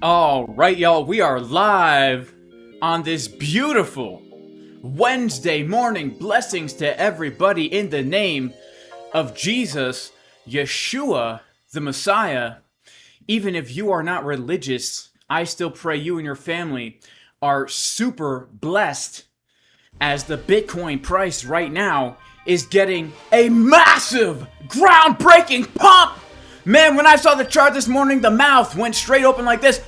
All right, y'all, we are live on this beautiful Wednesday morning. Blessings to everybody in the name of Jesus, Yeshua, the Messiah. Even if you are not religious, I still pray you and your family are super blessed, as the Bitcoin price right now is getting a massive, groundbreaking pump. Man, when I saw the chart this morning, the mouth went straight open like this.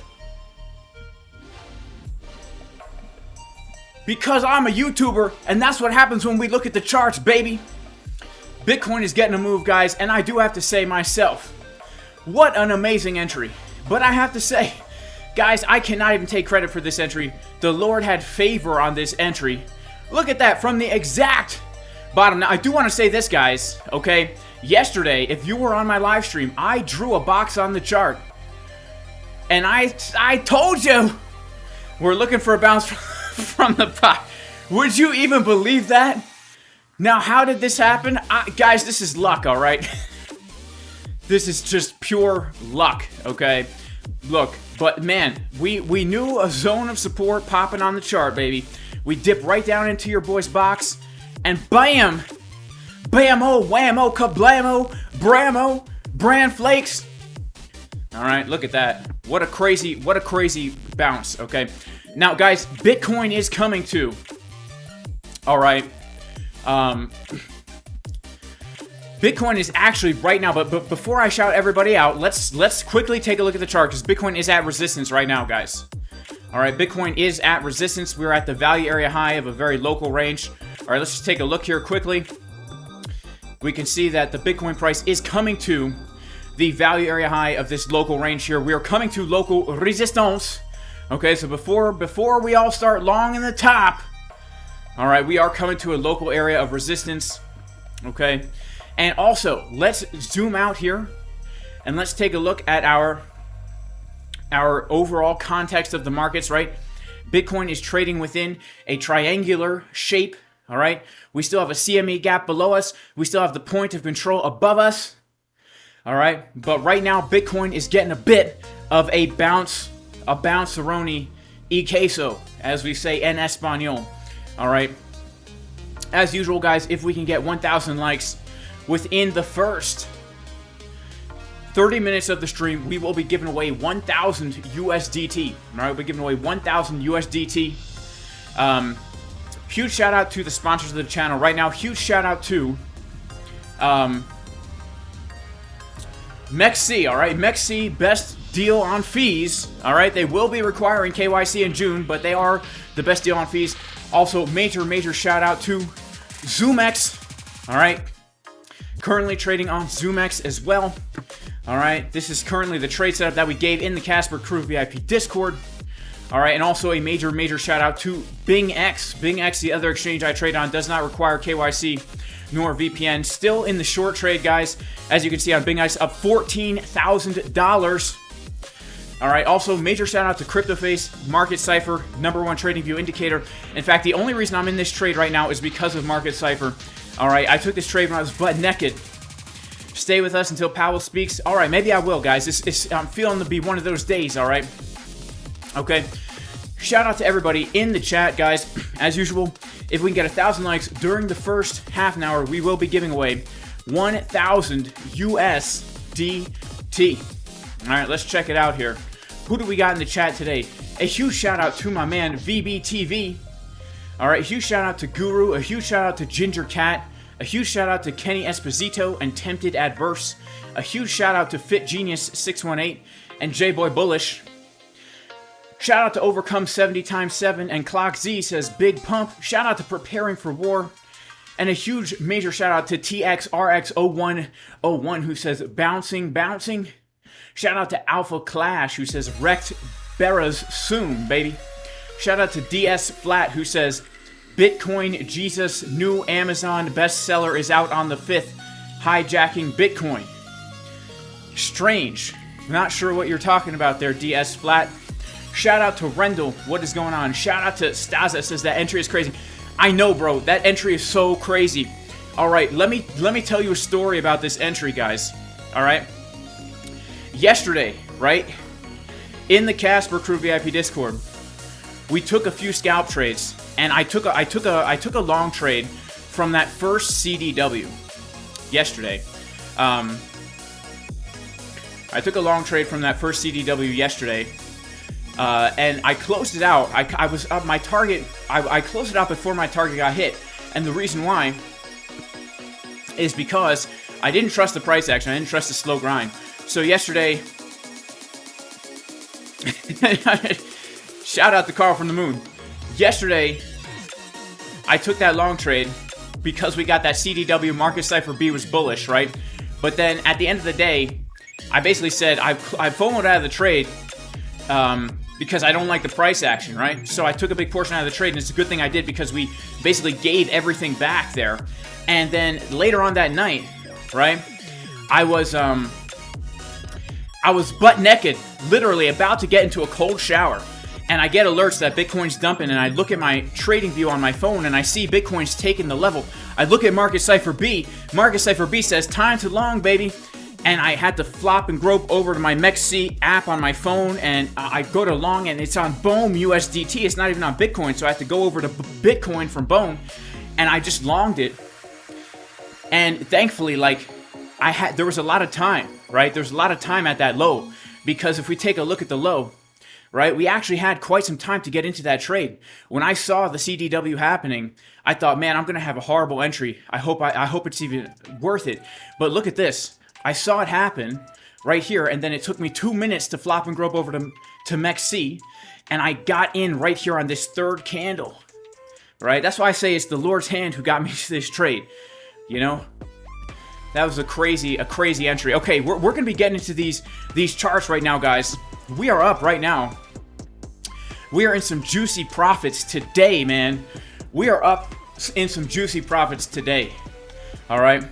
Because I'm a YouTuber, and that's what happens when we look at the charts, baby. Bitcoin is getting a move, guys, and I do have to say myself, what an amazing entry. But I have to say, guys, I cannot even take credit for this entry. The Lord had favor on this entry. Look at that, from the exact bottom. Now, I do want to say this, guys, okay? Yesterday, if you were on my live stream, I drew a box on the chart. And I told you, we're looking for a bounce from the pot. Would you even believe that? Now, how did this happen? Guys, this is luck, all right? This is just pure luck, okay? Look, but man, we knew a zone of support popping on the chart, baby. We dip right down into your boy's box, and bam! Bam-o, wham-o, kablamo, bramo, bran flakes. All right, look at that. What a crazy bounce, okay? Now, guys, Bitcoin is coming too. All right. Bitcoin is actually right now, but before I shout everybody out, let's quickly take a look at the chart, because Bitcoin is at resistance right now, guys. All right, Bitcoin is at resistance. We're at the value area high of a very local range. All right, let's just take a look here quickly. We can see that the Bitcoin price is coming to the value area high of this local range here. We are coming to local resistance. Okay, so before we all start long in the top, all right, we are coming to a local area of resistance. Okay, and also let's zoom out here and let's take a look at our overall context of the markets. Right, Bitcoin is trading within a triangular shape. All right, we still have a CME gap below us. We still have the point of control above us. All right, but right now Bitcoin is getting a bit of a bounceroni y queso, as we say en español. All right, as usual, guys, if we can get 1,000 likes within the first 30 minutes of the stream, we will be giving away 1,000 USDT. All right, we'll be giving away 1,000 USDT. Huge shout out to the sponsors of the channel right now. Huge shout out to MEXC. All right, MEXC, best deal on fees. All right, they will be requiring KYC in June, but they are the best deal on fees. Also, major shout out to ZOOMEX. All right, currently trading on ZOOMEX as well. All right, this is currently the trade setup that we gave in the Casper Crew VIP Discord. All right, and also a major shout out to BingX. BingX, the other exchange I trade on, does not require KYC nor VPN. Still in the short trade, guys. As you can see on BingX, up $14,000. All right, also major shout out to CryptoFace, Market Cipher, #1 trading view indicator. In fact, the only reason I'm in this trade right now is because of Market Cipher. All right, I took this trade when I was butt naked. Stay with us until Powell speaks. All right, maybe I will, guys. I'm feeling to be one of those days, all right? Okay, shout out to everybody in the chat, guys. As usual, if we can get 1,000 likes during the first half an hour, we will be giving away 1,000 USDT. All right, let's check it out here. Who do we got in the chat today? A huge shout out to my man VBTV. All right, a huge shout out to Guru. A huge shout out to Ginger Cat. A huge shout out to Kenny Esposito and Tempted Adverse. A huge shout out to Fit Genius 618 and J-Boy Bullish. Shout out to Overcome 70 x 7 and Clock Z says Big Pump. Shout out to Preparing for War. And a huge major shout out to TXRX0101 who says bouncing. Shout out to Alpha Clash who says wrecked Beras soon, baby. Shout out to DS Flat who says Bitcoin Jesus new Amazon bestseller is out on the 5th. Hijacking Bitcoin. Strange. Not sure what you're talking about there, DS Flat. Shout out to Rendell. What is going on? Shout out to Staza. Says that entry is crazy. I know, bro. That entry is so crazy. All right, let me tell you a story about this entry, guys. All right. Yesterday, right? in the Casper Crew VIP Discord, we took a few scalp trades, and I took a long trade from that first CDW yesterday. I took a long trade from that first CDW yesterday, and I closed it out. I was up my target. I closed it out before my target got hit, and the reason why is because I didn't trust the price action. I didn't trust the slow grind. So yesterday, shout out to Carl from the Moon. Yesterday, I took that long trade because we got that CDW market Cipher B was bullish, right? But then at the end of the day, I basically said I FOMO'd out of the trade because I don't like the price action, right? So I took a big portion out of the trade, and it's a good thing I did because we basically gave everything back there. And then later on that night, right, I was butt naked, literally about to get into a cold shower, and I get alerts that Bitcoin's dumping, and I look at my trading view on my phone, and I see Bitcoin's taking the level. I look at Market Cipher B. Market Cipher B says, time to long, baby. And I had to flop and grope over to my MEXC app on my phone, and I go to long, and it's on BOEM USDT. It's not even on Bitcoin, so I have to go over to Bitcoin from BOEM, and I just longed it. And thankfully, like, there was a lot of time, right? There was a lot of time at that low, because if we take a look at the low, right, we actually had quite some time to get into that trade. When I saw the CDW happening, I thought, man, I'm gonna have a horrible entry. I hope it's even worth it. But look at this. I saw it happen right here, and then it took me 2 minutes to flop and grope over to MEXC, and I got in right here on this third candle, right? That's why I say it's the Lord's hand who got me to this trade, you know? That was a crazy entry. Okay, we're going to be getting into these charts right now, guys. We are up right now. We are in some juicy profits today, man. We are up in some juicy profits today, all right?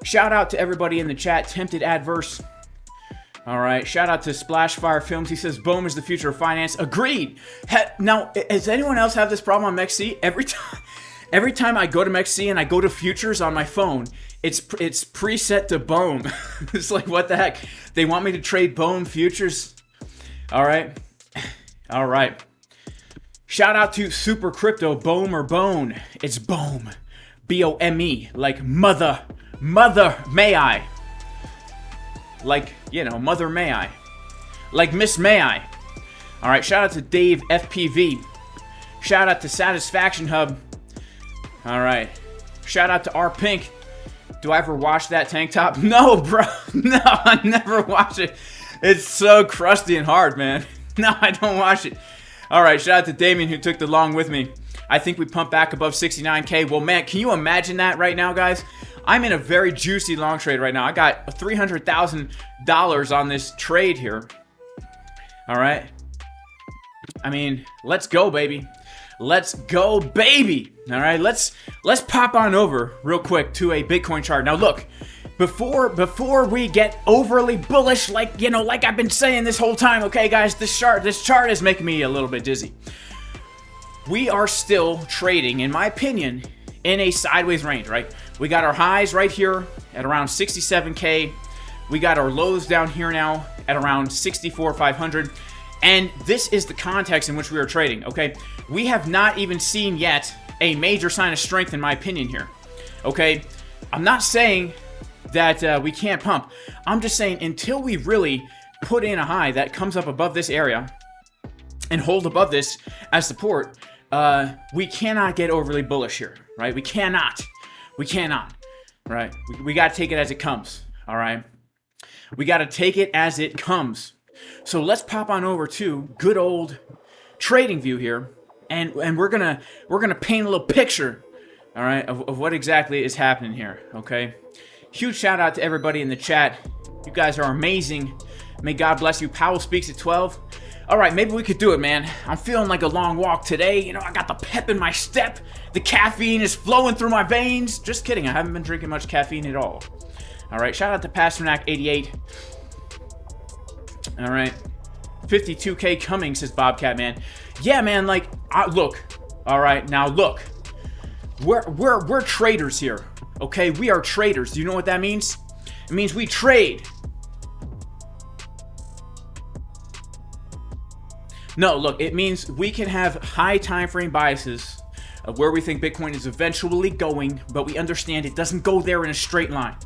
Shout out to everybody in the chat. Tempted Adverse. All right. Shout out to Splashfire Films. He says, BOEM is the future of finance. Agreed. Now, does anyone else have this problem on MEXC? Every time I go to MEXC and I go to futures on my phone, it's preset to BOEM. It's like, what the heck? They want me to trade BOEM futures? All right. All right. Shout out to Super Crypto. BOEM or Bone. It's BOEM. BOME. Like mother may I. Like, you know, mother may I. Like Miss May I. Alright, shout out to Dave FPV. Shout out to Satisfaction Hub. Alright. Shout out to R Pink. Do I ever wash that tank top? No, bro. No, I never wash it. It's so crusty and hard, man. No, I don't wash it. Alright, shout out to Damien who took the long with me. I think we pumped back above 69K. Well, man, can you imagine that right now, guys? I'm in a very juicy long trade right now. I got $300,000 on this trade here. All right. I mean, let's go, baby. Let's go, baby. All right, let's pop on over real quick to a Bitcoin chart. Now, look, before we get overly bullish, like I've been saying this whole time, okay, guys, this chart is making me a little bit dizzy. We are still trading, in my opinion, in a sideways range, right? We got our highs right here at around 67K. We got our lows down here now at around 64,500. And this is the context in which we are trading, okay? We have not even seen yet a major sign of strength, in my opinion, here, okay? I'm not saying that we can't pump. I'm just saying until we really put in a high that comes up above this area and hold above this as support, we cannot get overly bullish here, right? We cannot, right? We got to take it as it comes, all right? We got to take it as it comes. So let's pop on over to good old trading view here, and we're gonna paint a little picture, all right, of what exactly is happening here, okay? Huge shout out to everybody in the chat. You guys are amazing. May God bless you. Powell speaks at 12. All right, maybe we could do it, man. I'm feeling like a long walk today. You know, I got the pep in my step. The caffeine is flowing through my veins. Just kidding. I haven't been drinking much caffeine at all. All right, shout out to Pasternak88. All right, 52K coming, says Bobcat, man. Yeah, man, like, look. All right, now look. We're traders here, okay? We are traders. Do you know what that means? It means we trade. No, look, it means we can have high time frame biases of where we think Bitcoin is eventually going, but we understand it doesn't go there in a straight line.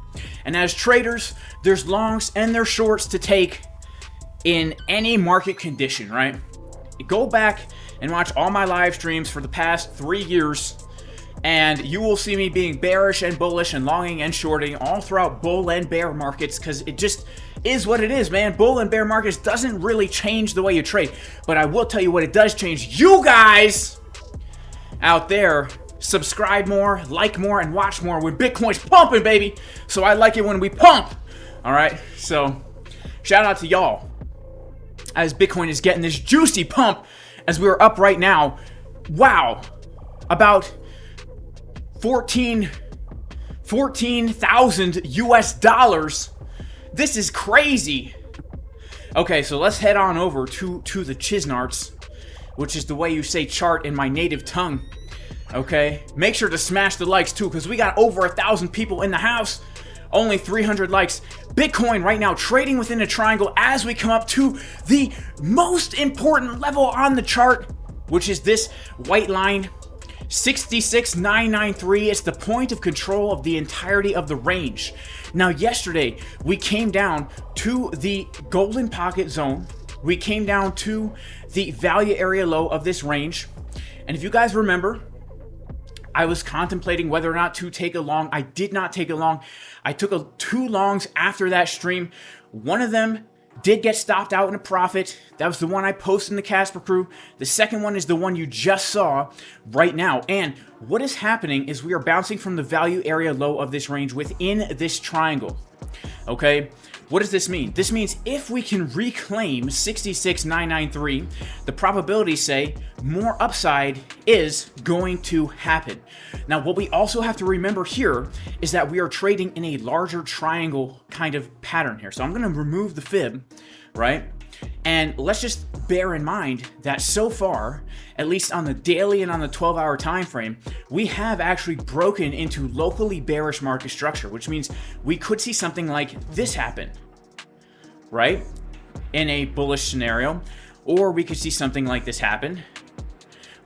And as traders, there's longs and there's shorts to take in any market condition, right? Go back and watch all my live streams for the past 3 years, and you will see me being bearish and bullish and longing and shorting all throughout bull and bear markets, because it just is what it is, man. Bull and bear markets doesn't really change the way you trade, but I will tell you what it does change. You guys out there subscribe more, like more, and watch more when Bitcoin's pumping, baby. So I like it when we pump. All right, so shout out to y'all as Bitcoin is getting this juicy pump as we are up right now. Wow, about 14,000 US dollars. This is crazy. Okay, so let's head on over to the Chiznarts, which is the way you say chart in my native tongue. Okay, make sure to smash the likes too, because we got over 1,000 people in the house. Only 300 likes. Bitcoin right now trading within a triangle as we come up to the most important level on the chart, which is this white line, 66,993. It's the point of control of the entirety of the range. Now, yesterday we came down to the golden pocket zone. We came down to the value area low of this range. And if you guys remember, I was contemplating whether or not to take a long. I did not take a long. I took 2 longs after that stream. One of them did get stopped out in a profit. That was the one I posted in the Casper crew. The second one is the one you just saw right now. And what is happening is we are bouncing from the value area low of this range within this triangle. Okay, what does this mean? This means if we can reclaim 66,993, the probabilities say more upside is going to happen. Now, what we also have to remember here is that we are trading in a larger triangle kind of pattern here. So I'm going to remove the fib, right? And let's just bear in mind that so far, at least on the daily and on the 12-hour time frame, we have actually broken into locally bearish market structure, which means we could see something like this happen, right? In a bullish scenario, or we could see something like this happen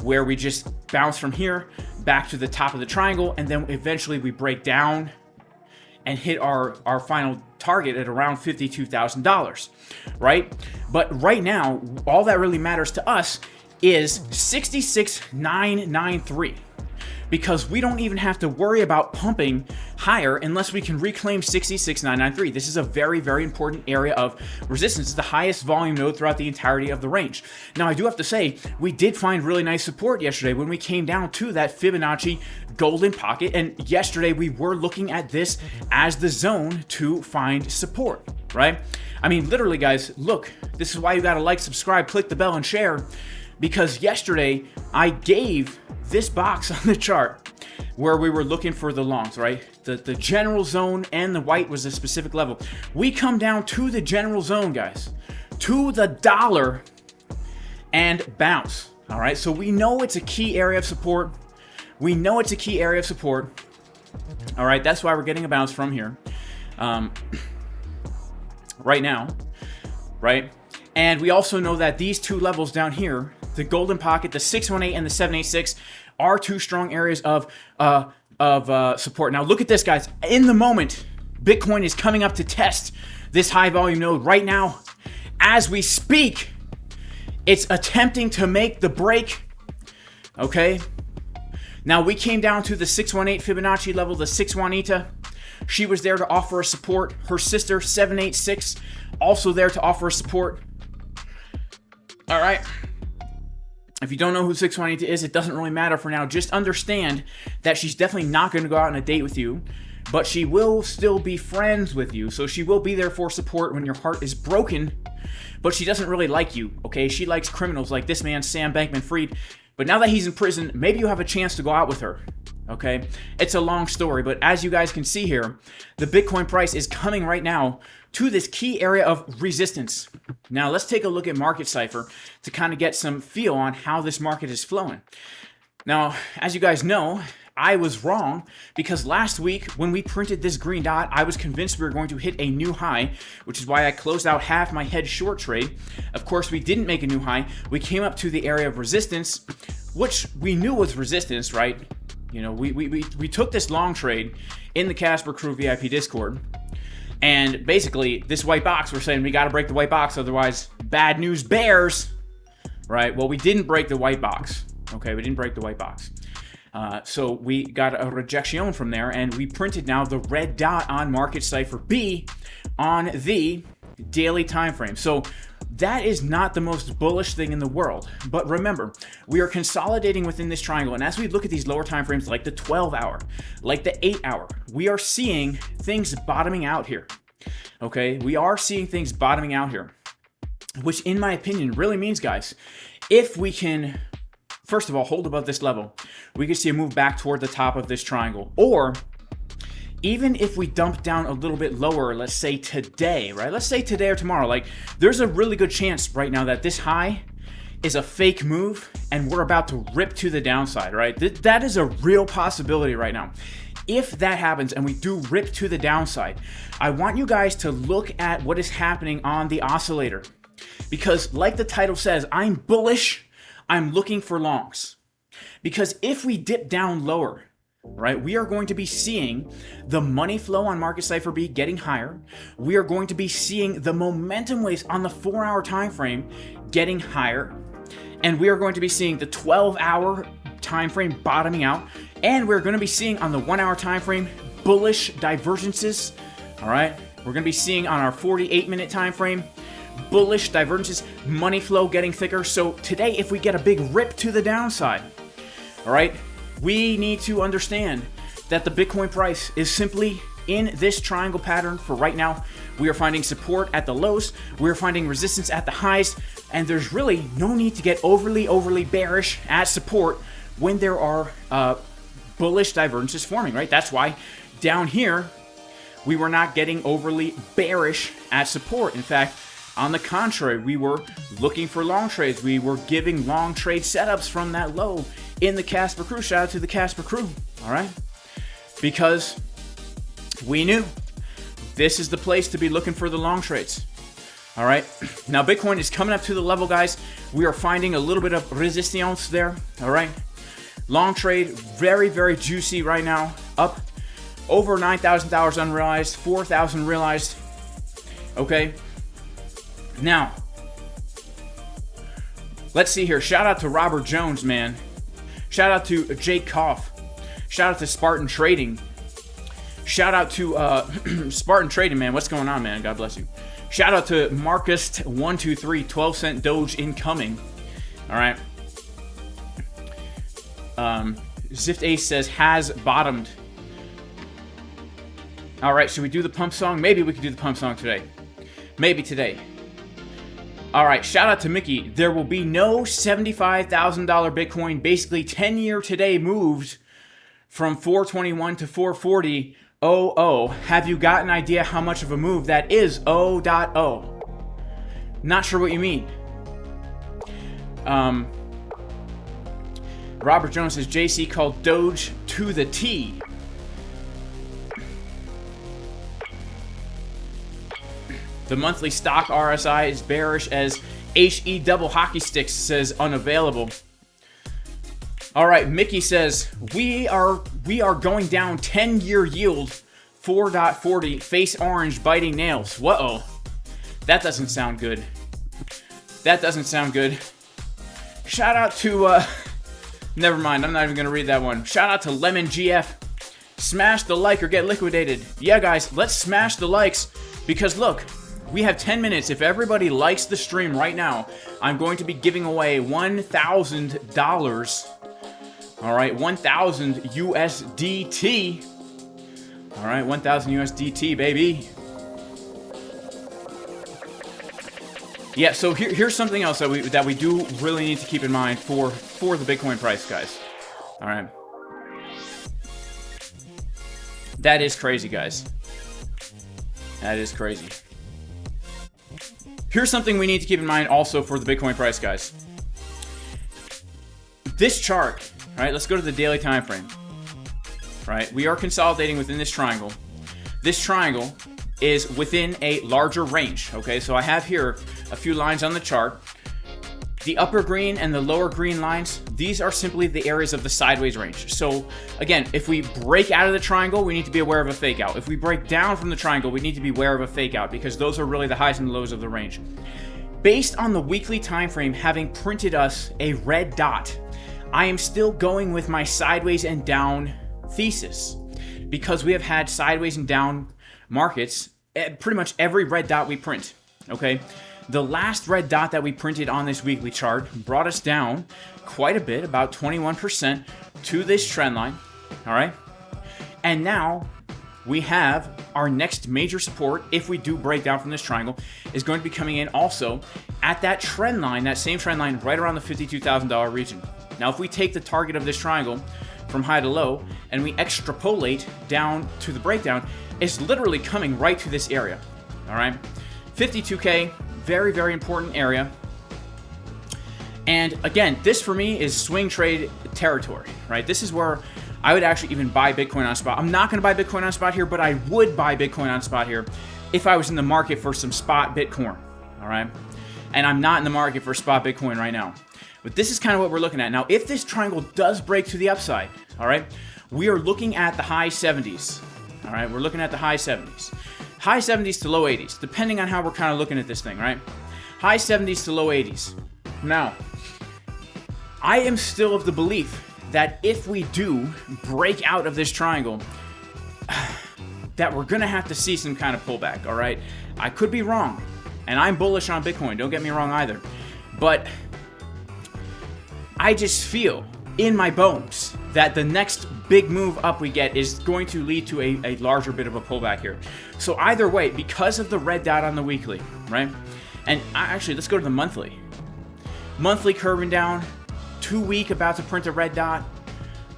where we just bounce from here back to the top of the triangle, and then eventually we break down and hit our final target at around $52,000, right? But right now, all that really matters to us is 66,993, because we don't even have to worry about pumping higher unless we can reclaim 66,993. This is a very, very important area of resistance. It's the highest volume node throughout the entirety of the range. Now, I do have to say, we did find really nice support yesterday when we came down to that Fibonacci golden pocket, and yesterday we were looking at this as the zone to find support, right? I mean, literally, guys, look, this is why you gotta like, subscribe, click the bell, and share, because yesterday I gave this box on the chart where we were looking for the longs, right? The general zone, and the white was a specific level. We come down to the general zone, guys, to the dollar, and bounce, all right? So we know it's a key area of support. We know it's a key area of support. All right, that's why we're getting a bounce from here right now, right? And we also know that these 2 levels down here, the golden pocket, the 618 and the 786, are 2 strong areas of support. Now look at this, guys. In the moment, Bitcoin is coming up to test this high volume node right now. As we speak, it's attempting to make the break, okay? Now, we came down to the 618 Fibonacci level, the 6 Juanita. She was there to offer a support. Her sister, 786, also there to offer a support. All right. If you don't know who 6 Juanita is, it doesn't really matter for now. Just understand that she's definitely not going to go out on a date with you, but she will still be friends with you. So she will be there for support when your heart is broken, but she doesn't really like you, okay? She likes criminals like this man, Sam Bankman-Fried. But now that he's in prison, maybe you have a chance to go out with her, okay? It's a long story, but as you guys can see here, the Bitcoin price is coming right now to this key area of resistance. Now, let's take a look at Market Cipher to kind of get some feel on how this market is flowing. Now, as you guys know, I was wrong, because last week when we printed this green dot, I was convinced we were going to hit a new high, which is why I closed out half my head short trade. Of course, we didn't make a new high. We came up to the area of resistance, which we knew was resistance, right? You know, we took this long trade in the Casper Crew VIP Discord. And basically, this white box, we're saying we got to break the white box, otherwise bad news bears, right? Well, we didn't break the white box. Okay, we didn't break the white box. So we got a rejection from there, and we printed now the red dot on Market Cipher B on the daily time frame. So that is not the most bullish thing in the world. But remember, we are consolidating within this triangle, and as we look at these lower time frames like the 12-hour, like the 8-hour, we are seeing things bottoming out here. Okay, we are seeing things bottoming out here, which in my opinion really means, guys, if we can, first of all, hold above this level, we can see a move back toward the top of this triangle. Or even if we dump down a little bit lower, let's say today, right? Let's say today or tomorrow, like there's a really good chance right now that this high is a fake move and we're about to rip to the downside, right? That is a real possibility right now. If that happens and we do rip to the downside, I want you guys to look at what is happening on the oscillator. Because like the title says, I'm bullish, I'm looking for longs. Because if we dip down lower, right, we are going to be seeing the money flow on Market Cipher B getting higher. We are going to be seeing the momentum waves on the 4-hour time frame getting higher. And we are going to be seeing the 12-hour time frame bottoming out. And we're going to be seeing on the 1-hour time frame bullish divergences. All right, we're going to be seeing on our 48-minute time frame bullish divergences, money flow getting thicker. So today, if we get a big rip to the downside, all right, we need to understand that the Bitcoin price is simply in this triangle pattern for right now. We are finding support at the lows, we're finding resistance at the highs, and there's really no need to get overly bearish at support when there are bullish divergences forming, right? That's why down here, we were not getting overly bearish at support. In fact, on the contrary, we were looking for long trades. We were giving long trade setups from that low in the Casper Crew. Shout out to the Casper Crew, all right? Because we knew this is the place to be looking for the long trades, all right? Now, Bitcoin is coming up to the level, guys. We are finding a little bit of resistance there, all right? Long trade, very juicy right now. Up over $9,000 unrealized, 4,000 realized, okay? Now, let's see here. Shout out to Robert Jones, man. Shout out to Jake Koff. Shout out to Spartan Trading. Shout out to Spartan Trading, man. What's going on, man? God bless you. Shout out to Marcus123, 12-cent Doge incoming. All right. Zift Ace says, has bottomed. All right, should we do the pump song? Maybe we could do the pump song today. Maybe today. All right, shout out to Mickey. There will be no $75,000 Bitcoin. Basically, 10-year today moved from 421 to 440. Have you got an idea how much of a move that is? O.O. Not sure what you mean. Robert Jones says, JC called Doge to the T. The monthly stock RSI is bearish as HE double hockey sticks says unavailable. All right, Mickey says we are going down 10-year yield 4.40 face orange biting nails. Whoa, that doesn't sound good. That doesn't sound good. Shout out to never mind. I'm not even gonna read that one. Shout out to Lemon GF. Smash the like or get liquidated. Yeah, guys, let's smash the likes because look. We have 10 minutes. If everybody likes the stream right now, I'm going to be giving away $1,000. All right, 1,000 USDT. All right, 1,000 USDT, baby. Yeah, so here's something else that we do really need to keep in mind for the Bitcoin price, guys. All right. That is crazy, guys. That is crazy. Here's something we need to keep in mind also for the Bitcoin price, guys. This chart, all right, let's go to the daily time frame. right? We are consolidating within this triangle. This triangle is within a larger range, okay? So I have here a few lines on the chart. The upper green and the lower green lines, these are simply the areas of the sideways range. So again, if we break out of the triangle, we need to be aware of a fake out. If we break down from the triangle, we need to be aware of a fake out, because those are really the highs and lows of the range. Based on the weekly time frame having printed us a red dot, I am still going with my sideways and down thesis, because we have had sideways and down markets at pretty much every red dot we print, okay? The last red dot that we printed on this weekly chart brought us down quite a bit, about 21% to this trend line, all right? And now we have our next major support, if we do break down from this triangle, is going to be coming in also at that trend line, that same trend line right around the $52,000 region. Now, if we take the target of this triangle from high to low and we extrapolate down to the breakdown, it's literally coming right to this area, all right? 52K, very, very important area. And again, this for me is swing trade territory, right? This is where I would actually even buy Bitcoin on spot. I'm not going to buy Bitcoin on spot here, but I would buy Bitcoin on spot here if I was in the market for some spot Bitcoin, all right? And I'm not in the market for spot Bitcoin right now. But this is kind of what we're looking at. Now, if this triangle does break to the upside, all right, we are looking at the high 70s, all right? We're looking at the high 70s. High 70s to low 80s, depending on how we're kind of looking at this thing, right? High 70s to low 80s. Now, I am still of the belief that if we do break out of this triangle, that we're going to have to see some kind of pullback, all right? I could be wrong, and I'm bullish on Bitcoin, don't get me wrong either. But I just feel in my bones that the next big move up we get is going to lead to a larger bit of a pullback here. So either way, because of the red dot on the weekly, right? And actually, let's go to the monthly. Monthly curving down, 2 week about to print a red dot.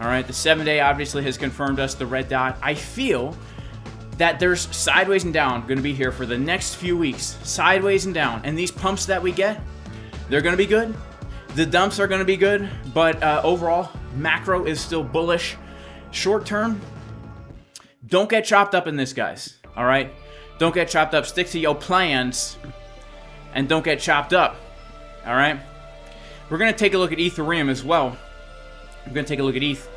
All right, the 7-day obviously has confirmed us the red dot. I feel that there's sideways and down going to be here for the next few weeks. Sideways and down. And these pumps that we get, they're going to be good. The dumps are going to be good, but overall, macro is still bullish. Short term, don't get chopped up in this, guys. All right? Don't get chopped up. Stick to your plans and don't get chopped up. All right? We're going to take a look at Ethereum as well. We're going to take a look at ETH.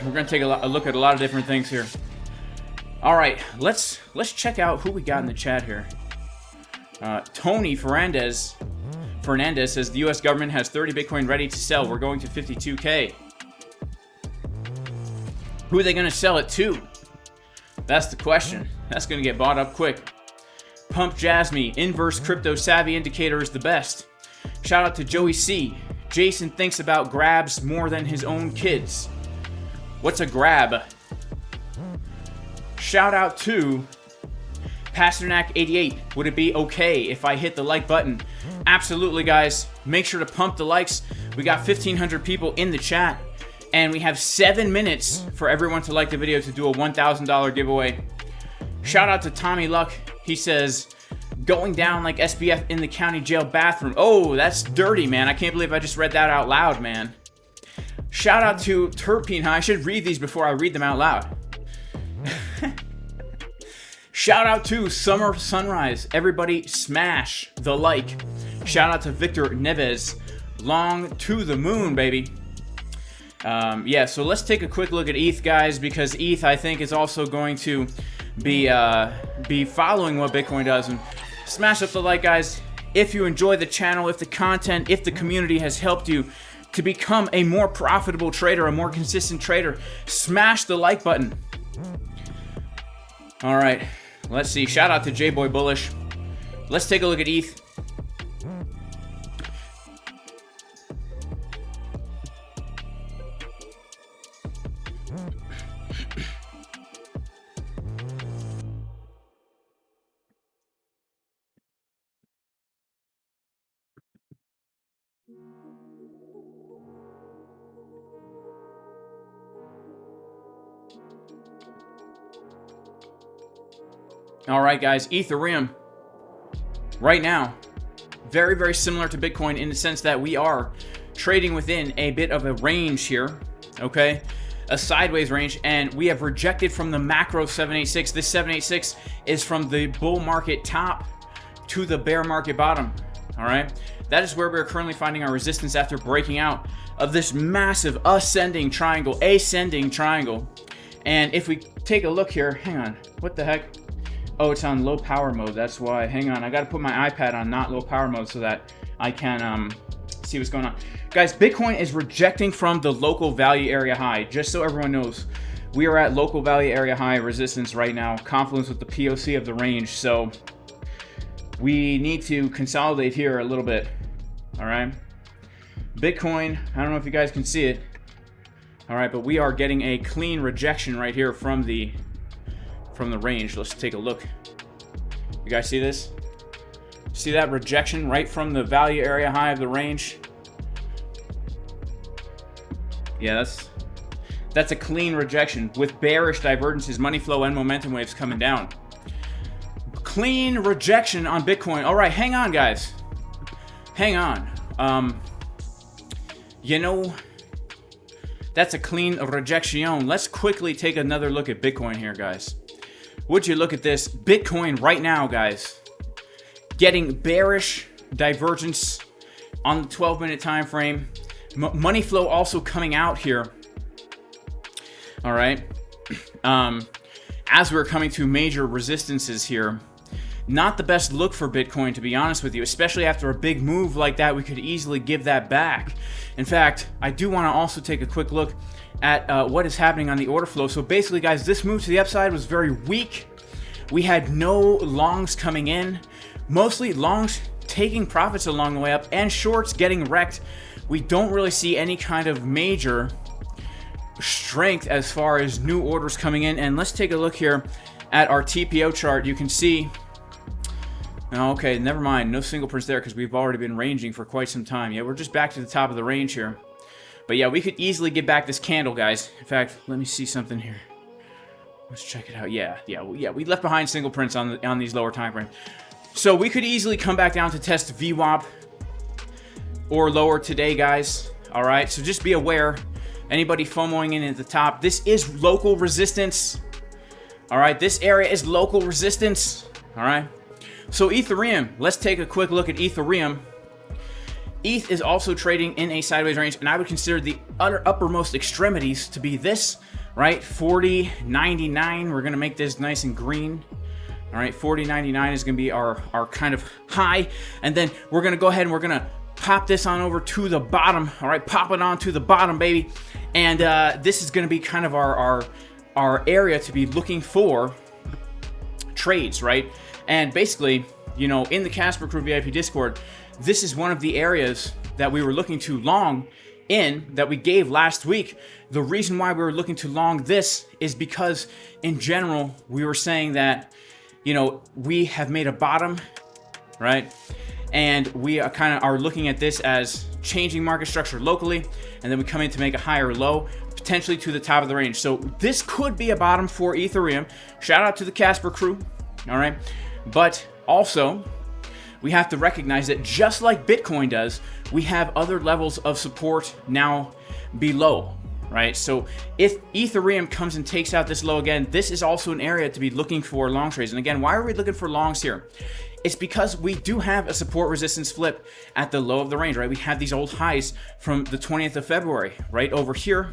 We're going to take a look at a lot of different things here. All right, let's check out who we got in the chat here. Tony Fernandez says the U.S. government has 30 Bitcoin ready to sell. We're going to 52K. Who are they going to sell it to? That's the question. That's going to get bought up quick. Pump Jasmy, inverse crypto savvy indicator is the best. Shout out to Joey C. Jason thinks about grabs more than his own kids. What's a grab? Shout out to Pasternak88. Would it be okay if I hit the like button? Absolutely, guys. Make sure to pump the likes. We got 1,500 people in the chat, and we have 7 minutes for everyone to like the video to do a $1,000 giveaway. Shout out to Tommy Luck. He says, going down like SBF in the county jail bathroom. Oh, that's dirty, man. I can't believe I just read that out loud, man. Shout out to Terpene. I should read these before I read them out loud. Shout out to Summer Sunrise. Everybody smash the like. Shout out to Victor Neves. Long to the moon, baby. Yeah, so let's take a quick look at ETH, guys, because ETH, I think, is also going to be following what Bitcoin does. And smash up the like, guys. If you enjoy the channel, if the content, if the community has helped you to become a more profitable trader, a more consistent trader, smash the like button. All right, let's see. Shout out to J-Boy Bullish. Let's take a look at ETH. All right, guys, Ethereum right now, very, very similar to Bitcoin in the sense that we are trading within a bit of a range here, okay? a sideways range, and we have rejected from the macro 786. This 786 is from the bull market top to the bear market bottom. All right, that is where we're currently finding our resistance after breaking out of this massive ascending triangle. And if we take a look here, hang on, what the heck? Oh, it's on low power mode, that's why. Hang on, I gotta put my iPad on not low power mode so that I can see what's going on. Guys, Bitcoin is rejecting from the local value area high. Just so everyone knows, we are at local value area high resistance right now, confluence with the POC of the range. So we need to consolidate here a little bit. All right, Bitcoin, I don't know if you guys can see it. All right, but we are getting a clean rejection right here from the range. Let's take a look. You guys see this? See that rejection right from the value area high of the range? Yeah, that's a clean rejection with bearish divergences, money flow, and momentum waves coming down. Clean rejection on Bitcoin. All right, hang on, guys. Hang on. You know, that's a clean rejection. Let's quickly take another look at Bitcoin here, guys. Would you look at this? Bitcoin right now, guys, getting bearish divergence on the 12-minute time frame. Money flow also coming out here. All right. As we're coming to major resistances here. Not the best look for Bitcoin, to be honest with you, especially after a big move like that. We could easily give that back. In fact, I do want to also take a quick look at what is happening on the order flow. So basically, guys, this move to the upside was very weak. We had no longs coming in, mostly longs taking profits along the way up and shorts getting wrecked. We don't really see any kind of major strength as far as new orders coming in. And let's take a look here at our TPO chart. You can see, okay, never mind, no single prints there because we've already been ranging for quite some time. Yeah, we're just back to the top of the range here. But yeah, we could easily get back this candle, guys. In fact, let me see something here. Let's check it out. Yeah, we left behind single prints on these lower time frames. So we could easily come back down to test VWAP or lower today, guys. All right, so just be aware. Anybody FOMOing in at the top, this is local resistance. All right, this area is local resistance. All right, so Ethereum, let's take a quick look at Ethereum. ETH is also trading in a sideways range, and I would consider the uppermost extremities to be this, right? 40.99. We're going to make this nice and green. All right, 40.99 is going to be our kind of high, and then we're going to go ahead and we're going to pop this on over to the bottom. All right, pop it on to the bottom, baby. And this is going to be kind of our area to be looking for trades, right? And basically, you know, in the Casper Crew VIP Discord, this is one of the areas that we were looking to long in that we gave last week. The reason why we were looking to long this is because in general, we were saying that, you know, we have made a bottom, right? And we are looking at this as changing market structure locally, and then we come in to make a higher low, potentially to the top of the range. So this could be a bottom for Ethereum. Shout out to the Casper Crew, all right? But also, we have to recognize that just like Bitcoin does, we have other levels of support now below, right? So if Ethereum comes and takes out this low again, this is also an area to be looking for long trades. And again, why are we looking for longs here? It's because we do have a support resistance flip at the low of the range, right? We have these old highs from the 20th of February, right over here,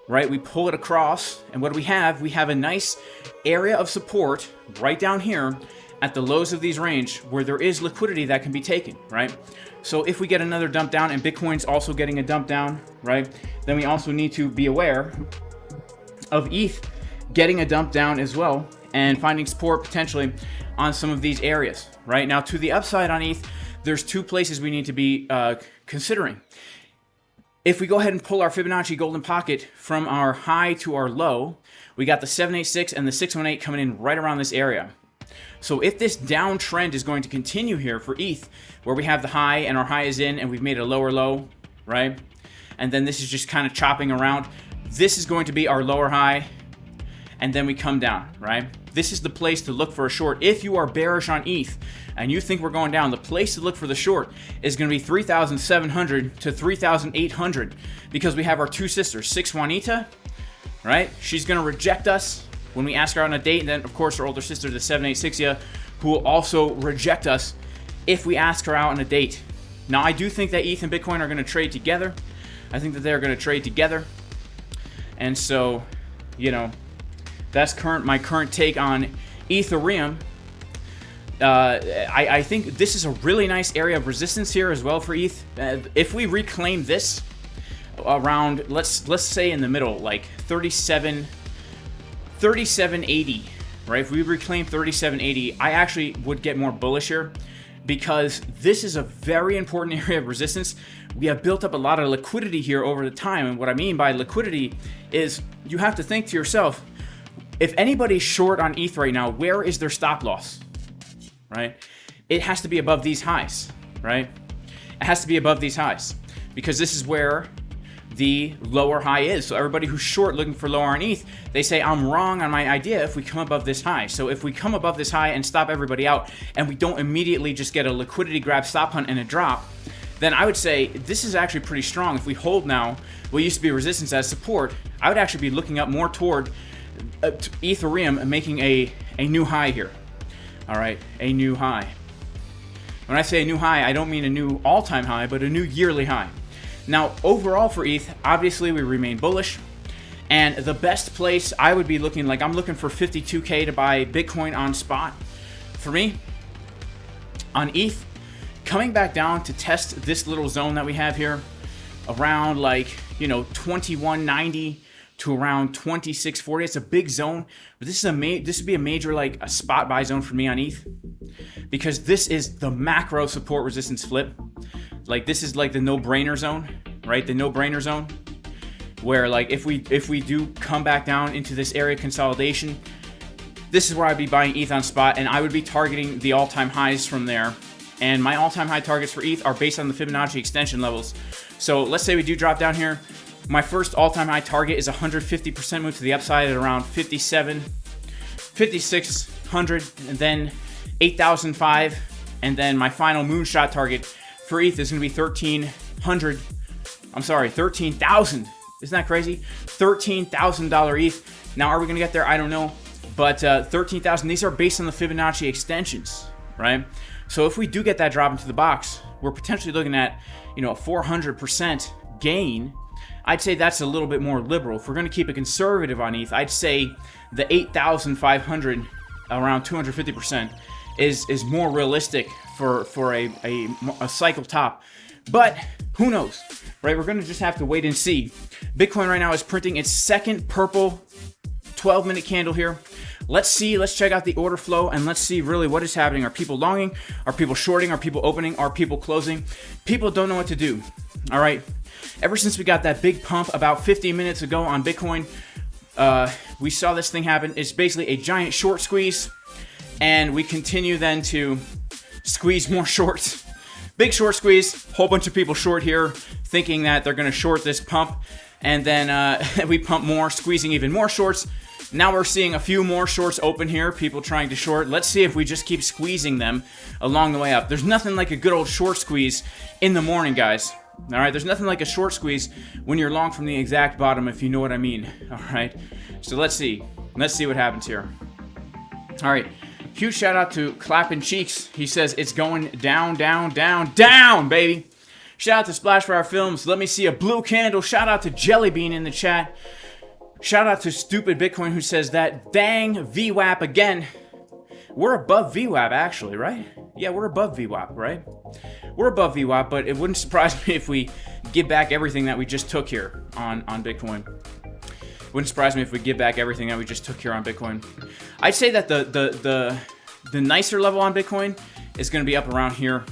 right? We pull it across, and what do we have? We have a nice area of support right down here at the lows of these range where there is liquidity that can be taken, right? So if we get another dump down, and Bitcoin's also getting a dump down, right? Then we also need to be aware of ETH getting a dump down as well and finding support potentially on some of these areas, right? Now to the upside on ETH, there's two places we need to be considering. If we go ahead and pull our Fibonacci golden pocket from our high to our low, we got the 786 and the 618 coming in right around this area. So if this downtrend is going to continue here for ETH, where we have the high and our high is in and we've made a lower low, right? And then this is just kind of chopping around. This is going to be our lower high, and then we come down, right? This is the place to look for a short. If you are bearish on ETH and you think we're going down, the place to look for the short is going to be 3,700 to 3,800 because we have our two sisters, 6 Juanita, right? She's going to reject us when we ask her out on a date. And then, of course, her older sister, the 786, who will also reject us if we ask her out on a date. Now, I do think that ETH and Bitcoin are going to trade together. I think that they're going to trade together. And so, you know, that's my current take on Ethereum. I think this is a really nice area of resistance here as well for ETH. If we reclaim this around, let's say in the middle, like 3780, right? If we reclaim 3780, I actually would get more bullish here, because this is a very important area of resistance. We have built up a lot of liquidity here over the time, and what I mean by liquidity is you have to think to yourself, if anybody's short on ETH right now, where is their stop loss, right? It has to be above these highs, right? It has to be above these highs, because this is where the lower high is. So everybody who's short looking for lower on ETH, they say, I'm wrong on my idea if we come above this high. So if we come above this high and stop everybody out, and we don't immediately just get a liquidity grab, stop hunt, and a drop, then I would say this is actually pretty strong. If we hold now what used to be resistance as support, I would actually be looking up more toward Ethereum and making a new high here. All right, a new high. When I say a new high, I don't mean a new all-time high, but a new yearly high. Now, overall for ETH, obviously we remain bullish, and the best place I would be looking, like I'm looking for 52K to buy Bitcoin on spot. For me, on ETH, coming back down to test this little zone that we have here, around like, you know, 2190 to around 2640. It's a big zone, but this is this would be a major, like a spot buy zone for me on ETH, because this is the macro support resistance flip. Like this is like the no-brainer zone, right? The no-brainer zone, where like if we do come back down into this area consolidation, this is where I'd be buying ETH on spot, and I would be targeting the all-time highs from there. And my all-time high targets for ETH are based on the Fibonacci extension levels. So let's say we do drop down here. My first all-time high target is 150% move to the upside at around 5,600, and then 8,005, and then my final moonshot target for ETH is going to be 13,000. Isn't that crazy? $13,000 ETH. Now, are we going to get there? I don't know. But 13,000, these are based on the Fibonacci extensions, right? So if we do get that drop into the box, we're potentially looking at, you know, a 400% gain. I'd say that's a little bit more liberal. If we're going to keep it conservative on ETH, I'd say the 8,500, around 250%, is more realistic for a cycle top. But who knows, right? We're going to just have to wait and see. Bitcoin right now is printing its second purple 12-minute candle here. Let's see, let's check out the order flow, and let's see really what is happening. Are people longing? Are people shorting? Are people opening? Are people closing? People don't know what to do, all right? Ever since we got that big pump about 15 minutes ago on Bitcoin, we saw this thing happen. It's basically a giant short squeeze, and we continue then to squeeze more shorts. Big short squeeze, whole bunch of people short here, thinking that they're going to short this pump, and then we pump more, squeezing even more shorts. Now we're seeing a few more shorts open here, people trying to short. Let's see if we just keep squeezing them along the way up. There's nothing like a good old short squeeze in the morning, guys. All right, there's nothing like a short squeeze when you're long from the exact bottom, if you know what I mean. All right, so let's see what happens here. All right, huge shout out to Clappin' Cheeks. He says it's going down, down, down, down, baby. Shout out to Splashfire Films. Let me see a blue candle. Shout out to Jellybean in the chat. Shout out to Stupid Bitcoin, who says that dang VWAP again. We're above VWAP actually, right? Yeah, we're above VWAP, right? We're above VWAP, but it wouldn't surprise me if we give back everything that we just took here on Bitcoin. Wouldn't surprise me if we give back everything that we just took here on Bitcoin. I'd say that the nicer level on Bitcoin is going to be up around here.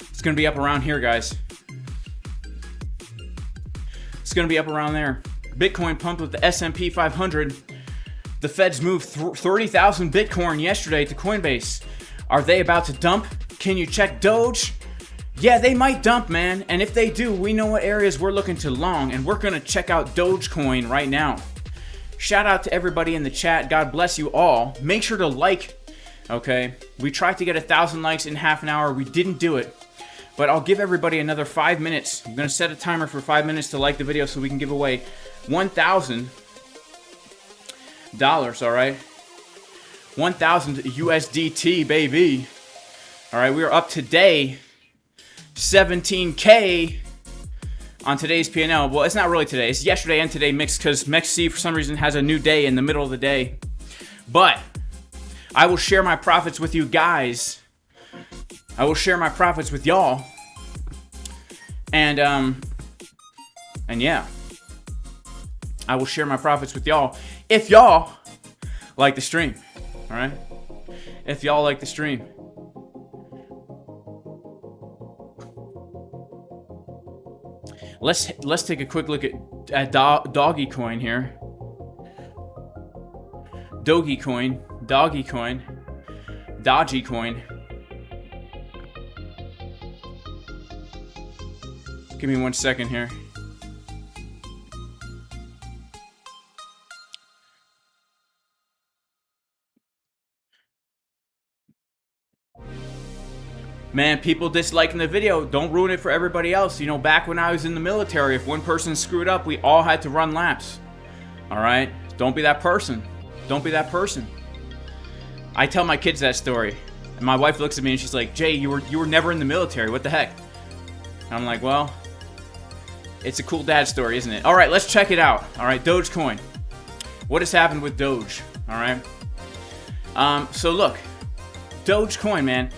It's going to be up around here, guys. It's going to be up around there. Bitcoin pumped with the S&P 500. The Feds moved 30,000 Bitcoin yesterday to Coinbase. Are they about to dump? Can you check Doge? Yeah, they might dump, man. And if they do, we know what areas we're looking to long, and we're going to check out Dogecoin right now. Shout out to everybody in the chat. God bless you all. Make sure to like, okay? We tried to get 1,000 likes in half an hour. We didn't do it. But I'll give everybody another 5 minutes. I'm going to set a timer for 5 minutes to like the video so we can give away 1,000 All right. 1,000 USDT, baby. All right, we are up today 17K on today's P&L. Well, it's not really today. It's yesterday and today mixed because MEXC for some reason has a new day in the middle of the day. But I will share my profits with you guys. I will share my profits with y'all. And yeah. I will share my profits with y'all if y'all like the stream. All right? If y'all like the stream. Let's take a quick look at Dogecoin here. Dogecoin. Give me 1 second here. Man, people disliking the video, don't ruin it for everybody else. You know, back when I was in the military, if one person screwed up, we all had to run laps. All right? Don't be that person. Don't be that person. I tell my kids that story. And my wife looks at me and she's like, Jay, you were never in the military. What the heck? And I'm like, well, it's a cool dad story, isn't it? All right, let's check it out. All right, Dogecoin. What has happened with Doge? All right? So look, Dogecoin, man.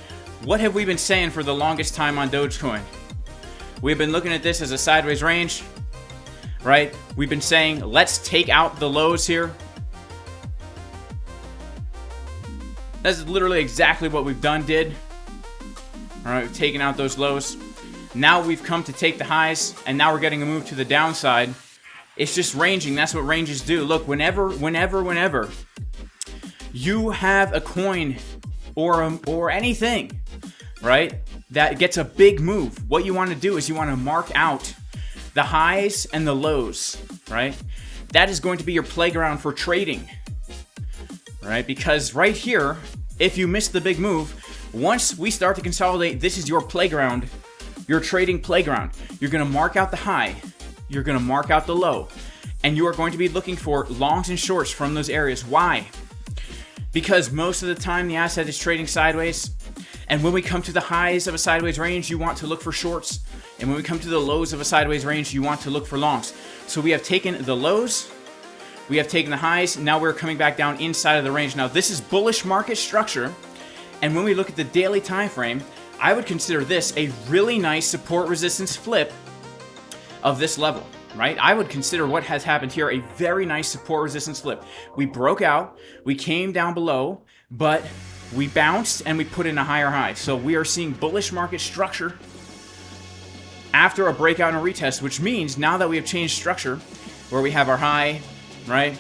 What have we been saying for the longest time on Dogecoin? We've been looking at this as a sideways range, right? We've been saying, let's take out the lows here. That's literally exactly what we've did. All right, we've taken out those lows. Now we've come to take the highs, and now we're getting a move to the downside. It's just ranging. That's what ranges do. Look, whenever you have a coin or anything, right, that gets a big move, what you want to do is you want to mark out the highs and the lows, right? That is going to be your playground for trading, right? Because right here, if you miss the big move, once we start to consolidate, this is your playground, your trading playground. You're going to mark out the high, you're going to mark out the low, and you are going to be looking for longs and shorts from those areas. Why? Because most of the time the asset is trading sideways, and when we come to the highs of a sideways range, you want to look for shorts, and when we come to the lows of a sideways range, you want to look for longs. So we have taken the lows, we have taken the highs, now we're coming back down inside of the range. Now this is bullish market structure, and when we look at the daily time frame, I would consider this a really nice support resistance flip of this level. Right? I would consider what has happened here a very nice support resistance flip. We broke out, we came down below, but we bounced and we put in a higher high. So we are seeing bullish market structure after a breakout and a retest, which means now that we have changed structure, where we have our high, right,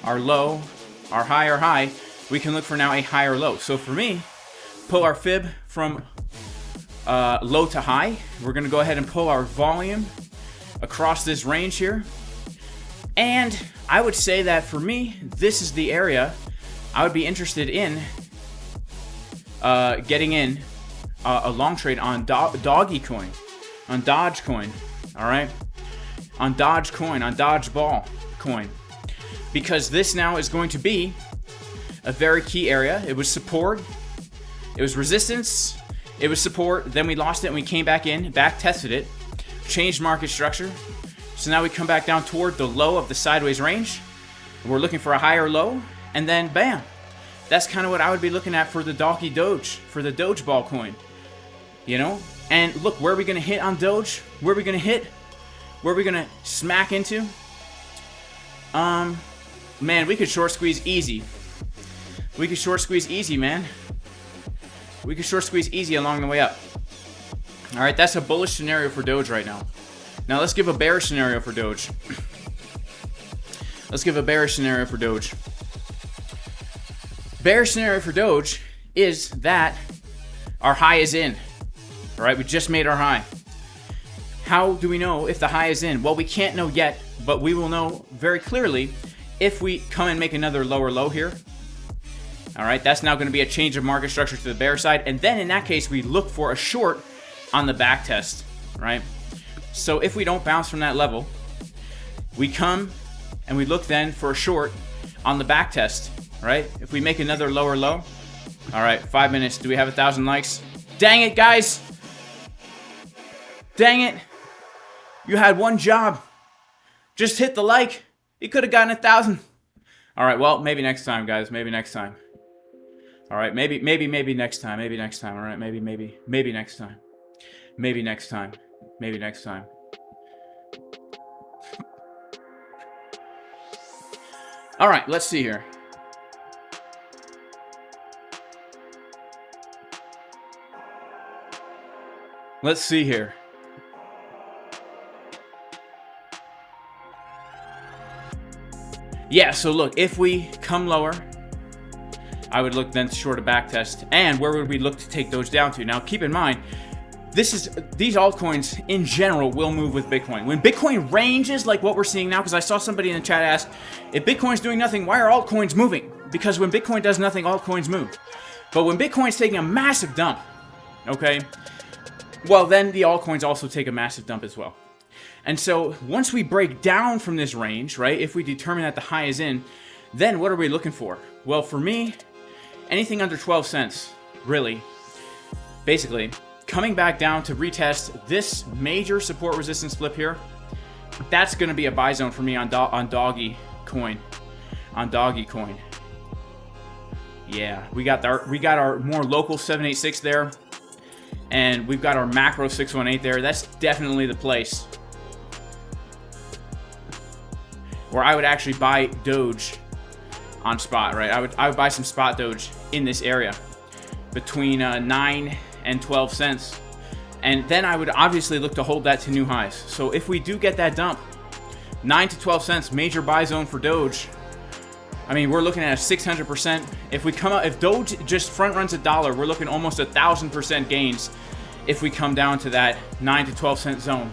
our low, our high, we can look for now a higher low. So for me, pull our fib from low to high. We're going to go ahead and pull our volume across this range here, and I would say that for me, this is the area I would be interested in getting in a long trade on Dogecoin, on Dogecoin, all right, on Dogecoin, on Dodgeball coin, because this now is going to be a very key area. It was support, it was resistance, it was support, then we lost it and we came back in, back tested it, changed market structure. So now we come back down toward the low of the sideways range. We're looking for a higher low, and then bam. That's kind of what I would be looking at for the Doge, for the Dogeball coin. You know? And look, where are we going to hit on Doge? Where are we going to hit? Where are we going to smack into? Man, we could short squeeze easy. We could short squeeze easy, man. We could short squeeze easy along the way up. All right, that's a bullish scenario for Doge right now. Now let's give a bearish scenario for Doge. Let's give a bearish scenario for Doge. Bearish scenario for Doge is that our high is in. All right, we just made our high. How do we know if the high is in? Well, we can't know yet, but we will know very clearly if we come and make another lower low here. All right, that's now going to be a change of market structure to the bear side, and then in that case, we look for a short on the back test, right? So if we don't bounce from that level, we come and we look then for a short on the back test, right? If we make another lower low. All right, 5 minutes. Do we have 1,000 likes? Dang it, guys. Dang it. You had one job. Just hit the like. You could have gotten 1,000. All right, well, maybe next time, guys. Maybe next time. All right, maybe next time. Maybe next time. All right, maybe next time. Maybe next time. Maybe next time. All right, let's see here. Let's see here. Yeah, so look, if we come lower, I would look then to short a back test. And where would we look to take those down to? Now, keep in mind, these altcoins in general will move with Bitcoin. When Bitcoin ranges like what we're seeing now, because I saw somebody in the chat ask, if Bitcoin's doing nothing, why are altcoins moving? Because when Bitcoin does nothing, altcoins move. But when Bitcoin's taking a massive dump, okay, well, then the altcoins also take a massive dump as well. And so once we break down from this range, right, if we determine that the high is in, then what are we looking for? Well, for me, anything under 12 cents, really, basically, coming back down to retest this major support resistance flip here, that's going to be a buy zone for me on Dogecoin. On Dogecoin. Yeah, we got our more local 786 there, and we've got our macro 618 there. That's definitely the place where I would actually buy Doge on spot, right? I would buy some spot Doge in this area between 9 and 12 cents. And then I would obviously look to hold that to new highs. So if we do get that dump, 9 to 12 cents, major buy zone for Doge. I mean, we're looking at a 600%. If we come out, if Doge just front runs $1, we're looking almost 1,000% gains if we come down to that 9 to 12 cent zone.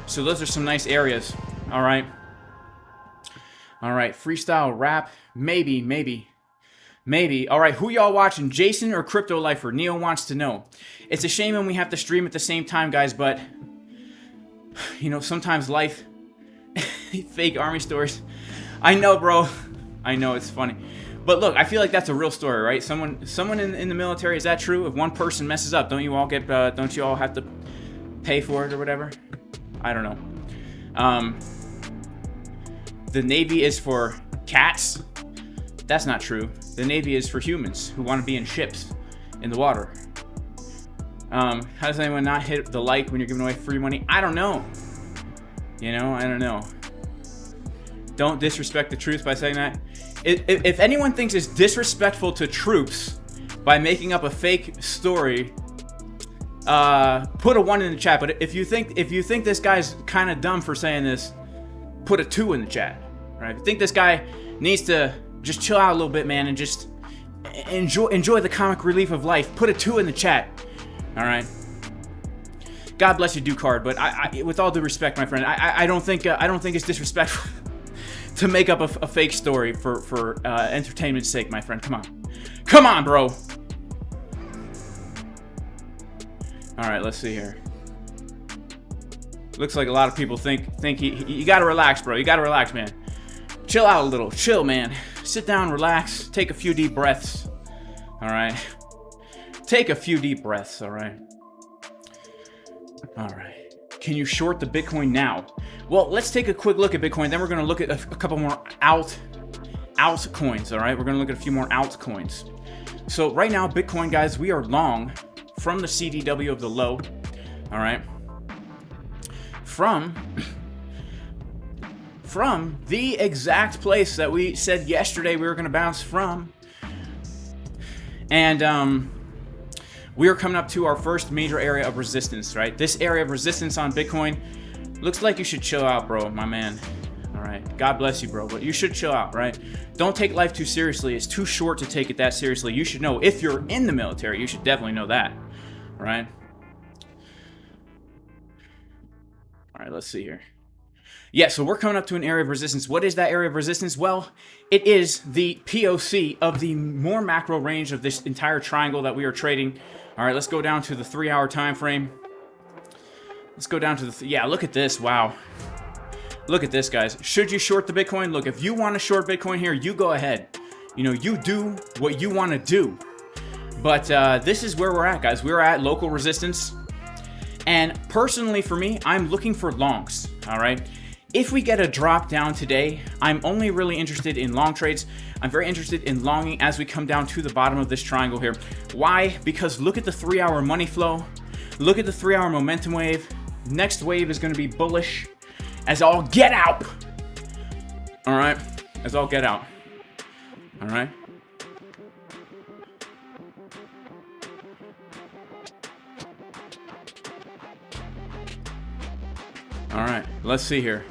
So those are some nice areas. All right. All right, freestyle rap, maybe. All right, who y'all watching, Jason or Crypto Lifer? Neo wants to know. It's a shame when we have to stream at the same time, guys, but, you know, sometimes life, fake army stories. I know, bro. I know, it's funny. But look, I feel like that's a real story, right? Someone in the military, is that true? If one person messes up, don't you all have to pay for it or whatever? I don't know. The Navy is for cats. That's not true. The Navy is for humans who want to be in ships in the water. How does anyone not hit the like when you're giving away free money? I don't know. You know, I don't know. Don't disrespect the truth by saying that. If anyone thinks it's disrespectful to troops by making up a fake story, put a 1 in the chat. But if you think this guy's kind of dumb for saying this, put a 2 in the chat. Right? If you think this guy needs to just chill out a little bit, man, and just enjoy the comic relief of life, put a 2 in the chat. All right. God bless you, Ducard. But I with all due respect, my friend, I don't think it's disrespectful to make up a fake story for entertainment's sake, my friend. Come on, bro. All right, let's see here. Looks like a lot of people think you gotta relax, bro. You gotta relax, man. Chill out a little. Chill, man. Sit down, relax. Take a few deep breaths. All right. Take a few deep breaths. All right. All right. Can you short the Bitcoin now? Well, let's take a quick look at Bitcoin. Then we're going to look at a couple more altcoins. All right. We're going to look at a few more altcoins. So right now, Bitcoin, guys, we are long from the CDW of the low. All right. From the exact place that we said yesterday we were going to bounce from. And we are coming up to our first major area of resistance, right? This area of resistance on Bitcoin looks like you should chill out, bro, my man. All right. God bless you, bro, but you should chill out, right? Don't take life too seriously. It's too short to take it that seriously. You should know, if you're in the military, you should definitely know that, right? All right, let's see here. Yeah, so we're coming up to an area of resistance. What is that area of resistance? Well, it is the POC of the more macro range of this entire triangle that we are trading. All right, let's go down to the 3-hour time frame. Let's go down to the... yeah, look at this. Wow. Look at this, guys. Should you short the Bitcoin? Look, if you want to short Bitcoin here, you go ahead. You know, you do what you want to do. But this is where we're at, guys. We're at local resistance. And personally, for me, I'm looking for longs, all right? If we get a drop down today, I'm only really interested in long trades. I'm very interested in longing as we come down to the bottom of this triangle here. Why? Because look at the 3-hour money flow. Look at the 3-hour momentum wave. Next wave is going to be bullish as all get out. All right? As all get out. All right? All right, let's see here.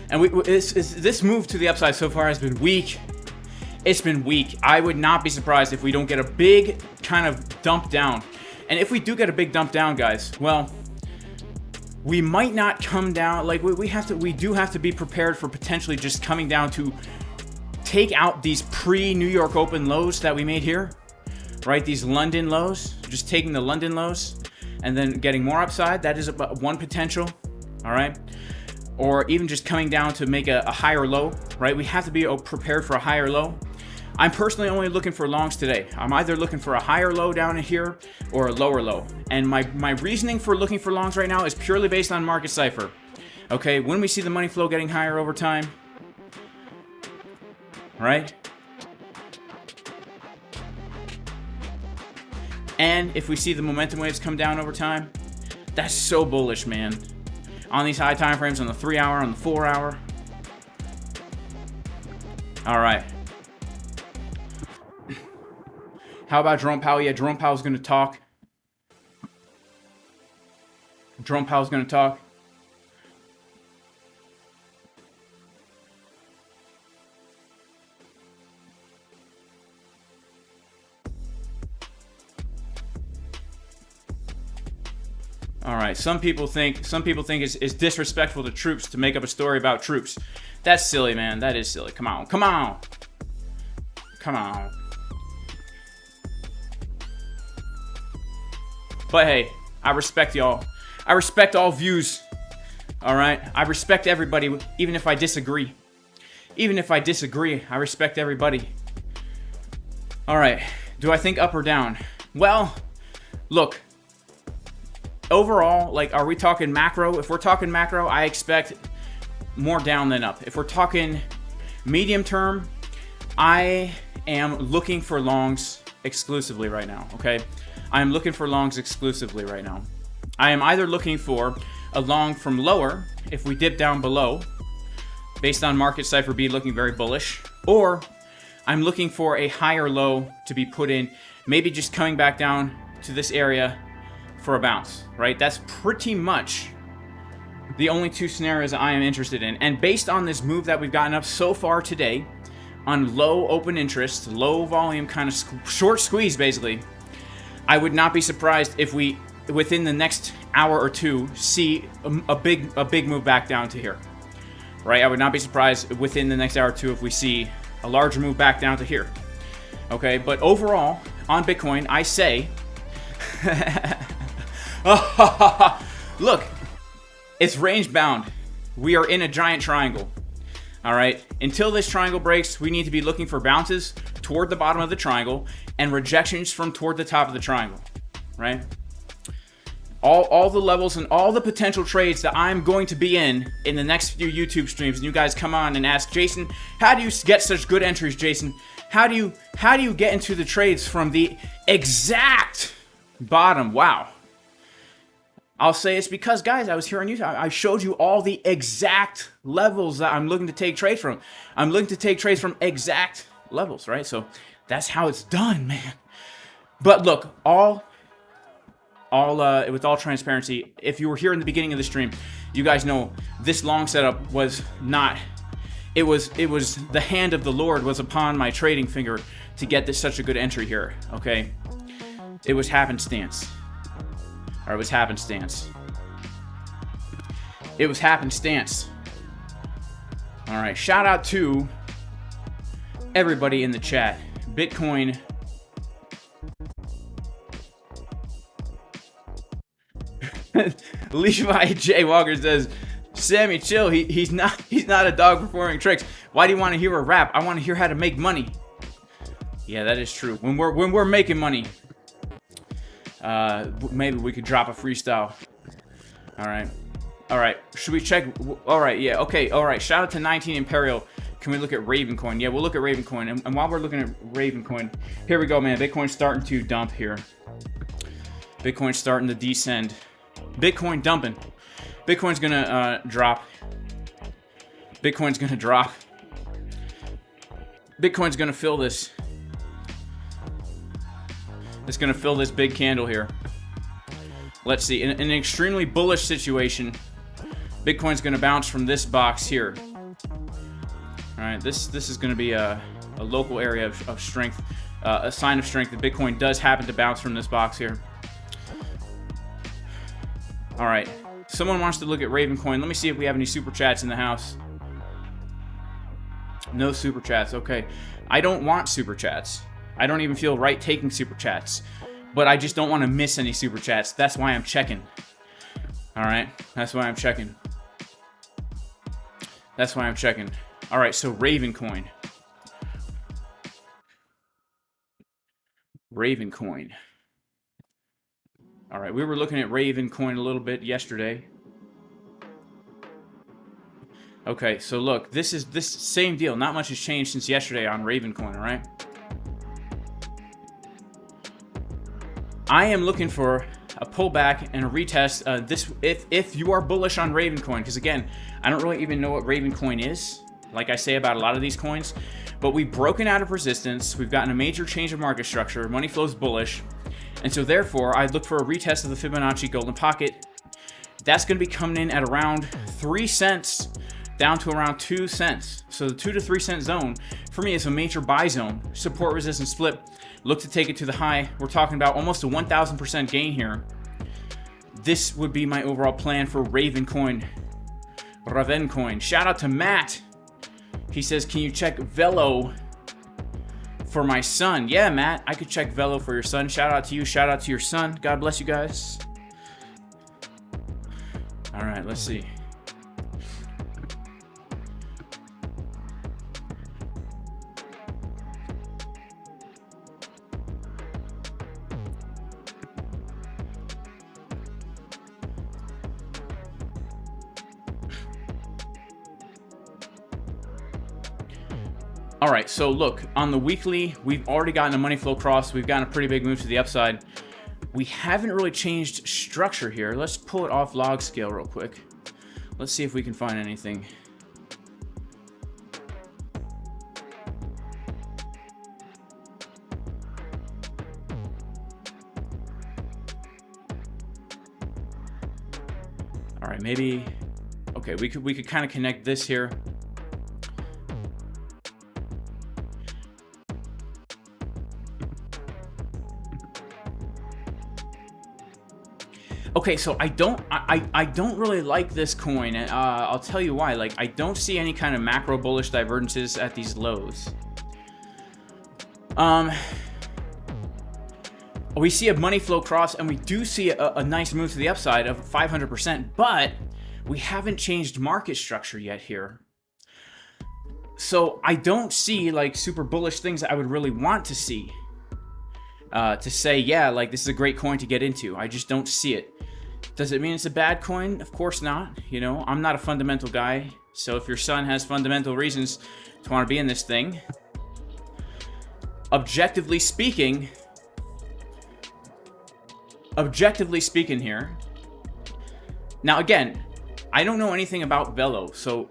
And this move to the upside so far has been weak. It's been weak. I would not be surprised if we don't get a big kind of dump down. And if we do get a big dump down, guys, well, we might not come down. Like we do have to be prepared for potentially just coming down to take out these pre-New York Open lows that we made here, right? These London lows, just taking the London lows and then getting more upside. That is one potential, all right? Or even just coming down to make a higher low, right? We have to be prepared for a higher low. I'm personally only looking for longs today. I'm either looking for a higher low down in here or a lower low. And my reasoning for looking for longs right now is purely based on market Cipher. Okay, when we see the money flow getting higher over time, right? And if we see the momentum waves come down over time, that's so bullish, man. On these high time frames, on the 3-hour, on the 4-hour. All right. How about Jerome Powell? Yeah, Jerome Powell's going to talk. Jerome Powell's going to talk. All right. Some people think it's disrespectful to troops to make up a story about troops. That's silly, man. That is silly. Come on. Come on. Come on. But hey, I respect y'all. I respect all views. All right? I respect everybody, even if I disagree. Even if I disagree, I respect everybody. All right. Do I think up or down? Well, look. Overall, like, are we talking macro? If we're talking macro, I expect more down than up. If we're talking medium term, I am looking for longs exclusively right now, okay? I am looking for longs exclusively right now. I am either looking for a long from lower, if we dip down below, based on market Cipher B looking very bullish, or I'm looking for a higher low to be put in, maybe just coming back down to this area for a bounce, right? That's pretty much the only two scenarios I am interested in. And based on this move that we've gotten up so far today, on low open interest, low volume kind of short squeeze basically, I would not be surprised if we, within the next hour or two, see a big move back down to here, right? I would not be surprised within the next hour or two if we see a larger move back down to here, okay? But overall, on Bitcoin, I say, look, it's range bound. We are in a giant triangle, all right? Until this triangle breaks, we need to be looking for bounces toward the bottom of the triangle and rejections from toward the top of the triangle, right? All the levels and all the potential trades that I'm going to be in the next few YouTube streams, and you guys come on and ask, Jason, how do you get such good entries, Jason? How do you get into the trades from the exact bottom? Wow. I'll say it's because, guys, I was here on YouTube. I showed you all the exact levels that I'm looking to take trades from. I'm looking to take trades from exact levels, right? So that's how it's done, man. But look, with all transparency, if you were here in the beginning of the stream, you guys know this long setup was not. It was the hand of the Lord was upon my trading finger to get this such a good entry here. Okay, it was happenstance. Or it was happenstance. It was happenstance. All right, shout out to everybody in the chat. Bitcoin. Levi J. Walker says, Sammy, chill. He's not a dog performing tricks. Why do you want to hear a rap? I want to hear how to make money. Yeah, that is true. When we're making money, maybe we could drop a freestyle. All right. Should we check? All right. Yeah. Okay. All right. Shout out to 19 Imperial. Can we look at Ravencoin? Yeah, we'll look at Ravencoin. And while we're looking at Ravencoin, here we go, man. Bitcoin's starting to dump here. Bitcoin's starting to descend. Bitcoin dumping. Bitcoin's gonna drop. Bitcoin's gonna drop. Bitcoin's gonna fill this. It's gonna fill this big candle here. Let's see. In an extremely bullish situation, Bitcoin's gonna bounce from this box here. All right, this is gonna be a local area of strength, a sign of strength that Bitcoin does happen to bounce from this box here. All right, someone wants to look at Ravencoin. Let me see if we have any super chats in the house. No super chats. Okay, I don't want super chats. I don't even feel right taking super chats, but I just don't want to miss any super chats. That's why I'm checking. All right, that's why I'm checking. That's why I'm checking. All right, so Ravencoin. Ravencoin. All right, we were looking at Ravencoin a little bit yesterday. Okay, so look, this same deal. Not much has changed since yesterday on Ravencoin, all right? I am looking for a pullback and a retest. If you are bullish on Ravencoin, because again, I don't really even know what Ravencoin is, like I say about a lot of these coins, but we've broken out of resistance. We've gotten a major change of market structure. Money flow's bullish. And so therefore, I'd look for a retest of the Fibonacci golden pocket. That's going to be coming in at around 3 cents down to around 2 cents. So the 2 to 3 cent zone for me is a major buy zone. Support resistance split. Look to take it to the high. We're talking about almost a 1,000% gain here. This would be my overall plan for Ravencoin. Ravencoin. Shout out to Matt. He says, can you check Velo for my son? Yeah, Matt, I could check Velo for your son. Shout out to you. Shout out to your son. God bless you guys. All right, let's see. All right, so look, on the weekly, we've already gotten a money flow cross. We've gotten a pretty big move to the upside. We haven't really changed structure here. Let's pull it off log scale real quick. Let's see if we can find anything. All right, maybe, okay, we could kind of connect this here. Okay, so I don't really like this coin, and I'll tell you why. Like, I don't see any kind of macro bullish divergences at these lows. We see a money flow cross, and we do see a nice move to the upside of 500%, but we haven't changed market structure yet here. So I don't see like super bullish things that I would really want to see. To say, yeah, like this is a great coin to get into. I just don't see it. Does it mean it's a bad coin? Of course not. You know, I'm not a fundamental guy. So if your son has fundamental reasons to want to be in this thing, objectively speaking here. Now again, I don't know anything about Velo. So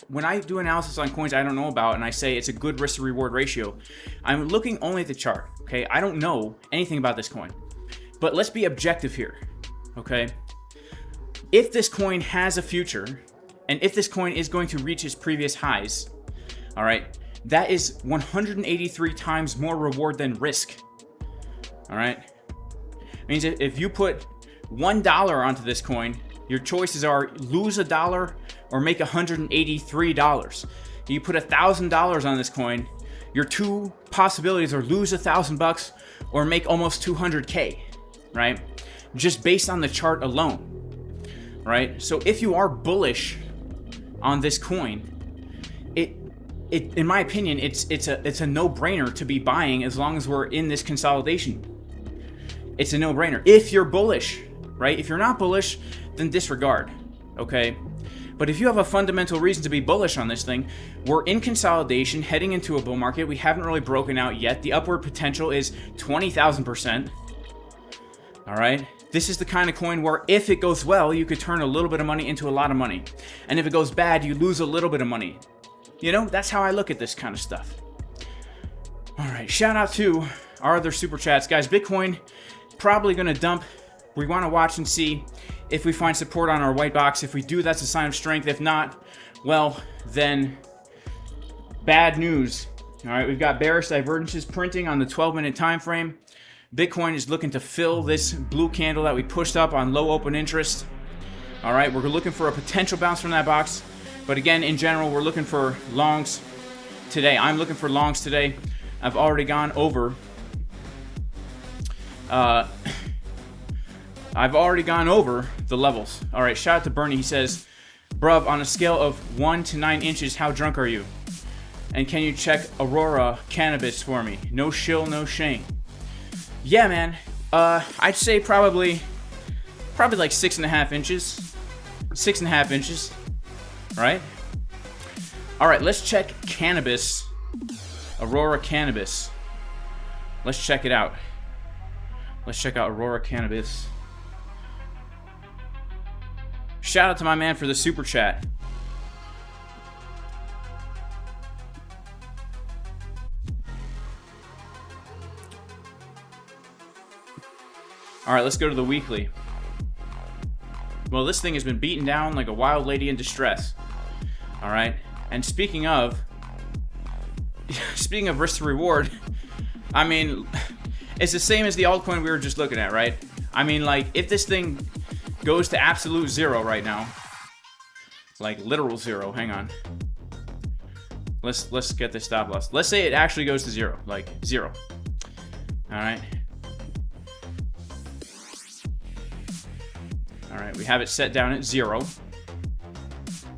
when I do analysis on coins I don't know about and I say it's a good risk to reward ratio, I'm looking only at the chart. Okay, I don't know anything about this coin, but let's be objective here. Okay, if this coin has a future, and if this coin is going to reach its previous highs, all right, that is 183 times more reward than risk. All right, it means if you put $1 onto this coin, your choices are lose $1 or make $183. You put $1,000 on this coin, your two possibilities are lose $1,000 or make almost 200K, right? Just based on the chart alone. right? So if you are bullish on this coin, it in my opinion, it's a no-brainer to be buying as long as we're in this consolidation. It's a no-brainer if you're bullish, right? If you're not bullish, then disregard, okay? But if you have a fundamental reason to be bullish on this thing, we're in consolidation, heading into a bull market. We haven't really broken out yet. The upward potential is 20,000%. All right? This is the kind of coin where if it goes well, you could turn a little bit of money into a lot of money. And if it goes bad, you lose a little bit of money. You know, that's how I look at this kind of stuff. All right, shout out to our other super chats. Guys, Bitcoin probably going to dump. We want to watch and see if we find support on our white box. If we do, that's a sign of strength. If not, well, then bad news. All right, we've got bearish divergences printing on the 12-minute time frame. Bitcoin is looking to fill this blue candle that we pushed up on low open interest. All right, we're looking for a potential bounce from that box. But again, in general, we're looking for longs today. I'm looking for longs today. I've already gone over. I've already gone over the levels. All right, shout out to Bernie. He says, bruv, on a scale of 1 to 9 inches, how drunk are you? And can you check Aurora Cannabis for me? No shill, no shame. Yeah, man. I'd say probably like 6.5 inches. 6.5 inches. Right? All right, let's check cannabis. Aurora Cannabis. Let's check it out. Let's check out Aurora Cannabis. Shout out to my man for the super chat. All right, let's go to the weekly. Well, this thing has been beaten down like a wild lady in distress. All right, and speaking of risk to reward, I mean, it's the same as the altcoin we were just looking at, right? I mean, like, if this thing goes to absolute zero right now, like literal zero, hang on. Let's get this stop loss. Let's say it actually goes to zero, like zero. All right. All right, we have it set down at 0.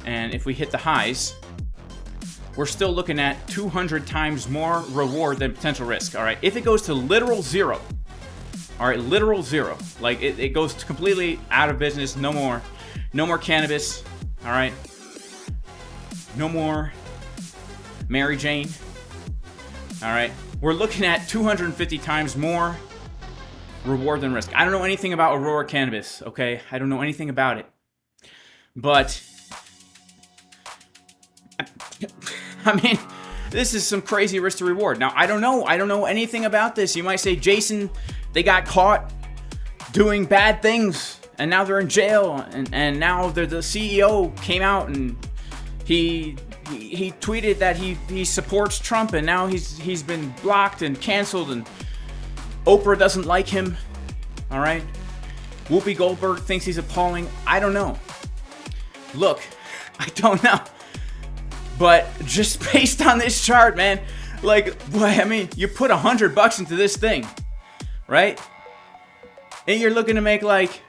And if we hit the highs, we're still looking at 200 times more reward than potential risk. All right, if it goes to literal 0, all right, literal 0, like it goes completely out of business, no more cannabis, all right, no more Mary Jane, all right, we're looking at 250 times more reward than risk. I don't know anything about Aurora Cannabis, okay? I don't know anything about it. But I mean, this is some crazy risk to reward. Now, I don't know anything about this. You might say, Jason, they got caught doing bad things and now they're in jail, and now the CEO came out and he tweeted that he supports Trump, and now he's been blocked and canceled, and Oprah doesn't like him, all right? Whoopi Goldberg thinks he's appalling. I don't know. Look, I don't know. But just based on this chart, man, like, boy, I mean, you put $100 into this thing, right? And you're looking to make, like,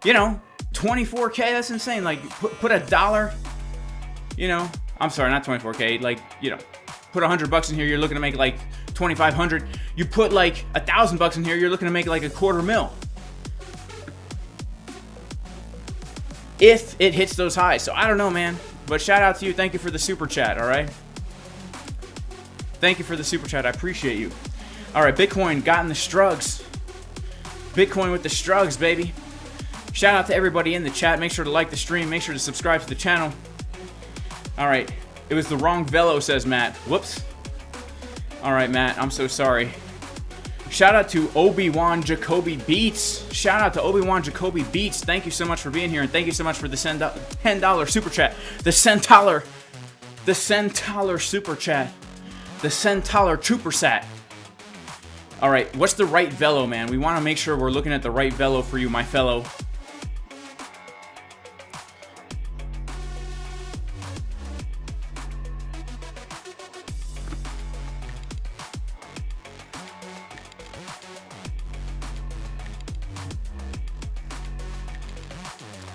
you know, 24K. That's insane. Like, put $1, you know, I'm sorry, not 24K. Like, you know, put $100 in here, you're looking to make like 2,500. You put like $1,000 in here, you're looking to make like $250,000. If it hits those highs. So I don't know, man. But shout out to you. Thank you for the super chat, all right? Thank you for the super chat. I appreciate you. All right, Bitcoin got in the strugs. Bitcoin with the strugs, baby. Shout out to everybody in the chat. Make sure to like the stream. Make sure to subscribe to the channel. All right. It was the wrong velo, says Matt. Whoops. All right, Matt. I'm so sorry. Shout out to Obi-Wan Jacoby Beats. Shout out to Obi-Wan Jacoby Beats. Thank you so much for being here, and thank you so much for the $10 super chat. The $10 super chat. The $10 trooper sat. All right, what's the right velo, man? We want to make sure we're looking at the right velo for you, my fellow.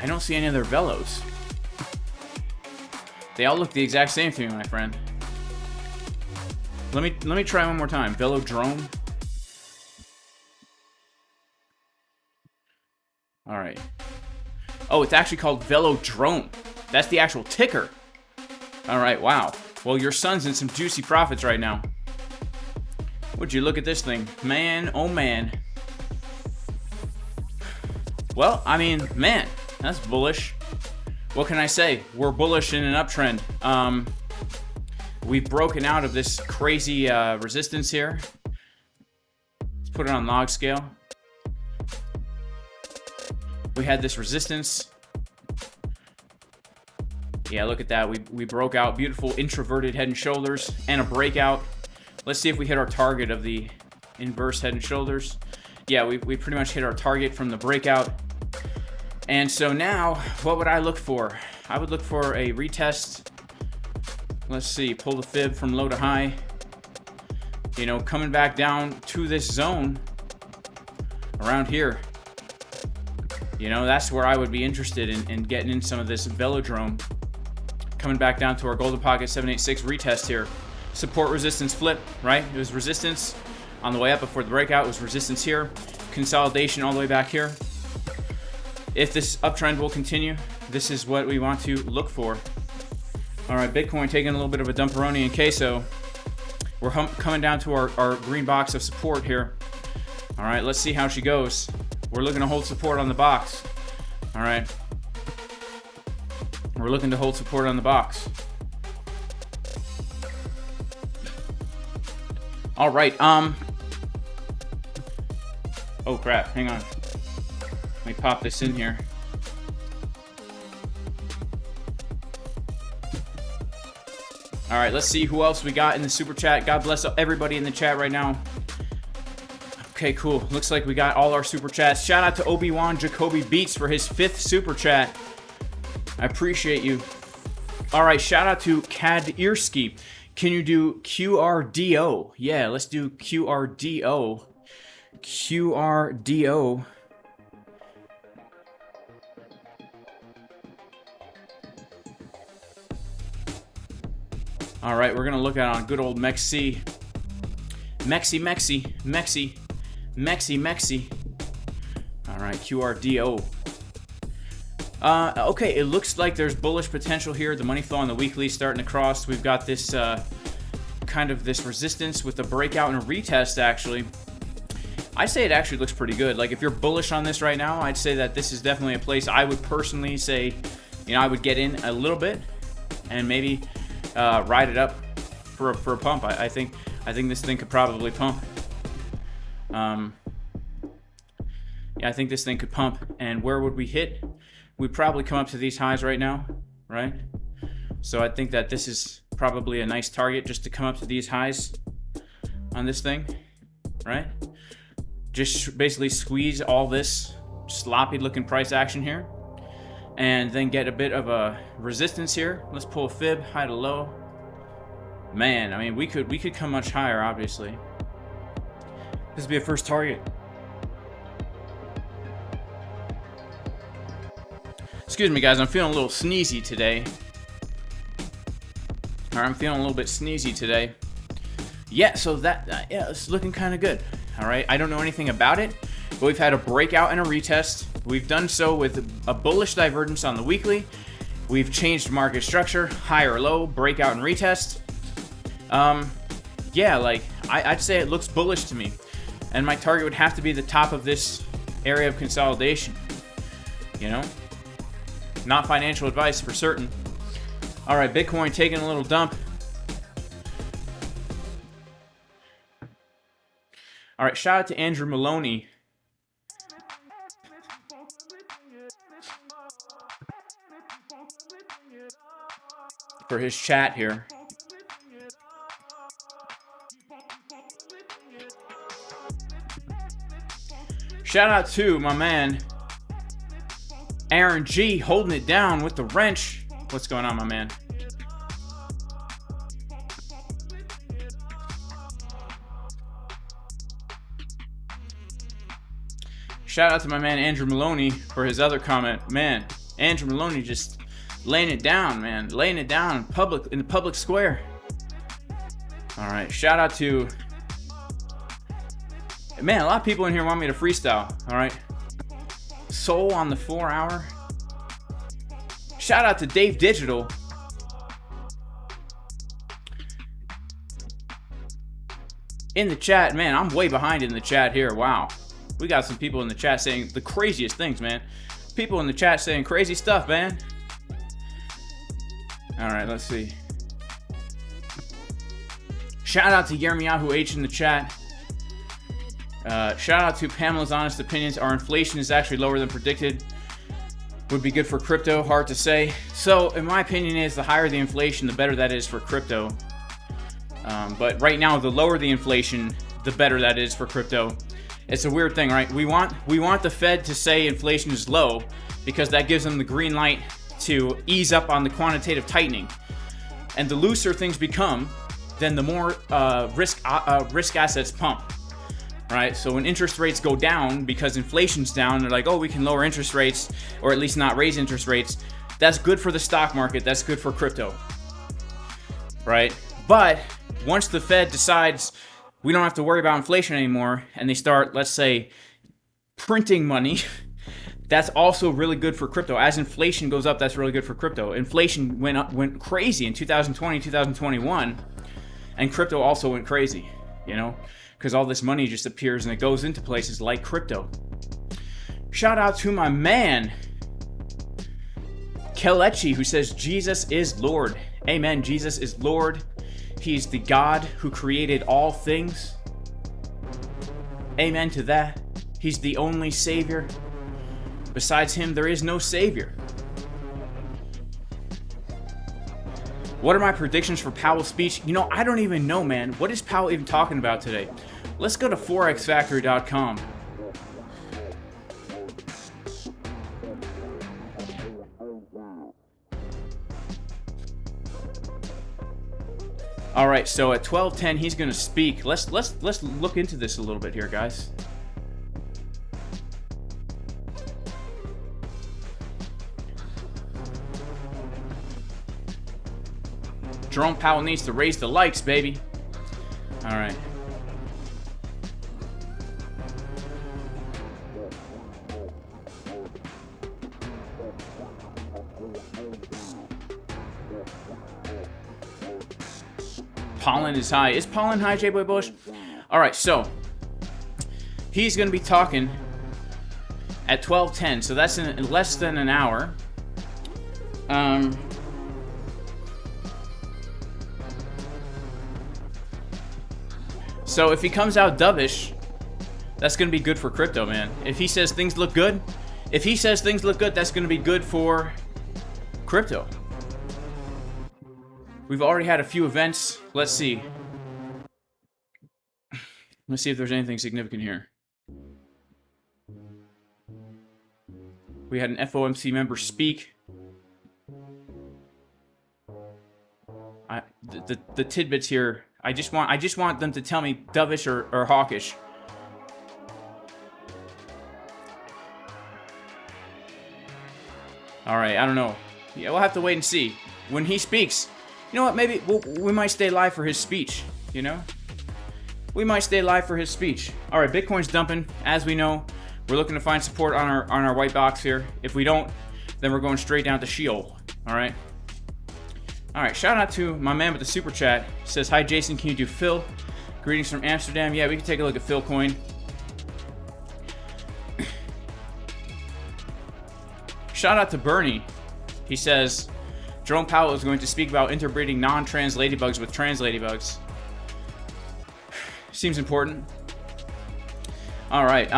I don't see any other velos. They all look the exact same to me, my friend. Let me try one more time. Velodrome. All right. Oh, it's actually called Velodrome. That's the actual ticker. All right, wow. Well, your son's in some juicy profits right now. Would you look at this thing? Man, oh man. Well, I mean, man, that's bullish. What can I say? We're bullish in an uptrend. We've broken out of this crazy resistance here. Let's put it on log scale. We had this resistance. Yeah, look at that. We broke out. Beautiful introverted head and shoulders and a breakout. Let's see if we hit our target of the inverse head and shoulders. Yeah, we pretty much hit our target from the breakout. And so now, what would I look for? I would look for a retest. Let's see, pull the fib from low to high. You know, coming back down to this zone around here. You know, that's where I would be interested in getting in some of this velodrome. Coming back down to our golden pocket 786 retest here. Support resistance flip, right? It was resistance on the way up before the breakout. It was resistance here. Consolidation all the way back here. If this uptrend will continue, this is what we want to look for. All right, Bitcoin taking a little bit of a dumperoni in queso. We're coming down to our green box of support here. All right, let's see how she goes. We're looking to hold support on the box. All right. We're looking to hold support on the box. All right. Oh crap, hang on. Let me pop this in here. All right, let's see who else we got in the super chat. God bless everybody in the chat right now. Okay, cool. Looks like we got all our super chats. Shout out to Obi-Wan Jacoby Beats for his 5th super chat. I appreciate you. All right, shout out to Kadirski. Can you do QRDO? Yeah, let's do QRDO. QRDO. All right, we're gonna look at on good old MEXC. MEXC. All right, QRDO. Okay, it looks like there's bullish potential here. The money flow on the weekly starting to cross. We've got this kind of this resistance with a breakout and a retest, actually. I'd say it actually looks pretty good. Like, if you're bullish on this right now, I'd say that this is definitely a place I would personally say, you know, I would get in a little bit and maybe ride it up for a pump. I think this thing could probably pump. Yeah, I think this thing could pump. And where would we hit? We'd probably come up to these highs right now, right? So I think that this is probably a nice target just to come up to these highs on this thing, right? Just basically squeeze all this sloppy looking price action here and then get a bit of a resistance here. Let's pull a fib, high to low. Man, I mean, we could come much higher, obviously. This would be a first target. Excuse me, guys. I'm feeling a little sneezy today. Or I'm feeling a little bit sneezy today. Yeah, so that, yeah, it's looking kind of good. All right, I don't know anything about it, but we've had a breakout and a retest. We've done so with a bullish divergence on the weekly. We've changed market structure, high or low, breakout and retest. Yeah, like, I'd say it looks bullish to me. And my target would have to be the top of this area of consolidation. You know? Not financial advice for certain. All right, Bitcoin taking a little dump. All right, shout out to Andrew Maloney. For his chat here. Shout out to my man Aaron G holding it down with the wrench. What's going on, my man? Shout out to my man Andrew Maloney for his other comment. Man, Andrew Maloney just laying it down, man. Laying it down in the public square. All right. Shout out to... Man, a lot of people in here want me to freestyle. All right. Soul on the 4 hour. Shout out to Dave Digital. In the chat, man, I'm way behind in the chat here. Wow. We got some people in the chat saying the craziest things, man. People in the chat saying crazy stuff, man. All right, let's see. Shout out to Yermiyahu H in the chat. Shout out to Pamela's Honest Opinions. Our inflation is actually lower than predicted. Would be good for crypto. Hard to say. So, in my opinion, is the higher the inflation, the better that is for crypto. But right now, the lower the inflation, the better that is for crypto. It's a weird thing, right? We want the Fed to say inflation is low because that gives them the green light to ease up on the quantitative tightening. And the looser things become, then the more risk assets pump. Right? So when interest rates go down because inflation's down, they're like, oh, we can lower interest rates or at least not raise interest rates. That's good for the stock market. That's good for crypto. Right? But once the Fed decides we don't have to worry about inflation anymore and they start, let's say, printing money, that's also really good for crypto. As inflation goes up, that's really good for crypto. Inflation went crazy in 2020, 2021, and crypto also went crazy, you know? Because all this money just appears and it goes into places like crypto. Shout out to my man, Kelechi, who says, Jesus is Lord. Amen. Jesus is Lord. He's the God who created all things. Amen to that. He's the only Savior. Besides him, there is no Savior. What are my predictions for Powell's speech? You know, I don't even know, man. What is Powell even talking about today? Let's go to forexfactory.com. All right, so at 12:10 he's going to speak. Let's look into this a little bit here, guys. Jerome Powell needs to raise the likes, baby. All right. Pollen is high. Is pollen high, J-Boy Bush? All right, so he's going to be talking at 12:10, so that's in less than an hour. So if he comes out dovish, that's going to be good for crypto, man. If he says things look good, that's going to be good for crypto. We've already had a few events. Let's see. Let's see if there's anything significant here. We had an FOMC member speak. The tidbits here. I just want them to tell me dovish or hawkish. All right, I don't know. Yeah, we'll have to wait and see when he speaks. You know what? Maybe we might stay live for his speech. You know, we might stay live for his speech. All right, Bitcoin's dumping, as we know. We're looking to find support on our white box here. If we don't, then we're going straight down to Sheol. All right. All right, shout out to my man with the super chat. He says, hi, Jason, can you do Phil? Greetings from Amsterdam. Yeah, we can take a look at Phil Coin. Shout out to Bernie. He says, Jerome Powell is going to speak about interbreeding non-transladybugs with transladybugs. Seems important. All right,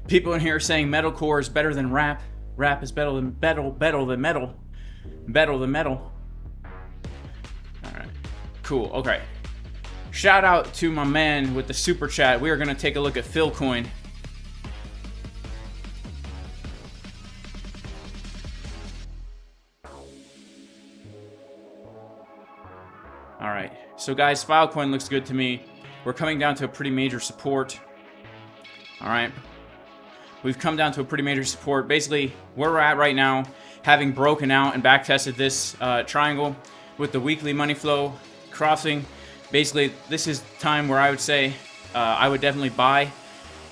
people in here are saying metalcore is better than rap. Rap is better than metal. All right, cool. Okay. Shout out to my man with the super chat. We are going to take a look at Phil Coin. All right. So guys, Filecoin looks good to me. We're coming down to a pretty major support. All right. We've come down to a pretty major support. Basically, where we're at right now, having broken out and backtested this triangle with the weekly money flow crossing, basically, this is time where I would say I would definitely buy.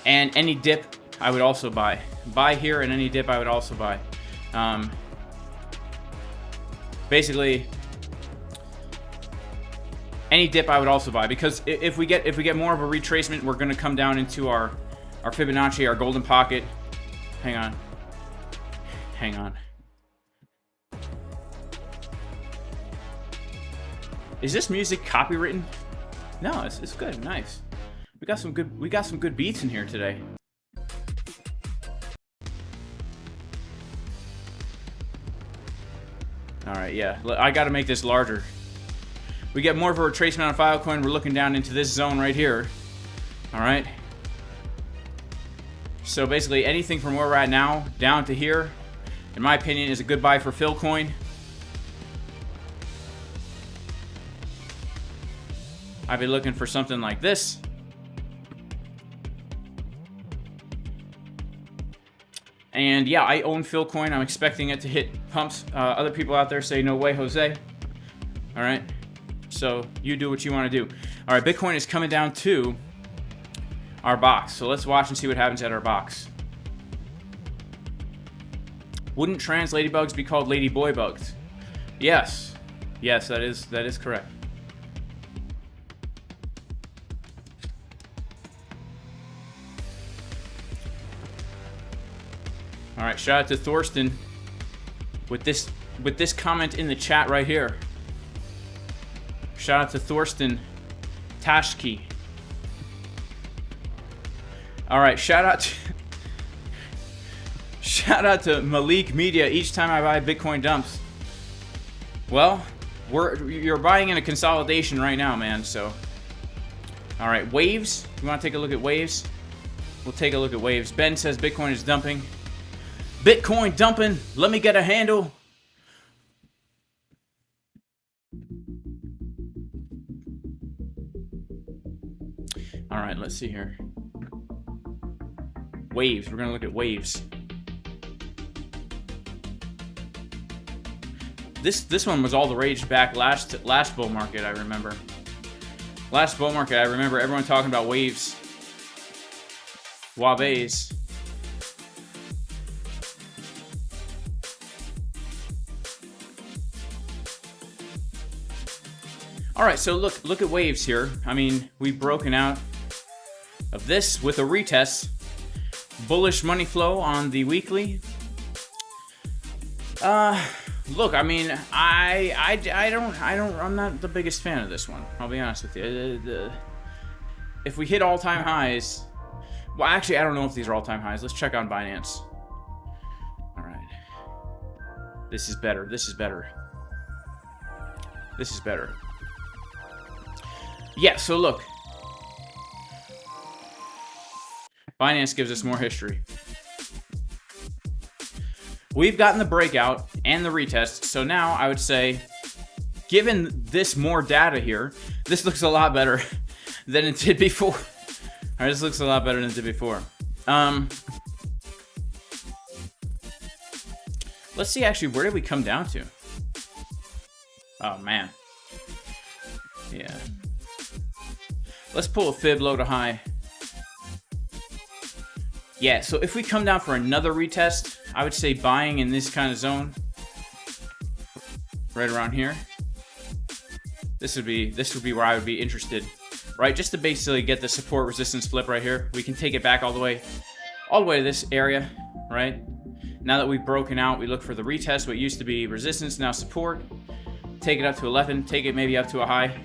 And any dip, I would also buy. Buy here, and any dip, I would also buy. Basically, any dip I would also buy, because if we get more of a retracement, we're going to come down into our Fibonacci, our golden pocket. Hang on. Is this music copywritten? No, it's good, nice. We got some good beats in here today. All right, yeah, I got to make this larger. We get more of a retracement on Filecoin. We're looking down into this zone right here. All right. So basically, anything from where we're at now down to here, in my opinion, is a good buy for Philcoin. I'd be looking for something like this. And yeah, I own Philcoin. I'm expecting it to hit pumps. Other people out there say, no way, Jose. All right. So you do what you want to do. All right, Bitcoin is coming down to our box. So let's watch and see what happens at our box. Wouldn't trans ladybugs be called lady boy bugs? Yes. Yes, that is correct. All right, shout out to Thorsten with this comment in the chat right here. Shout out to Thorsten Tashki. All right, shout out to Malik Media. Each time I buy Bitcoin dumps. Well, you're buying in a consolidation right now, man. So, all right, waves. You want to take a look at waves? We'll take a look at waves. Ben says Bitcoin is dumping. Bitcoin dumping. Let me get a handle. All right, let's see here. Waves. We're gonna look at waves. This one was all the rage back last bull market. I remember. Last bull market, I remember everyone talking about waves. Waves. All right, so look at waves here. I mean, we've broken out of this with a retest. Bullish money flow on the weekly. Look, I mean, I'm not the biggest fan of this one. I'll be honest with you. If we hit all-time highs, well, actually, I don't know if these are all-time highs. Let's check on Binance. All right, this is better. This is better. This is better. Yeah. So look. Binance gives us more history. We've gotten the breakout and the retest, so now I would say, given this more data here, this looks a lot better than it did before. All right, this looks a lot better than it did before. Let's see, actually, where did we come down to? Oh, man. Yeah. Let's pull a fib low to high. Yeah, so if we come down for another retest, I would say buying in this kind of zone. Right around here. This would be where I would be interested. Right? Just to basically get the support resistance flip right here. We can take it back all the way to this area, right? Now that we've broken out, we look for the retest, what used to be resistance, now support. Take it up to 11, take it maybe up to a high.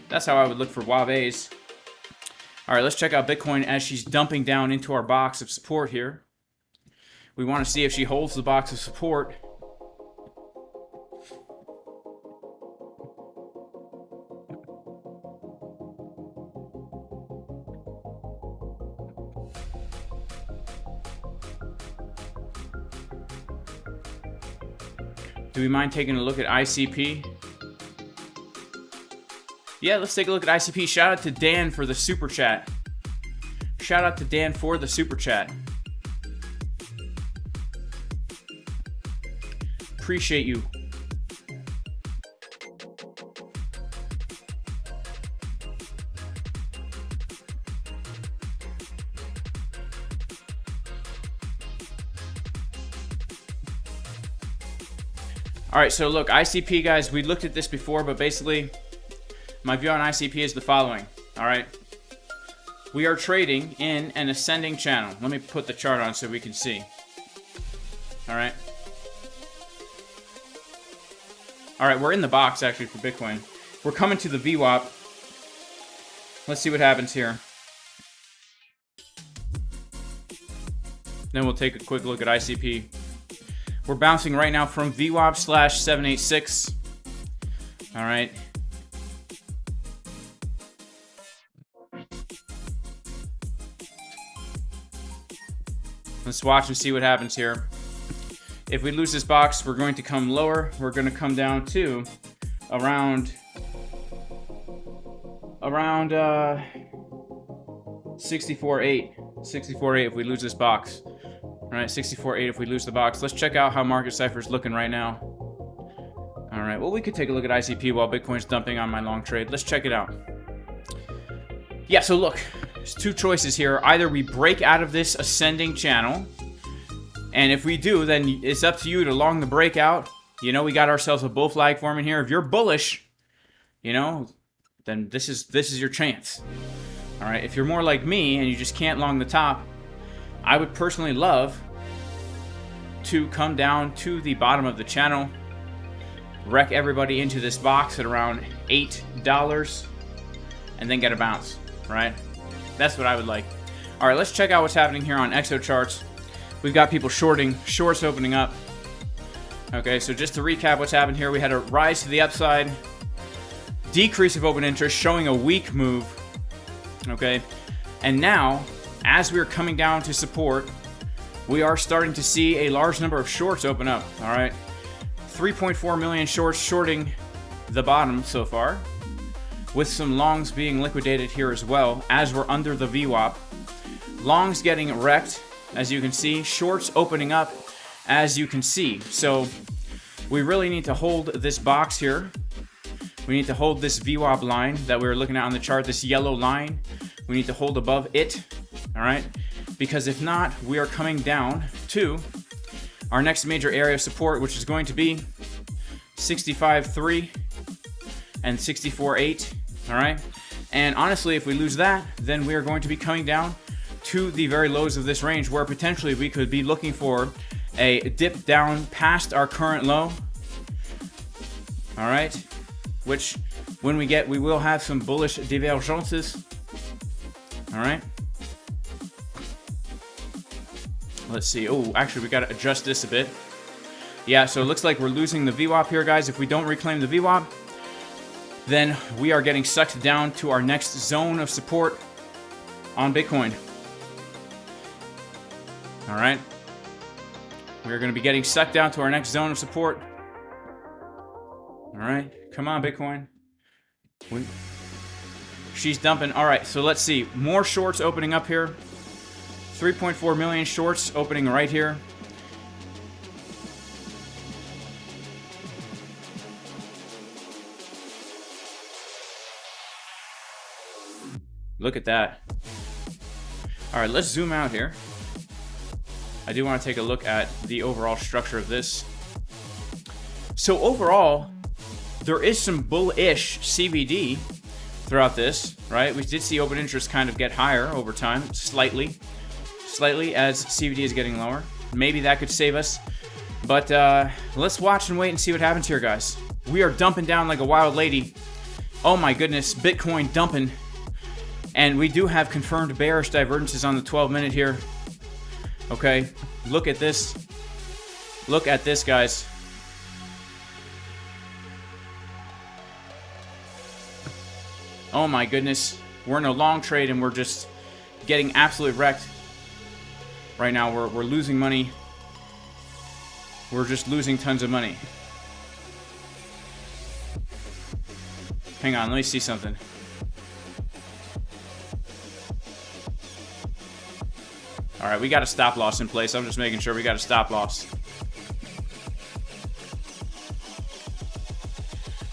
That's how I would look for waves. All right, let's check out Bitcoin as she's dumping down into our box of support here. We want to see if she holds the box of support. Do we mind taking a look at ICP? Yeah, let's take a look at ICP. Shout out to Dan for the super chat. Shout out to Dan for the super chat. Appreciate you. All right, so look, ICP, guys, we looked at this before, but basically my view on ICP is the following. All right, we are trading in an ascending channel. Let me put the chart on so we can see. All right. All right, we're in the box actually for Bitcoin. We're coming to the VWAP. Let's see what happens here. Then we'll take a quick look at ICP. We're bouncing right now from VWAP / 786. All right. Let's watch and see what happens here. If we lose this box, we're going to come lower. We're going to come down to around 64.8. 64.8 if we lose this box. All right, 64.8 if we lose the box. Let's check out how market Cipher is looking right now. All right, well, we could take a look at ICP while Bitcoin's dumping on my long trade. Let's check it out. Yeah, so look, there's two choices here. Either we break out of this ascending channel, and if we do, then it's up to you to long the breakout. You know, we got ourselves a bull flag forming here. If you're bullish, you know, then this is your chance. All right, if you're more like me and you just can't long the top, I would personally love to come down to the bottom of the channel, wreck everybody into this box at around $8, and then get a bounce, right? That's what I would like. All right, let's check out what's happening here on XO charts. We've got people shorting, shorts opening up. Okay, so just to recap what's happened here, we had a rise to the upside, decrease of open interest, showing a weak move. Okay, and now, as we're coming down to support, we are starting to see a large number of shorts open up. All right, 3.4 million shorts shorting the bottom so far, with some longs being liquidated here as well, as we're under the VWAP. Longs getting wrecked, as you can see. Shorts opening up, as you can see. So we really need to hold this box here. We need to hold this VWAP line that we were looking at on the chart, this yellow line. We need to hold above it, all right? Because if not, we are coming down to our next major area of support, which is going to be 65.3 and 64.8, all right? And honestly, if we lose that, then we are going to be coming down to the very lows of this range, where potentially we could be looking for a dip down past our current low, all right? Which, when we get, we will have some bullish divergences, all right? Let's see. Oh, actually, we got to adjust this a bit. Yeah, so it looks like we're losing the VWAP here, guys. If we don't reclaim the VWAP, then we are getting sucked down to our next zone of support on Bitcoin. All right. We're going to be getting sucked down to our next zone of support. All right. Come on, Bitcoin. She's dumping. All right, so let's see. More shorts opening up here. 3.4 million shorts opening right here. Look at that. All right, let's zoom out here. I do want to take a look at the overall structure of this. So overall, there is some bullish CVD throughout this, right? We did see open interest kind of get higher over time, slightly as CVD is getting lower. Maybe that could save us. But let's watch and wait and see what happens here, guys. We are dumping down like a wild lady. Oh my goodness, Bitcoin dumping. And we do have confirmed bearish divergences on the 12-minute here. Okay, look at this. Look at this, guys. Oh my goodness. We're in a long trade and we're just getting absolutely wrecked. Right now, we're losing money. We're just losing tons of money. Hang on, let me see something. All right, we got a stop loss in place. I'm just making sure we got a stop loss.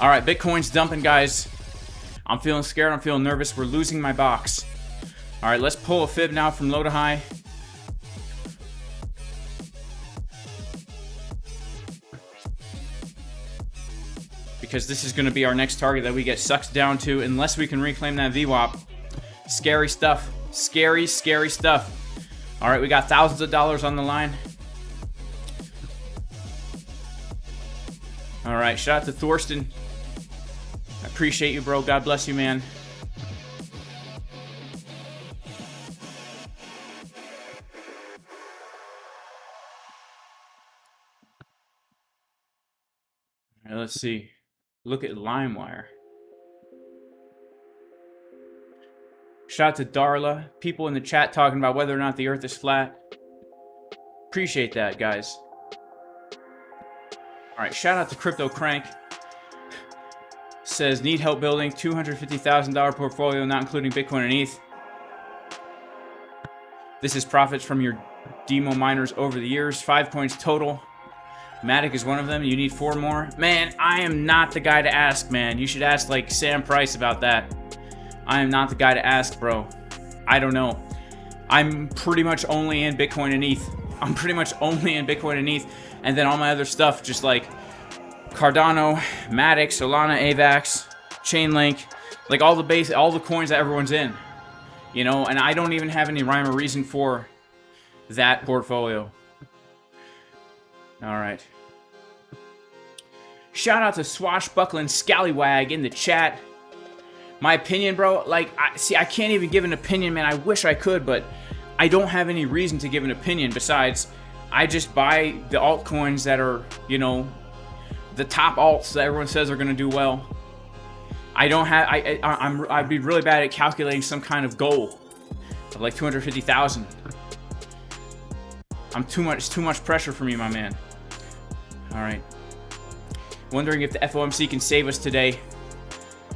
All right, Bitcoin's dumping, guys. I'm feeling scared. I'm feeling nervous. We're losing my box. All right, let's pull a fib now from low to high. Because this is going to be our next target that we get sucked down to unless we can reclaim that VWAP. Scary stuff. Scary, scary stuff. All right, we got thousands of dollars on the line. All right, shout out to Thorsten. I appreciate you, bro. God bless you, man. All right, let's see. Look at LimeWire. Shout out to Darla. People in the chat talking about whether or not the earth is flat. Appreciate that, guys. Alright, shout out to Crypto Crank. Says, need help building $250,000 portfolio, not including Bitcoin and ETH. This is profits from your demo miners over the years. 5 coins total. Matic is one of them. You need 4 more. Man, I am not the guy to ask, man. You should ask, like, Sam Price about that. I am not the guy to ask, bro. I don't know. I'm pretty much only in Bitcoin and ETH. I'm pretty much only in Bitcoin and ETH. And then all my other stuff, just like Cardano, Matic, Solana, AVAX, Chainlink. Like all the coins that everyone's in. You know, and I don't even have any rhyme or reason for that portfolio. Alright. Shout out to Swashbuckling Scallywag in the chat. My opinion, bro, like, I can't even give an opinion, man. I wish I could, but I don't have any reason to give an opinion besides I just buy the altcoins that are, you know, the top alts that everyone says are going to do well. I don't have, I'd be really bad at calculating some kind of goal of like 250,000. It's too much pressure for me, my man. All right. Wondering if the FOMC can save us today.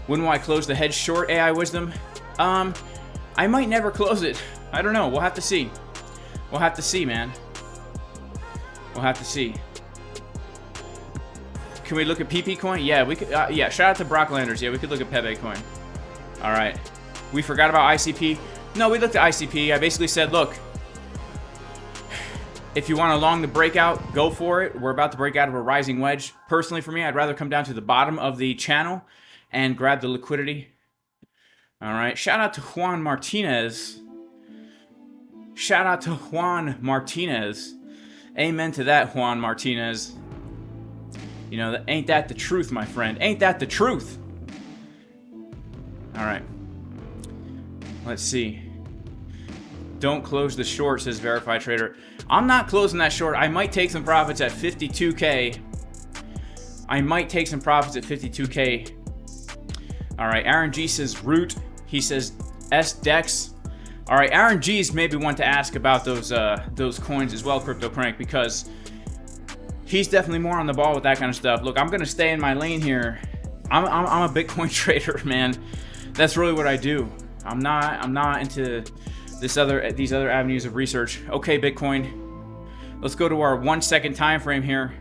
When will I close the hedge short, AI Wisdom? I might never close it. I don't know. We'll have to see. We'll have to see, man. We'll have to see. Can we look at PP Coin? Yeah, we could. Yeah, shout out to Brocklanders. Yeah, we could look at Pepe Coin. All right. We forgot about ICP. No, we looked at ICP. I basically said, look, if you want to long the breakout, go for it. We're about to break out of a rising wedge. Personally, for me, I'd rather come down to the bottom of the channel and grab the liquidity. All right. Shout out to Juan Martinez. Shout out to Juan Martinez. Amen to that, Juan Martinez. You know, ain't that the truth, my friend? Ain't that the truth? All right. Let's see. Don't close the short, says Verified Trader. I'm not closing that short. I might take some profits at 52K. I might take some profits at 52K. All right, Aaron G says root. He says SDEX. All right, Aaron G's maybe one to ask about those coins as well, Crypto Crank, because he's definitely more on the ball with that kind of stuff. Look, I'm gonna stay in my lane here. I'm a Bitcoin trader, man. That's really what I do. I'm not into these other avenues of research. Okay, Bitcoin. Let's go to our 1 second time frame here.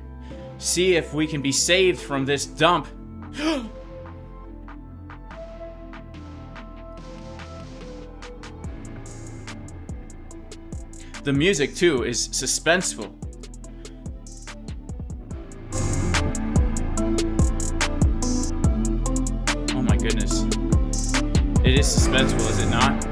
See if we can be saved from this dump. The music, too, is suspenseful. Oh my goodness. It is suspenseful, is it not?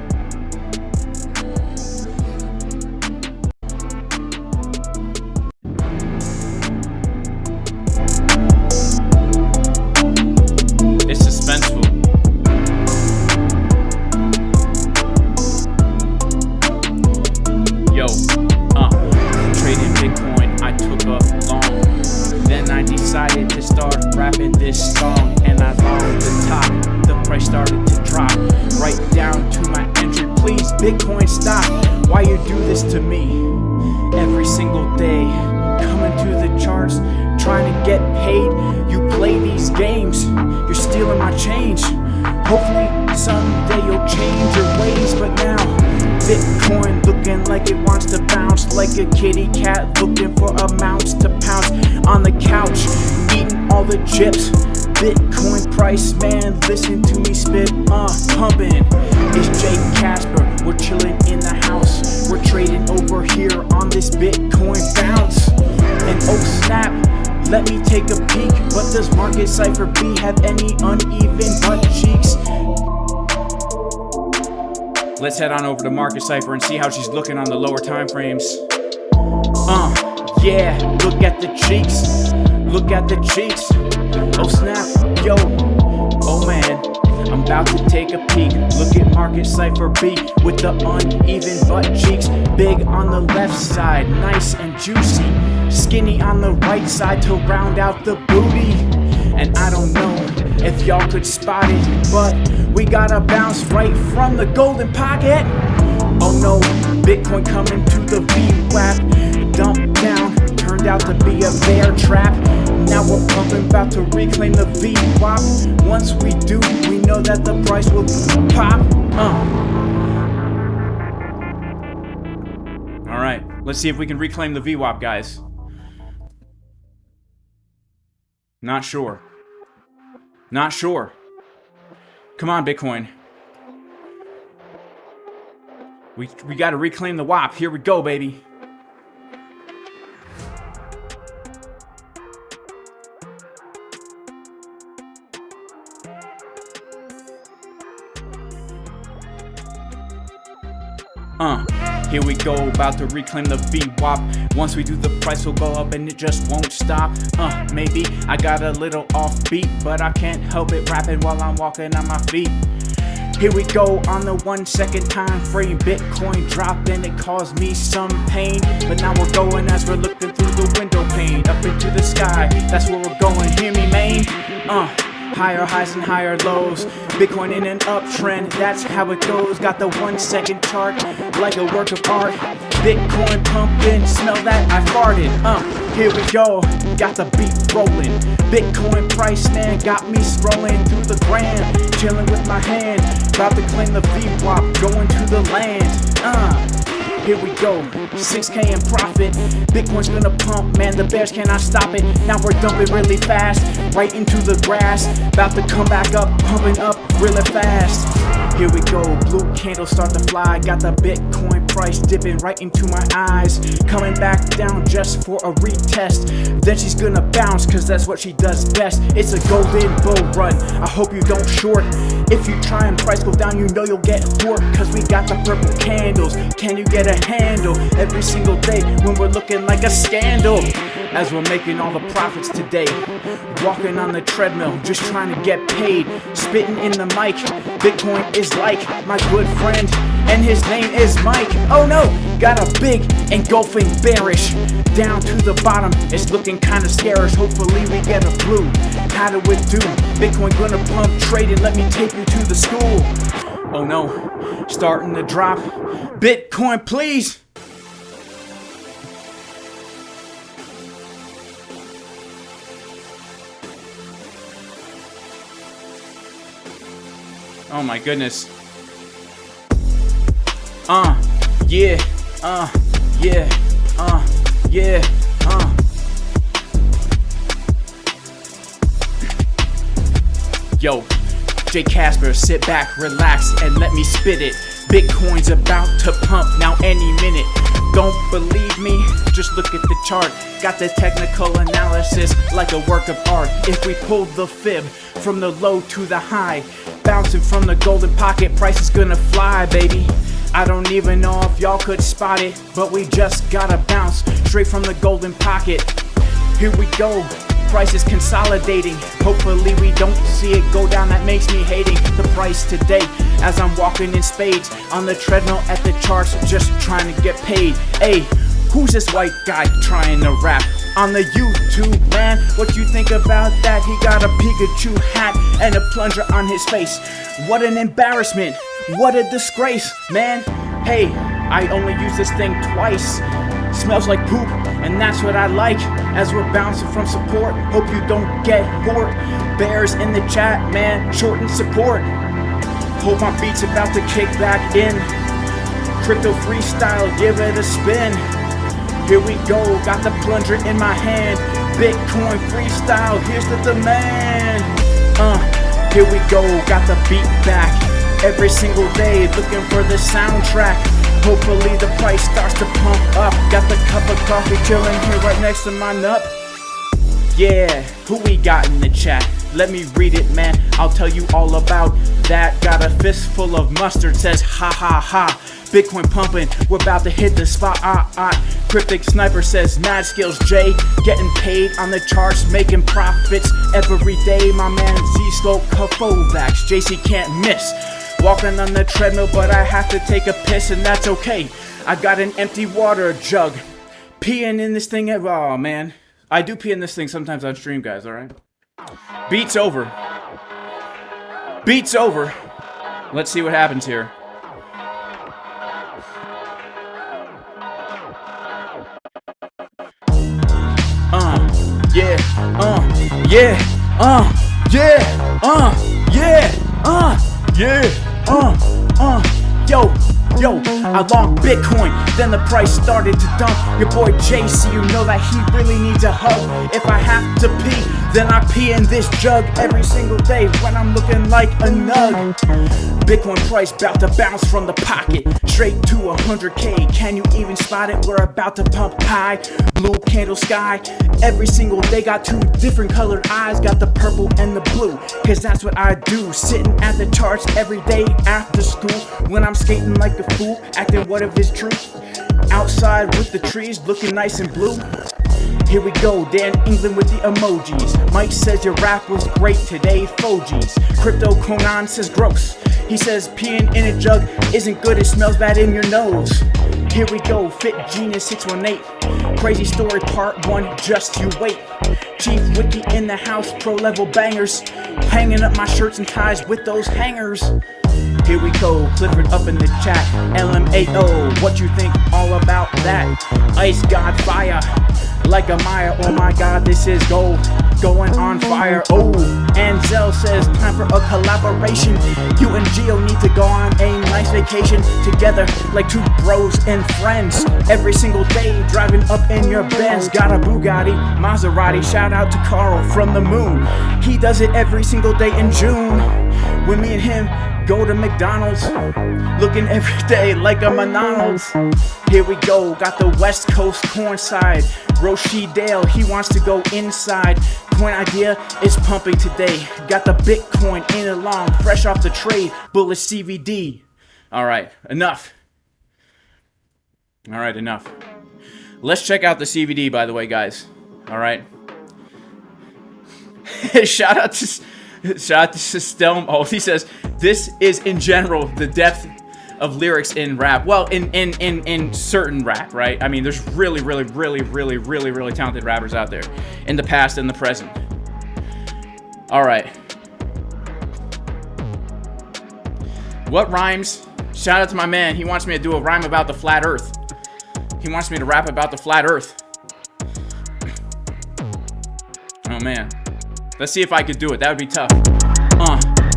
It's suspenseful. Yo, trading Bitcoin, I took up long. Then I decided to start rapping this song, and I longed the top. The price started to drop right down to my entry. Please, Bitcoin, stop. Why you do this to me every single day? Coming to the charts, trying to get paid. You play these games. You're stealing my change. Hopefully someday you'll change your ways, but now Bitcoin looking like it wants to bounce, like a kitty cat looking for amounts to pounce on the couch, eating all the chips. Bitcoin price, man, listen to me spit, pumping. It's Jay Casper, we're chilling in the house. We're trading over here on this Bitcoin bounce. And oh snap, let me take a peek. But does Market Cipher B have any uneven butt cheeks? Let's head on over to Market Cipher and see how she's looking on the lower time frames. Yeah, look at the cheeks. Look at the cheeks. Oh snap, yo, oh man, I'm about to take a peek. Look at Market Cipher B with the uneven butt cheeks. Big on the left side, nice and juicy. Skinny on the right side to round out the booty. And I don't know if y'all could spot it, but we got a bounce right from the golden pocket. Oh no, Bitcoin coming to the VWAP. Dump down, turned out to be a bear trap. Now we're pumping, about to reclaim the VWAP. Once we do, we know that the price will pop. Alright, let's see if we can reclaim the VWAP, guys. Not sure. Not sure. Come on, Bitcoin. We gotta reclaim the WAP. Here we go, baby. Here we go, about to reclaim the VWAP. Once we do, the price will go up and it just won't stop. Maybe I got a little offbeat, but I can't help it rapping while I'm walking on my feet. Here we go on the 1 second time frame. Bitcoin dropped and it caused me some pain, but now we're going as we're looking through the window pane up into the sky. That's where we're going. Hear me, main? Higher highs and higher lows. Bitcoin in an uptrend, that's how it goes. Got the 1 second chart like a work of art. Bitcoin pumping, smell that, I farted. Here we go, got the beat rolling. Bitcoin price, man, got me scrolling through the gram, chilling with my hand, about to claim the VWAP, going to the land. Here we go, 6K in profit. Bitcoin's gonna pump, man, the bears cannot stop it. Now we're dumping really fast, right into the grass. About to come back up, pumping up really fast. Here we go, blue candles start to fly. Got the Bitcoin price dipping right into my eyes. Coming back down just for a retest. Then she's gonna bounce, cause that's what she does best. It's a golden bull run, I hope you don't short. If you try and price go down, you know you'll get forked. Cause we got the purple candles, can you get a handle? Every single day when we're looking like a scandal. As we're making all the profits today, walking on the treadmill, just trying to get paid. Spitting in the mic, Bitcoin is like my good friend, and his name is Mike. Oh no, got a big engulfing bearish. Down to the bottom, it's looking kinda scarish. Hopefully we get a blue. How do it do? Bitcoin gonna pump trading, let me take you to the school. Oh no, starting to drop. Bitcoin, please. Oh my goodness. Yo, Jay Casper, sit back, relax, and let me spit it. Bitcoin's about to pump now any minute. Don't believe me? Just look at the chart. Got the technical analysis like a work of art. If we pull the fib from the low to the high, bouncing from the golden pocket, price is gonna fly, baby. I don't even know if y'all could spot it, but we just gotta bounce straight from the golden pocket. Here we go, price is consolidating. Hopefully we don't see it go down, that makes me hating the price today. As I'm walking in spades on the treadmill at the charts, just trying to get paid. Hey, who's this white guy trying to rap on the YouTube, man? What you think about that? He got a Pikachu hat and a plunger on his face. What an embarrassment, what a disgrace, man. Hey, I only use this thing twice. Smells like poop, and that's what I like. as we're bouncing from support. Hope you don't get bored. Bears in the chat, man, shorten support. Hope my beat's about to kick back in. Crypto freestyle, give it a spin. Here we go, got the plunger in my hand. Bitcoin freestyle, here's the demand. Here we go, got the beat back. Every single day, looking for the soundtrack. Hopefully the price starts to pump up. Got the cup of coffee chilling here right next to my nut. Yeah, who we got in the chat? Let me read it, man. I'll tell you all about that. Got a fistful of mustard, says ha ha ha. Bitcoin pumping, we're about to hit the spot. Cryptic Sniper says mad skills, Jay. Getting paid on the charts, making profits every day. My man Z-Slope, Kovacs, JC can't miss. Walking on the treadmill, but I have to take a piss, and that's okay. I got an empty water jug. Peeing in this thing, oh man. I do pee in this thing sometimes on stream, guys, alright? Beat's over. Beat's over. Let's see what happens here. Yo, I long Bitcoin, then the price started to dump. Your boy JC, you know that he really needs a hug. If I have to pee, then I pee in this jug every single day when I'm looking like a nug. Bitcoin price about to bounce from the pocket straight to 100K. Can you even spot it? We're about to pump high. Blue candle sky. Every single day got two different colored eyes. Got the purple and the blue, cause that's what I do. Sitting at the charts every day after school. When I'm skating like a fool, acting what if it's true. Outside with the trees looking nice and blue. Here we go, Dan England with the emojis. Mike says your rap was great today, Fogies. Crypto Conan says gross. He says peeing in a jug isn't good, it smells bad in your nose. Here we go, Fit Genius 618. Crazy story part 1, just you wait. Chief Wiki in the house, pro level bangers. Hanging up my shirts and ties with those hangers. Here we go, Clifford up in the chat. LMAO, what you think all about that? Ice God fire, like a Maya. Oh my God, this is gold, going on fire. Oh, Anzel says time for a collaboration. You and Geo need to go on a nice vacation together, like two bros and friends. Every single day, driving up in your Benz. Got a Bugatti, Maserati. Shout out to Carl from the moon. He does it every single day in June. When me and him go to McDonald's, looking every day like a McDonald's. Here we go, got the West Coast corn side. Roshi Dale, he wants to go inside. Coin idea is pumping today. Got the Bitcoin in a long, fresh off the trade. Bullish CVD. Alright, enough. Alright, enough. Let's check out the CVD, by the way, guys. Alright. Shout out to Stelm. Oh, he says, this is in general the depth of lyrics in rap. Well, in certain rap, right? I mean, there's really talented rappers out there in the past and the present. All right. What rhymes? Shout out to my man. He wants me to do a rhyme about the flat earth. He wants me to rap about the flat earth. Oh, man. Let's see if I could do it. That would be tough.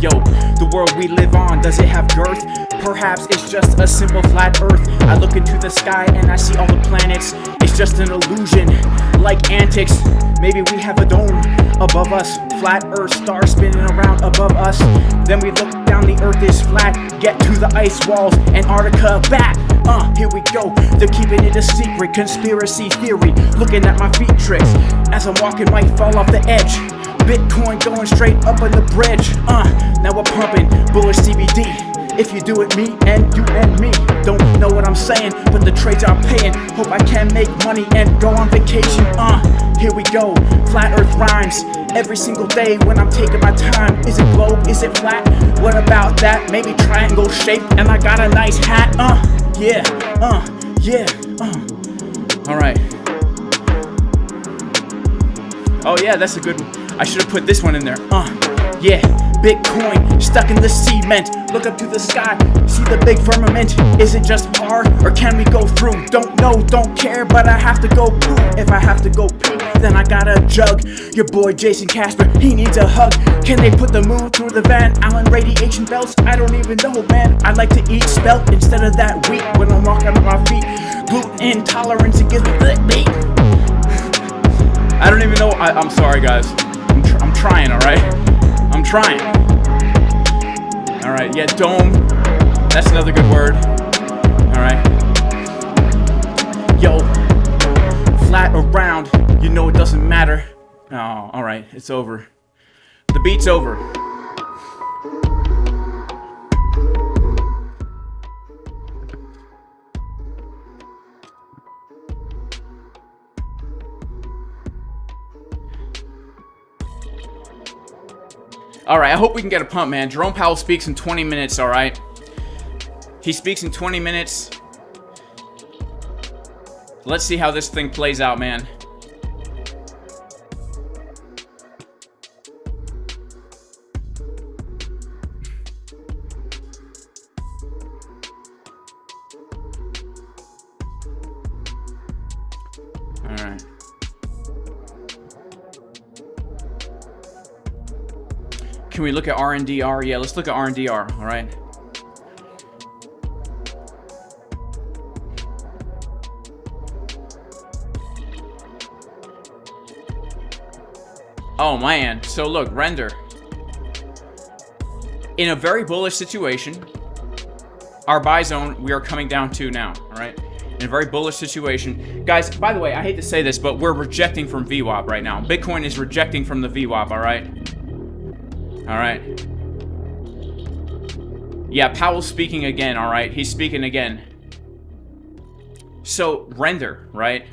Yo, the world we live on, does it have girth? Perhaps it's just a simple flat earth. I look into the sky and I see all the planets. It's just an illusion, like antics. Maybe we have a dome above us. Flat earth, stars spinning around above us. Then we look down, the earth is flat. Get to the ice walls, Antarctica back. Here we go, they're keeping it a secret. Conspiracy theory, looking at my feet tricks. As I'm walking, might fall off the edge. Bitcoin going straight up on the bridge. Now we're pumping bullish CBD. If you do it, me and you and me. Don't know what I'm saying, but the trades are paying. Hope I can make money and go on vacation. Here we go, flat earth rhymes. Every single day when I'm taking my time. Is it globe, is it flat? What about that? Maybe triangle shape and I got a nice hat. Yeah. Alright. Oh yeah, that's a good one. I should have put this one in there. Yeah. Bitcoin stuck in the cement. Look up to the sky, see the big firmament. Is it just hard or can we go through? Don't know, don't care, but I have to go poo. If I have to go pee, then I gotta jug. Your boy Jason Casper, he needs a hug. Can they put the move through the Van Allen radiation belts? I don't even know, man. I like to eat spelt instead of that wheat when I'm walking on my feet. Gluten intolerance, it gives me clickbait. I don't even know. I'm sorry, guys. I'm trying, all right? I'm trying. All right, yeah, dome. That's another good word. All right. Yo, flat or round, you know it doesn't matter. Oh, all right, it's over. The beat's over. All right, I hope we can get a pump, man. Jerome Powell speaks in 20 minutes, all right? He speaks in 20 minutes. Let's see how this thing plays out, man. All right. Can we look at RNDR? Yeah, let's look at RNDR, all right? Oh man, so look, render. In a very bullish situation, our buy zone, we are coming down to now, all right? In a very bullish situation. Guys, by the way, I hate to say this, but we're rejecting from VWAP right now. Bitcoin is rejecting from the VWAP, all right? All right. Yeah, Powell's speaking again, all right? He's speaking again. So, render, right?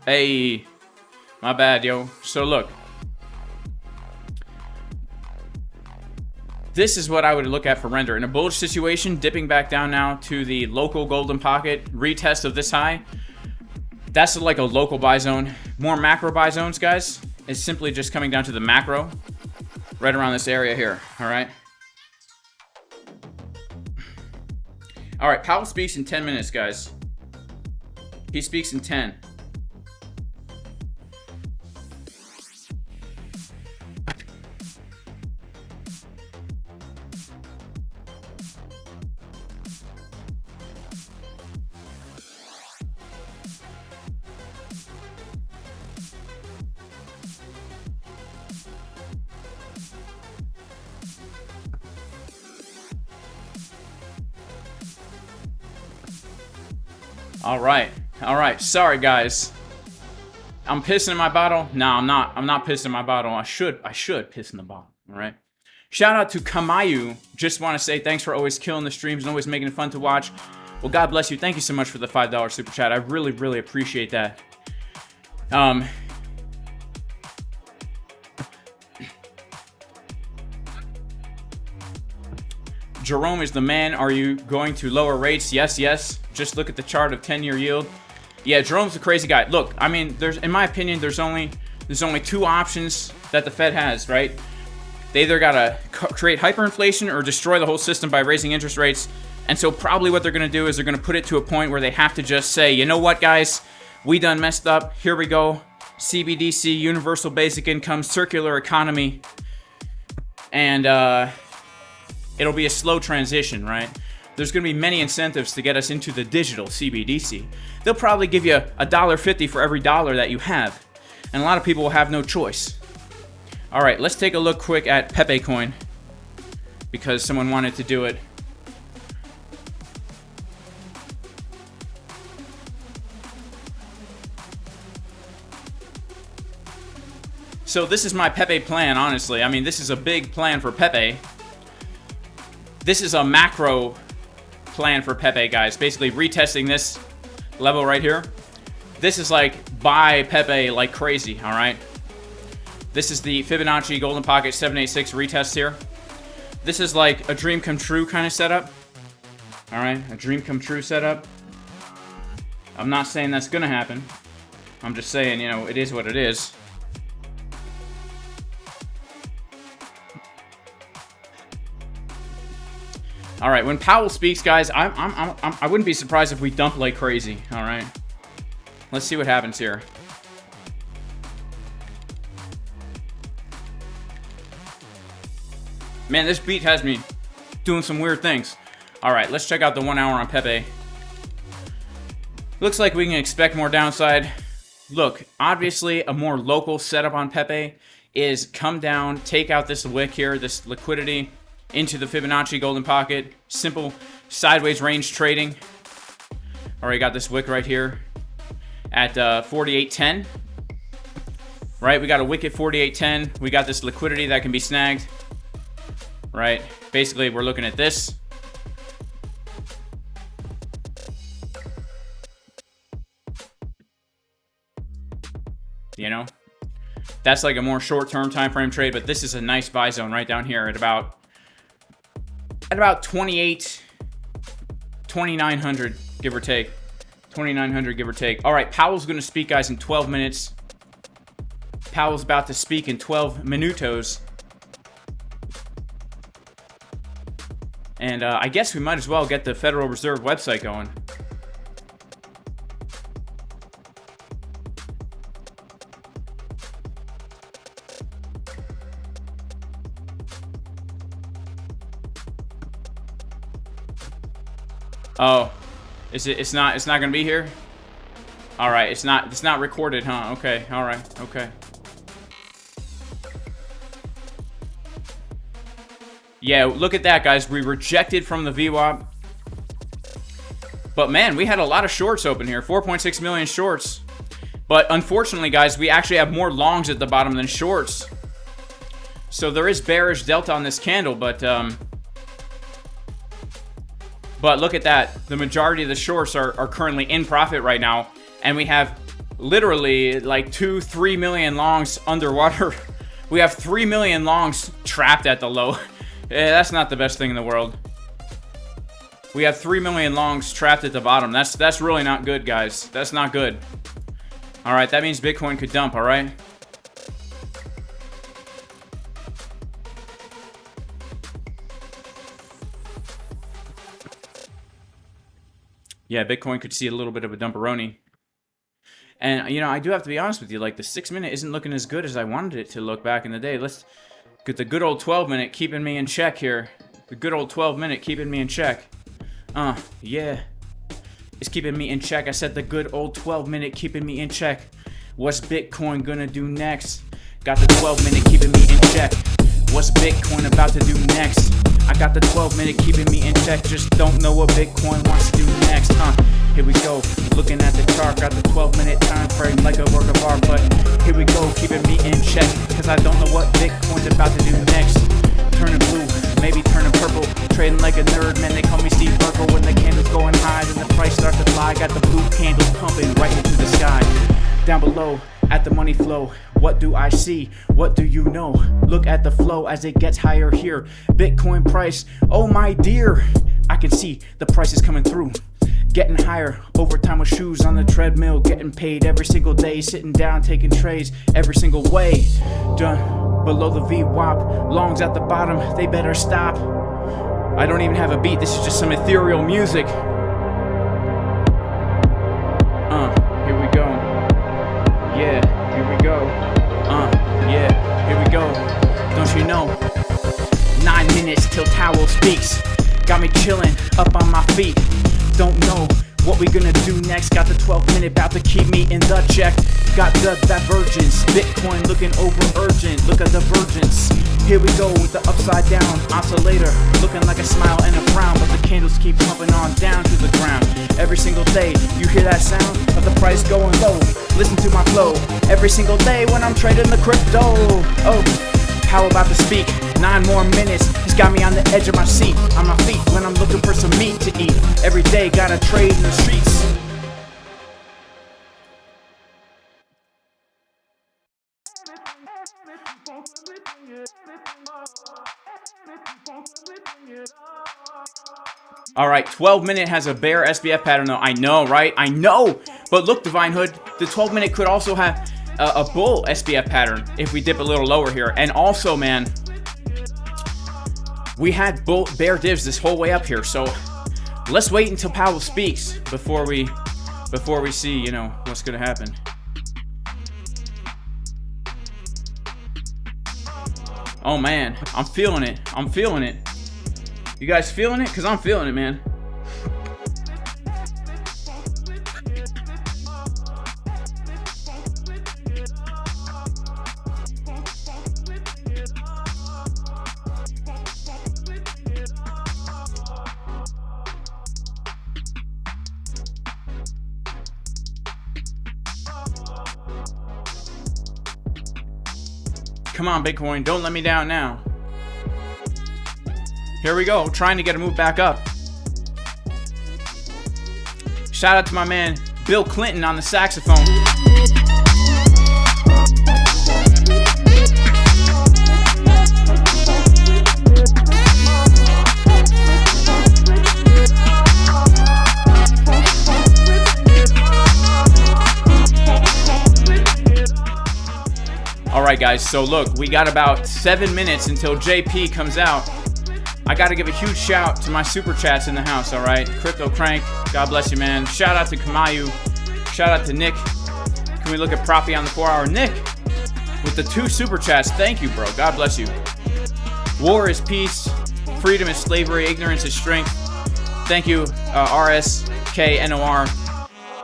Hey, my bad, yo. So look, this is what I would look at for render. In a bullish situation, dipping back down now to the local golden pocket, retest of this high. That's like a local buy zone. More macro buy zones, guys, is simply just coming down to the macro, right around this area here, all right? All right, Powell speaks in 10 minutes, guys. He speaks in 10. All right. Sorry, guys. I'm pissing in my bottle. No, I'm not. I'm not pissing in my bottle. I should piss in the bottle. All right. Shout out to Kamayu. Just want to say thanks for always killing the streams and always making it fun to watch. Well, God bless you. Thank you so much for the $5 super chat. I really, really appreciate that. Jerome is the man. Are you going to lower rates? Yes, yes. Just look at the chart of 10-year yield. Yeah, Jerome's a crazy guy. Look, I mean, in my opinion, there's only two options that the Fed has, right? They either gotta create hyperinflation or destroy the whole system by raising interest rates. And so probably what they're gonna do is they're gonna put it to a point where they have to just say, you know what, guys, we done messed up. Here we go. CBDC, universal basic income, circular economy, and it'll be a slow transition, right? There's going to be many incentives to get us into the digital CBDC. They'll probably give you $1.50 for every dollar that you have, and a lot of people will have no choice. All right, let's take a look quick at Pepe Coin because someone wanted to do it. So this is my Pepe plan, honestly. I mean, this is a big plan for Pepe. This is a macro plan for Pepe, guys. Basically retesting this level right here. This is like buy Pepe like crazy, all right? This is the Fibonacci Golden Pocket 786 retest here. This is like a dream come true kind of setup. All right, a dream come true setup. I'm not saying that's gonna happen. I'm just saying, you know, it is what it is. All right, when Powell speaks, guys, I wouldn't be surprised if we dump like crazy. All right, let's see what happens here. Man, this beat has me doing some weird things. All right, let's check out the 1 hour on Pepe. Looks like we can expect more downside. Look, obviously, a more local setup on Pepe is come down, take out this wick here, this liquidity, into the Fibonacci Golden Pocket. Simple sideways range trading. Already got this wick right here at 48.10. Right, we got a wick at 48.10. We got this liquidity that can be snagged. Right, basically we're looking at this. You know, that's like a more short-term time frame trade, but this is a nice buy zone right down here at about 2900 give or take. 2900 give or take. All right, Powell's going to speak, guys, in 12 minutes. Powell's about to speak in 12 minutos. And I guess we might as well get the Federal Reserve website going. Oh, it's not gonna be here? All right, it's not recorded, huh? Okay, all right, okay. Yeah, look at that, guys. We rejected from the VWAP. But man, we had a lot of shorts open here, 4.6 million shorts. But unfortunately, guys, we actually have more longs at the bottom than shorts. So there is bearish delta on this candle, but look at that. The majority of the shorts are currently in profit right now. And we have literally like 2-3 million longs underwater. We have 3 million longs trapped at the low. Yeah, that's not the best thing in the world. We have 3 million longs trapped at the bottom. That's really not good, guys. That's not good. All right, that means Bitcoin could dump, all right? Yeah, Bitcoin could see a little bit of a dumperoni. And, you know, I do have to be honest with you. Like, the 6-minute isn't looking as good as I wanted it to look back in the day. Let's get the good old 12-minute keeping me in check here. The good old 12-minute keeping me in check. Yeah. It's keeping me in check. I said the good old 12-minute keeping me in check. What's Bitcoin gonna do next? Got the 12-minute keeping me in check. What's Bitcoin about to do next? I got the 12-minute keeping me in check. Just don't know what Bitcoin wants to do next. Here we go. Looking at the chart. Got the 12-minute time frame like a work of art. But here we go. Keeping me in check. Cause I don't know what Bitcoin's about to do next. Turning blue. Maybe turning purple. Trading like a nerd. Man, they call me Steve Urkel. When the candle's going high and the price starts to fly. Got the blue candles pumping right into the sky. Down below, at the money flow. What do I see? What do you know? Look at the flow as it gets higher here. Bitcoin price, oh my dear. I can see the price is coming through. Getting higher, overtime with shoes on the treadmill. Getting paid every single day, sitting down, taking trades every single way. Done below the VWAP, longs at the bottom, they better stop. I don't even have a beat, this is just some ethereal music. Here we go. Yeah, here we go. Yeah, here we go. Don't you know? 9 minutes till Powell speaks. Got me chilling up on my feet. Don't know what we gonna do next. Got the 12-minute about to keep me in the check. Got the divergence. Bitcoin looking over urgent. Look at the divergence. Here we go with the upside down oscillator. Looking like a smile and a frown, but the candles keep pumping on down to the ground. Every single day you hear that sound of the price going low. Listen to my flow. Every single day when I'm trading the crypto. Oh, how about to speak? 9 more minutes, he's got me on the edge of my seat, on my feet when I'm looking for some meat to eat. Every day gotta trade in the streets. Alright, 12-minute has a bear SBF pattern though. I know, right? I know! But look, Divine Hood, the 12-minute could also have a bull SBF pattern if we dip a little lower here. And also, man, we had bear divs this whole way up here, so let's wait until Powell speaks before we see, you know, what's gonna happen. Oh man, I'm feeling it. I'm feeling it. You guys feeling it? Cause I'm feeling it, man. Come on, Bitcoin, don't let me down now. Here we go, trying to get a move back up. Shout out to my man, Bill Clinton on the saxophone. Alright guys, so look, we got about 7 minutes until JP comes out. I gotta give a huge shout to my super chats in the house, alright? Crypto Crank, God bless you, man. Shout out to Kamayu. Shout out to Nick. Can we look at Proppy on the 4 hour? Nick, with the 2 super chats, thank you, bro. God bless you. War is peace. Freedom is slavery. Ignorance is strength. Thank you, RSKNOR.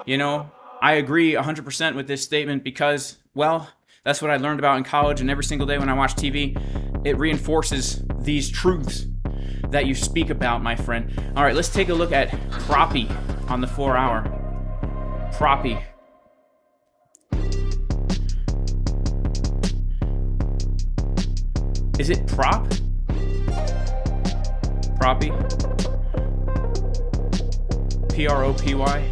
You know, I agree 100% with this statement because, well, that's what I learned about in college, and every single day when I watch TV, it reinforces these truths that you speak about, my friend. All right, let's take a look at Proppy on the 4 hour. Proppy. Is it prop? Proppy? P-R-O-P-Y?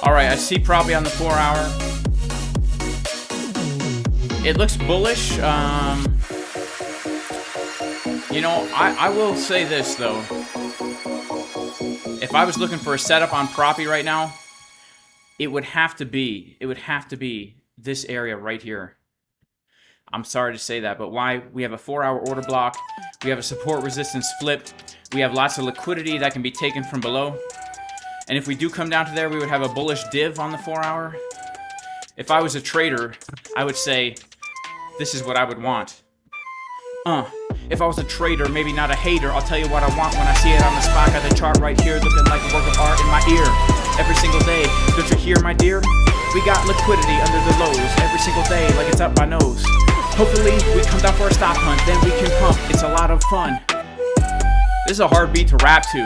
Alright, I see Proppy on the 4 hour. It looks bullish. You know, I will say this though. If I was looking for a setup on Proppy right now, it would have to be this area right here. I'm sorry to say that, but why? We have a 4 hour order block. We have a support resistance flip. We have lots of liquidity that can be taken from below. And if we do come down to there, we would have a bullish div on the 4 hour. If I was a trader, I would say, this is what I would want. If I was a trader, maybe not a hater, I'll tell you what I want when I see it on the spot. Got the chart right here, looking like a work of art in my ear. Every single day, don't you hear, my dear? We got liquidity under the lows every single day, like it's up my nose. Hopefully we come down for a stop hunt, then we can pump. It's a lot of fun. This is a hard beat to rap to.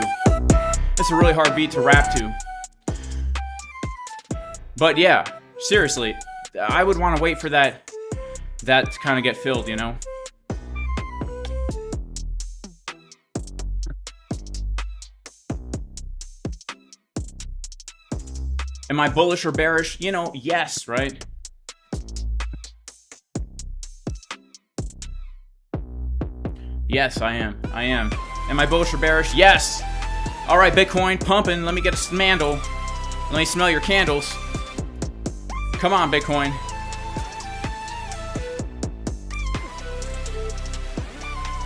It's a really hard beat to rap to. But yeah, seriously, I would want to wait for that to kind of get filled, you know? Am I bullish or bearish? You know, yes, right? Yes, I am. I am. Am I bullish or bearish? Yes. All right, Bitcoin, pumping. Let me get a smandle. Let me smell your candles. Come on, Bitcoin.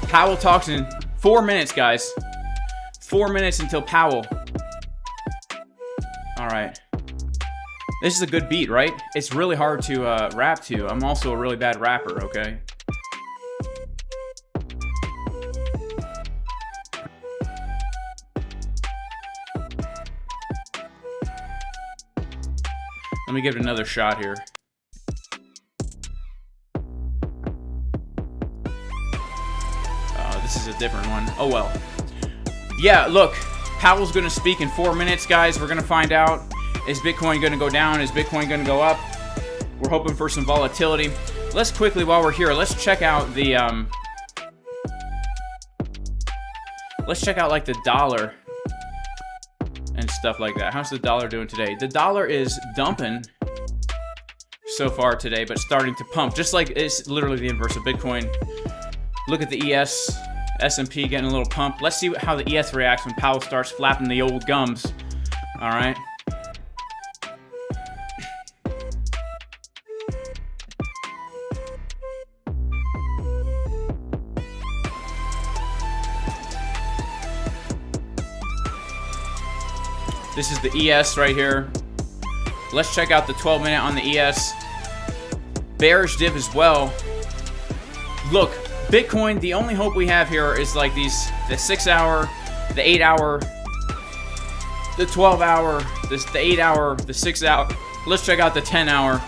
Powell talks in 4 minutes, guys. 4 minutes until Powell. All right. This is a good beat, right? It's really hard to rap to. I'm also a really bad rapper, okay? Let me give it another shot here. This is a different one. Oh well. Yeah, look. Powell's going to speak in 4 minutes, guys. We're going to find out. Is Bitcoin going to go down? Is Bitcoin going to go up? We're hoping for some volatility. Let's quickly, while we're here, let's check out the let's check out like the dollar and stuff like that. How's the dollar doing today? The dollar is dumping so far today, but starting to pump. Just like it's literally the inverse of Bitcoin. Look at the ES, S&P getting a little pump. Let's see how the ES reacts when Powell starts flapping the old gums. All right. This is the ES right here. Let's check out the 12-minute on the ES. Bearish dip as well. Look, Bitcoin, the only hope we have here is like the 6-hour, the 8-hour, the 12-hour, the 8-hour, the 6-hour. Let's check out the 10-hour.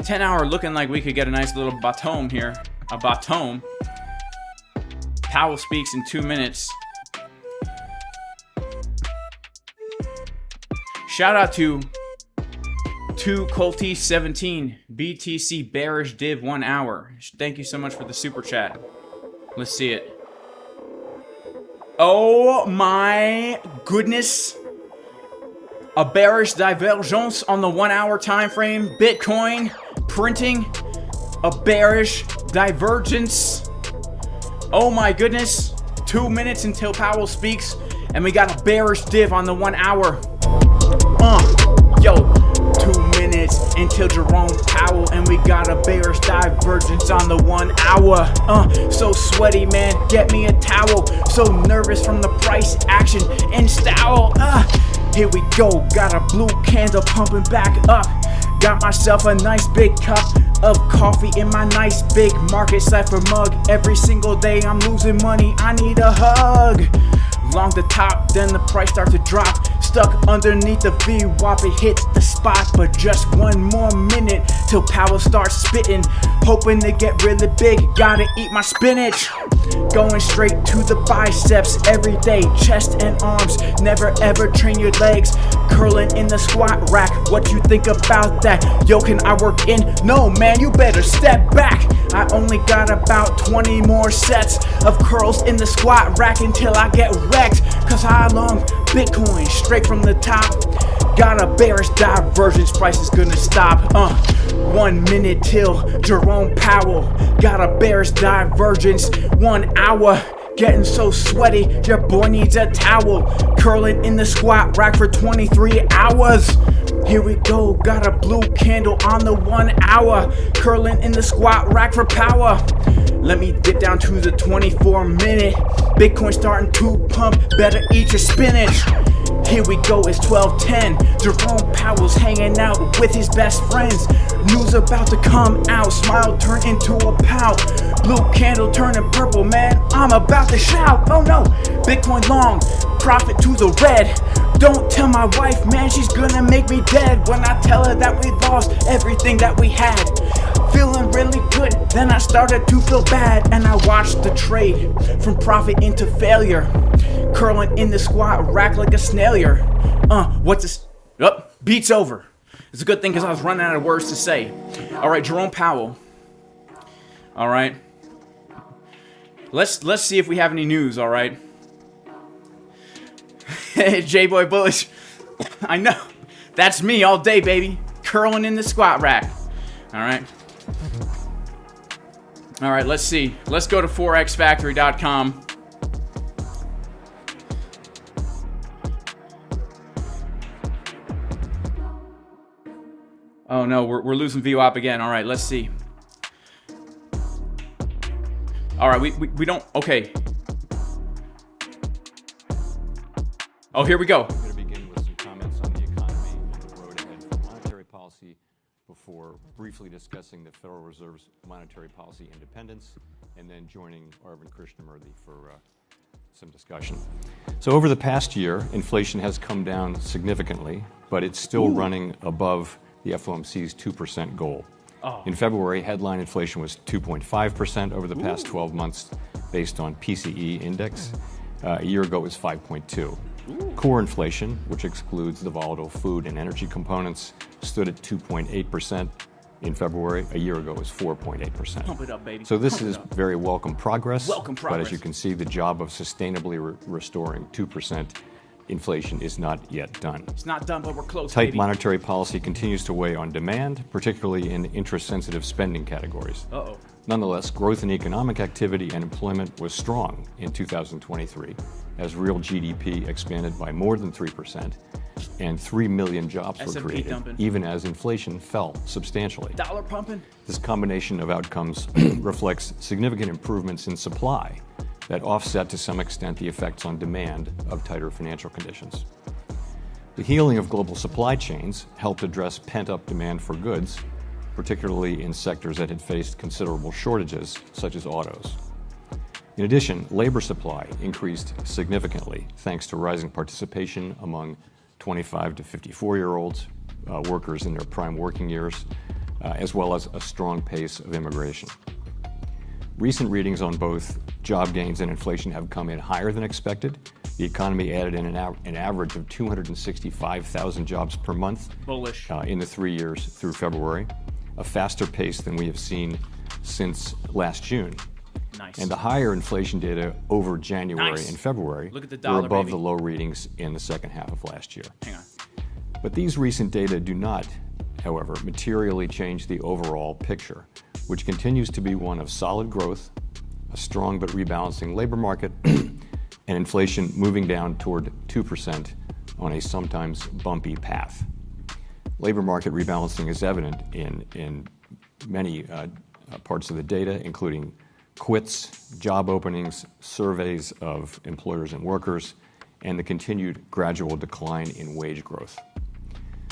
$10-hour looking like we could get a nice little bottom here. A bottom. Powell speaks in 2 minutes. Shout out to 2Colty17 BTC bearish div 1 hour. Thank you so much for the super chat. Let's see it. Oh my goodness. A bearish divergence on the 1 hour time frame. Bitcoin printing a bearish divergence. Oh my goodness. 2 minutes until Powell speaks, and we got a bearish div on the 1 hour. Yo, 2 minutes until Jerome Powell, and we got a bearish divergence on the 1 hour. So sweaty, man, get me a towel. So nervous from the price action and style. Here we go, got a blue candle pumping back up. Got myself a nice big cup of coffee in my nice big market Cipher mug. Every single day I'm losing money, I need a hug. Long the top, then the price starts to drop. Stuck underneath the VWAP, it hits the spot. But just 1 more minute till Powell starts spitting. Hoping to get really big, gotta eat my spinach. Going straight to the biceps every day. Chest and arms, never ever train your legs. Curling in the squat rack, what you think about that? Yo, can I work in? No man, you better step back. I only got about 20 more sets of curls in the squat rack until I get wrecked. Cause I long Bitcoin straight from the top. Got a bearish divergence, price is gonna stop. 1 minute till Jerome Powell. Got a bearish divergence, 1 hour. Getting so sweaty, your boy needs a towel. Curling in the squat rack for 23 hours. Here we go, got a blue candle on the 1 hour. Curling in the squat rack for power. Let me get down to the 24 minute. Bitcoin starting to pump, better eat your spinach. Here we go, it's 12:10. Jerome Powell's hanging out with his best friends. News about to come out, smile turn into a pout. Blue candle turning purple, man, I'm about to shout. Oh no, Bitcoin long, profit to the red. Don't tell my wife, man, she's gonna make me dead when I tell her that we lost everything that we had. Feeling really good, then I started to feel bad, and I watched the trade from profit into failure, curling in the squat rack like a snailure. What's this? Beat's over. It's a good thing because I was running out of words to say. All right, Jerome Powell. All right. Let's see if we have any news, all right? J-Boy Bullish. I know. That's me all day, baby. Curling in the squat rack. All right. All right, let's see. Let's go to forexfactory.com. Oh no, we're losing VWAP again. All right, let's see. All right, we don't, okay. Oh, here we go. I'm going to begin with some comments on the economy and the road ahead for monetary policy before briefly discussing the Federal Reserve's monetary policy independence and then joining Arvind Krishnamurthy for some discussion. So over the past year, inflation has come down significantly, but it's still running above the FOMC's 2% goal. In February, headline inflation was 2.5% over the past 12 months based on PCE index. A year ago, it was 5.2. Core inflation, which excludes the volatile food and energy components, stood at 2.8% in February. A year ago, it was 4.8%. Pump it up, baby. So this is very welcome progress. Welcome progress. But as you can see, the job of sustainably restoring 2% inflation is not yet done. It's not done, but we're close, Tight baby. monetary policy continues to weigh on demand, particularly in interest-sensitive spending categories. Nonetheless, growth in economic activity and employment was strong in 2023, as real GDP expanded by more than 3%, and 3 million jobs were created, even as inflation fell substantially. Dollar pumping. This combination of outcomes reflects significant improvements in supply that offset to some extent the effects on demand of tighter financial conditions. The healing of global supply chains helped address pent-up demand for goods, particularly in sectors that had faced considerable shortages, such as autos. In addition, labor supply increased significantly thanks to rising participation among 25 to 54-year-olds, workers in their prime working years, as well as a strong pace of immigration. Recent readings on both job gains and inflation have come in higher than expected. The economy added in an average of 265,000 jobs per month in the 3 years through February, a faster pace than we have seen since last June. Nice. And the higher inflation data over January and February were above the low readings in the second half of last year. Hang on. But these recent data do not, however, materially change the overall picture, which continues to be one of solid growth, a strong but rebalancing labor market, and inflation moving down toward 2% on a sometimes bumpy path. Labor market rebalancing is evident in many parts of the data, including quits, job openings, surveys of employers and workers, and the continued gradual decline in wage growth.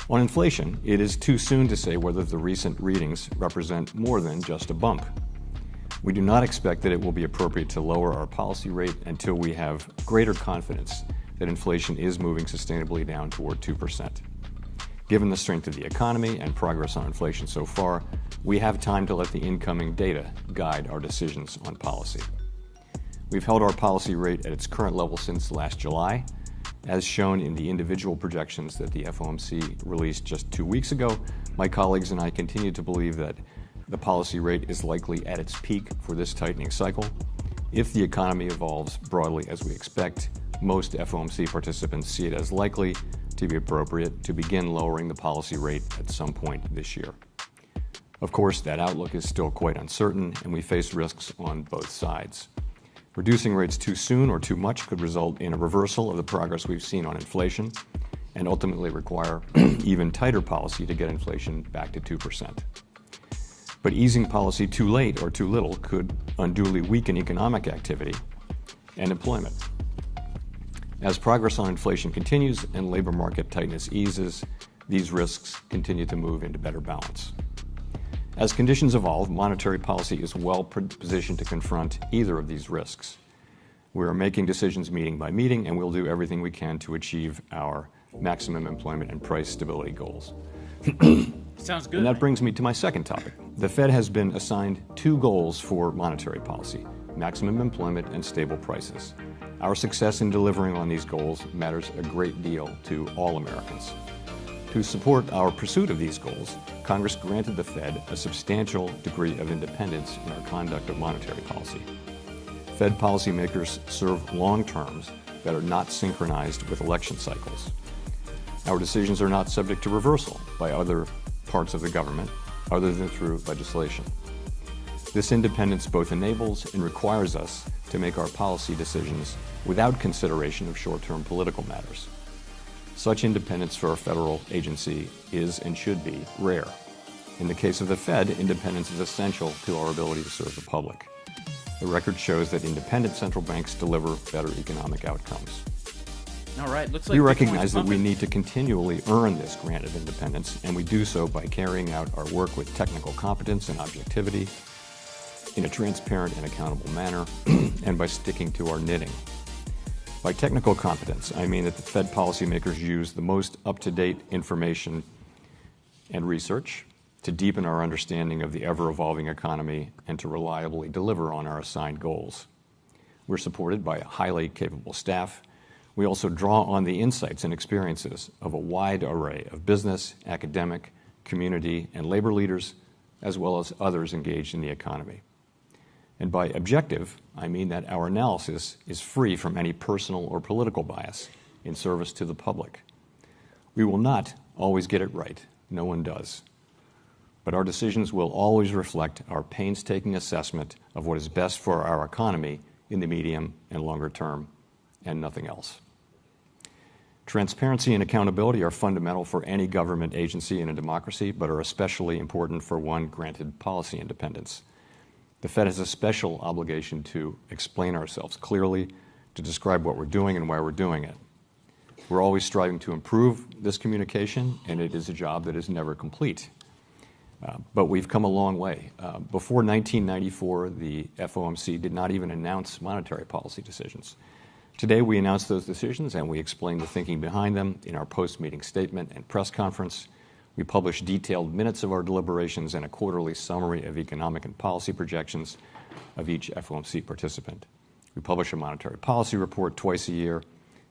On inflation, it is too soon to say whether the recent readings represent more than just a bump. We do not expect that it will be appropriate to lower our policy rate until we have greater confidence that inflation is moving sustainably down toward 2%. Given the strength of the economy and progress on inflation so far, we have time to let the incoming data guide our decisions on policy. We've held our policy rate at its current level since last July, as shown in the individual projections that the FOMC released just 2 weeks ago. My colleagues and I continue to believe that the policy rate is likely at its peak for this tightening cycle. If the economy evolves broadly as we expect, most FOMC participants see it as likely to be appropriate to begin lowering the policy rate at some point this year. Of course, that outlook is still quite uncertain, and we face risks on both sides. Reducing rates too soon or too much could result in a reversal of the progress we've seen on inflation and ultimately require even tighter policy to get inflation back to 2%. But easing policy too late or too little could unduly weaken economic activity and employment. As progress on inflation continues and labor market tightness eases, these risks continue to move into better balance. As conditions evolve, monetary policy is well positioned to confront either of these risks. We are making decisions meeting by meeting, and we'll do everything we can to achieve our maximum employment and price stability goals. Sounds good. And that brings me to my second topic. The Fed has been assigned two goals for monetary policy: maximum employment and stable prices. Our success in delivering on these goals matters a great deal to all Americans. To support our pursuit of these goals, Congress granted the Fed a substantial degree of independence in our conduct of monetary policy. Fed policymakers serve long terms that are not synchronized with election cycles. Our decisions are not subject to reversal by other parts of the government other than through legislation. This independence both enables and requires us to make our policy decisions without consideration of short-term political matters. Such independence for a federal agency is and should be rare. In the case of the Fed, independence is essential to our ability to serve the public. The record shows that independent central banks deliver better economic outcomes. All right, looks like We Bitcoin's recognize that we pumping. need to continually earn this grant of independence, and we do so by carrying out our work with technical competence and objectivity in a transparent and accountable manner, and by sticking to our knitting. By technical competence, I mean that the Fed policymakers use the most up-to-date information and research to deepen our understanding of the ever-evolving economy and to reliably deliver on our assigned goals. We're supported by a highly capable staff. We also draw on the insights and experiences of a wide array of business, academic, community, and labor leaders, as well as others engaged in the economy. And by objective, I mean that our analysis is free from any personal or political bias in service to the public. We will not always get it right. No one does. But our decisions will always reflect our painstaking assessment of what is best for our economy in the medium and longer term, and nothing else. Transparency and accountability are fundamental for any government agency in a democracy, but are especially important for one granted policy independence. The Fed has a special obligation to explain ourselves clearly, to describe what we're doing and why we're doing it. We're always striving to improve this communication, and it is a job that is never complete. But we've come a long way. Before 1994, the FOMC did not even announce monetary policy decisions. Today, we announce those decisions and we explain the thinking behind them in our post-meeting statement and press conference. We publish detailed minutes of our deliberations and a quarterly summary of economic and policy projections of each FOMC participant. We publish a monetary policy report twice a year,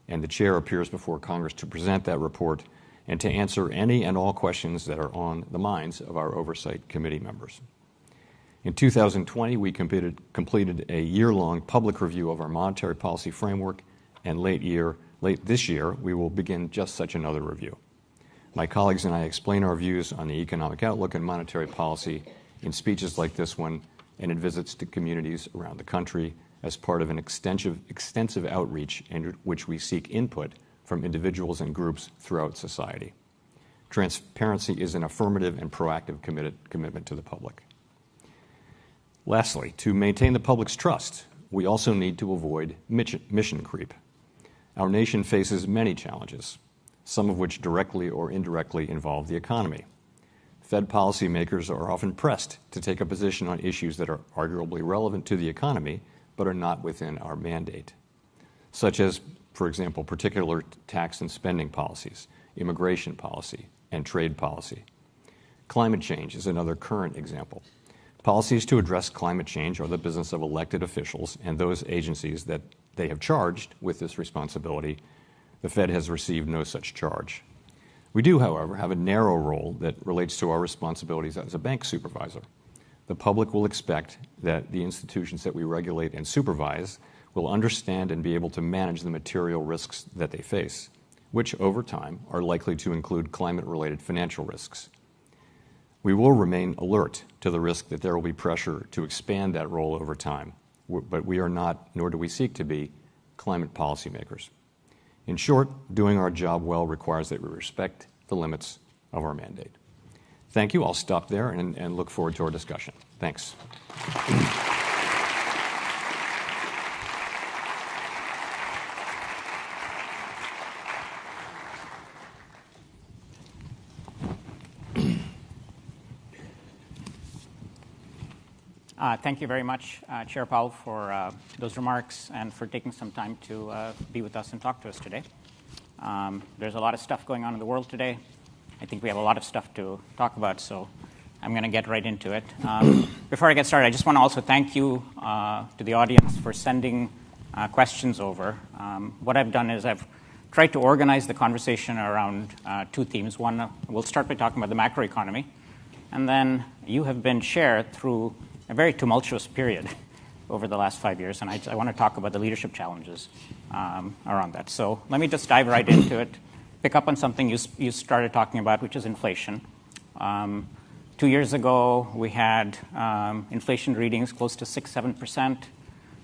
and the chair appears before Congress to present that report and to answer any and all questions that are on the minds of our oversight committee members. In 2020, we completed a year-long public review of our monetary policy framework, and late this year, we will begin just such another review. My colleagues and I explain our views on the economic outlook and monetary policy in speeches like this one and in visits to communities around the country as part of an extensive outreach in which we seek input from individuals and groups throughout society. Transparency is an affirmative and proactive commitment to the public. Lastly, to maintain the public's trust, we also need to avoid mission creep. Our nation faces many challenges, some of which directly or indirectly involve the economy. Fed policymakers are often pressed to take a position on issues that are arguably relevant to the economy, but are not within our mandate, such as, for example, particular tax and spending policies, immigration policy, and trade policy. Climate change is another current example. Policies to address climate change are the business of elected officials and those agencies that they have charged with this responsibility. The Fed has received no such charge. We do, however, have a narrow role that relates to our responsibilities as a bank supervisor. The public will expect that the institutions that we regulate and supervise will understand and be able to manage the material risks that they face, which over time are likely to include climate-related financial risks. We will remain alert to the risk that there will be pressure to expand that role over time, but we are not, nor do we seek to be, climate policymakers. In short, doing our job well requires that we respect the limits of our mandate. Thank you. I'll stop there and look forward to our discussion. Thanks. Thank you very much, Chair Powell, for those remarks and for taking some time to be with us and talk to us today. There's a lot of stuff going on in the world today. I think we have a lot of stuff to talk about, so I'm going to get right into it. Before I get started, I just want to also thank you to the audience for sending questions over. What I've done is I've tried to organize the conversation around two themes. One, we'll start by talking about the macroeconomy, and then you have been shared through a very tumultuous period over the last 5 years, and I want to talk about the leadership challenges around that. So let me just dive right into it, pick up on something you started talking about, which is inflation. 2 years ago, we had inflation readings close to 6-7%.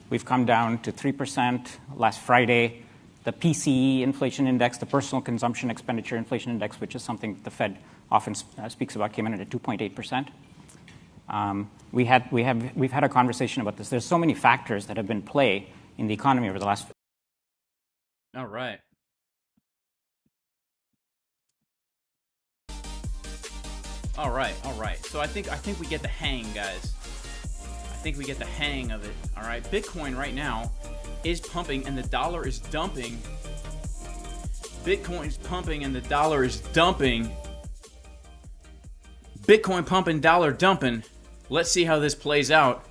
We've come down to 3%. Last Friday, the PCE inflation index, the personal consumption expenditure inflation index, which is something the Fed often speaks about, came in at 2.8%. We've had a conversation about this. There's so many factors that have been play in the economy over the last. All right. All right. So I think we get the hang, guys. I think we get the hang of it. All right. Bitcoin right now is pumping and the dollar is dumping. Bitcoin's pumping and the dollar is dumping. Bitcoin pumping, dollar dumping. Let's see how this plays out.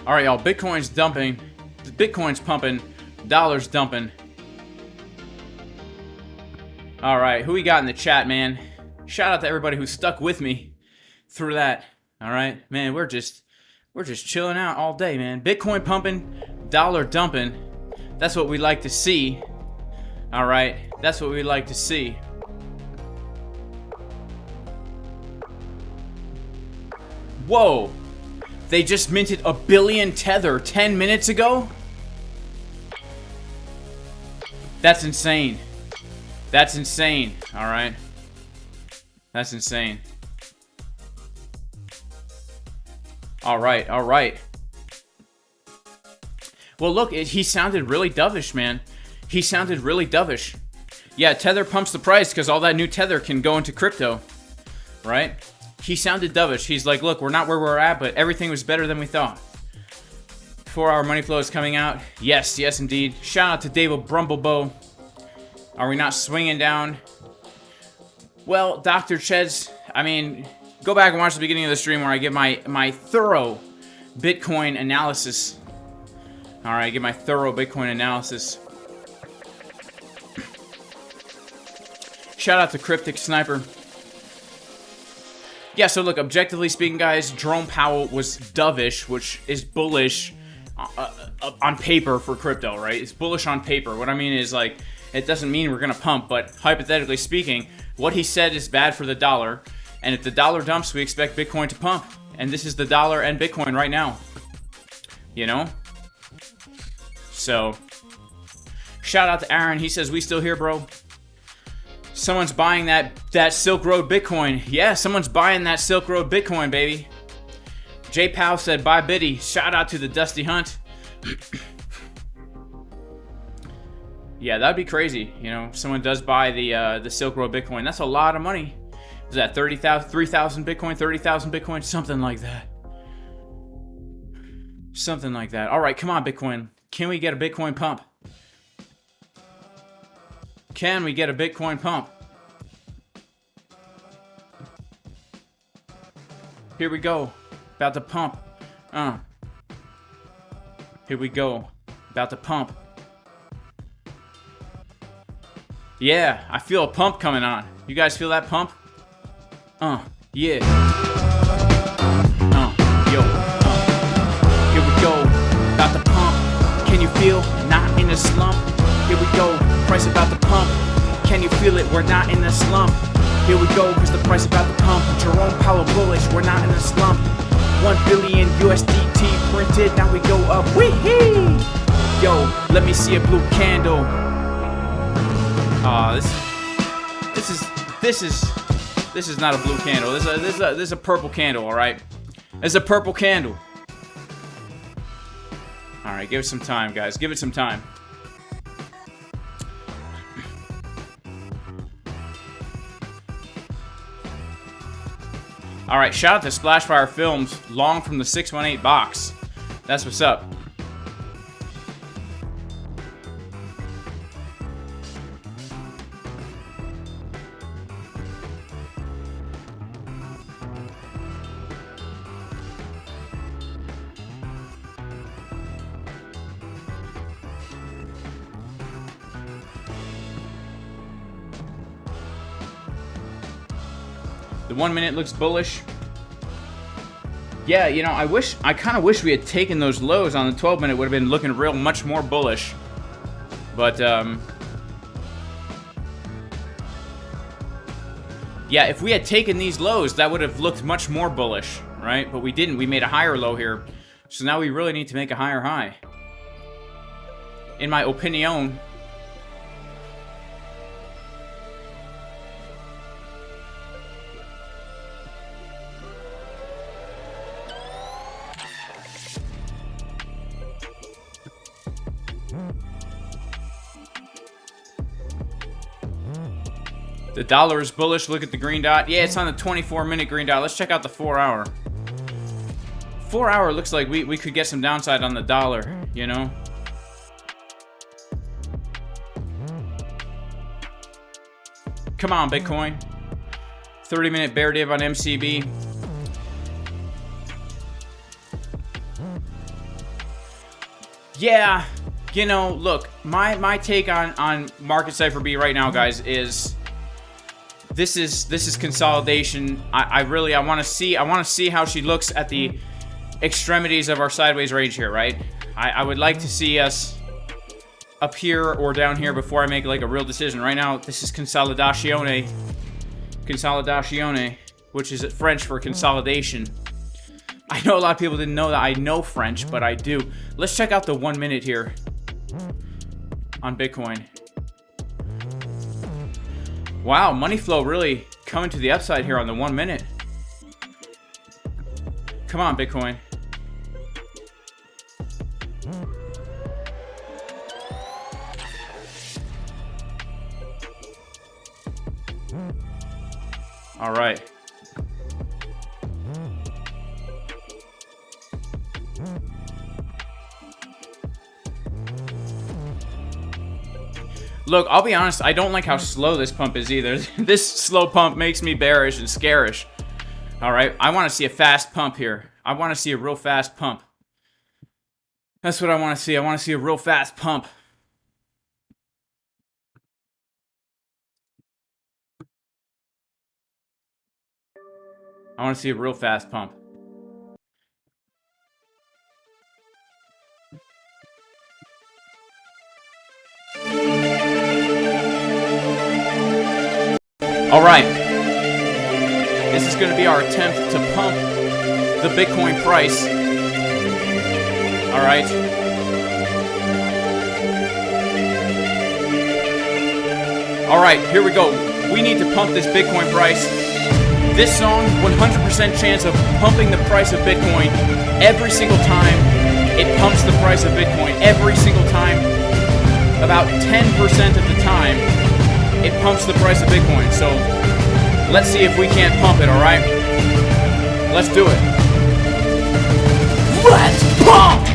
All right, y'all. Bitcoin's dumping. Bitcoin's pumping. Dollar's dumping. All right, who we got in the chat, man? Shout out to everybody who stuck with me through that. All right, man. We're just chilling out all day, man. Bitcoin pumping, dollar dumping. That's what we like to see. All right, that's what we like to see. Whoa. They just minted 1 billion Tether 10 minutes ago? That's insane. That's insane, all right? That's insane. All right. Well, look, he sounded really dovish, man. He sounded really dovish. Yeah, Tether pumps the price because all that new Tether can go into crypto, right? He sounded dovish. He's like, look, we're not where we're at, but everything was better than we thought. 4-hour money flow is coming out. Yes, indeed. Shout out to David Brumblebow. Are we not swinging down? Well, Dr. Cheds, I mean, go back and watch the beginning of the stream where I give my thorough Bitcoin analysis. All right, I give my thorough Bitcoin analysis. Shout out to Cryptic Sniper. Yeah, so look, objectively speaking, guys, Jerome Powell was dovish, which is bullish on paper for crypto, right? It's bullish on paper. What I mean is, like, it doesn't mean we're going to pump, but hypothetically speaking, what he said is bad for the dollar. And if the dollar dumps, we expect Bitcoin to pump. And this is the dollar and Bitcoin right now. You know? So, shout out to Aaron. He says, we still here, bro. Someone's buying that Silk Road Bitcoin. Yeah, someone's buying that Silk Road Bitcoin, baby. J Powell said, bye, Biddy. Shout out to the Dusty Hunt. Yeah, that'd be crazy. You know, if someone does buy the Silk Road Bitcoin. That's a lot of money. Is that 30,000, 3,000 Bitcoin, 30,000 Bitcoin? Something like that. Something like that. All right, come on, Bitcoin. Can we get a Bitcoin pump? Can we get a Bitcoin pump? Here we go. About to pump. Here we go. About to pump. Yeah, I feel a pump coming on. You guys feel that pump? Yeah. Yo. Here we go. About to pump. Can you feel? Not in a slump. Here we go. Price about to pump. Can you feel it? We're not in a slump. Here we go, cause the price about to pump. Jerome Powell bullish, we're not in a slump. 1 billion USDT printed, now we go up. Wee-hee! Yo, let me see a blue candle. This is not a blue candle. This is a purple candle, all right? It's a purple candle. All Alright, give it some time, guys. Give it some time. Alright, shout out to Splashfire Films, long from the 618 box. That's what's up. The 1 minute looks bullish. Yeah, you know, I kind of wish we had taken those lows on the 12 minute. Would have been looking much more bullish. But, yeah, if we had taken these lows, that would have looked much more bullish, right? But we didn't. We made a higher low here. So now we really need to make a higher high. In my opinion. The dollar is bullish. Look at the green dot. Yeah, it's on the 24-minute green dot. Let's check out the 4-hour. 4-hour looks like we could get some downside on the dollar, you know? Come on, Bitcoin. 30-minute bear div on MCB. Yeah, you know, look, my take on Market Cipher B right now, guys, is this is consolidation. I want to see how she looks at the extremities of our sideways range here, right? I would like to see us up here or down here before I make like a real decision. Right now, this is consolidazione, which is French for consolidation. I know a lot of people didn't know that I know French, but I do. Let's check out the 1 minute here on Bitcoin. Wow, money flow really coming to the upside here on the 1 minute. Come on, Bitcoin. All right. Look, I'll be honest, I don't like how slow this pump is either. This slow pump makes me bearish and scarish. Alright, I want to see a fast pump here. I want to see a real fast pump. That's what I want to see. I want to see a real fast pump. I want to see a real fast pump. Alright, this is going to be our attempt to pump the Bitcoin price. Alright. Alright, here we go. We need to pump this Bitcoin price. This song, 100% chance of pumping the price of Bitcoin every single time. It pumps the price of Bitcoin every single time. About 10% of the time, it pumps the price of Bitcoin. So let's see if we can't pump it, alright? Let's do it. Let's pump!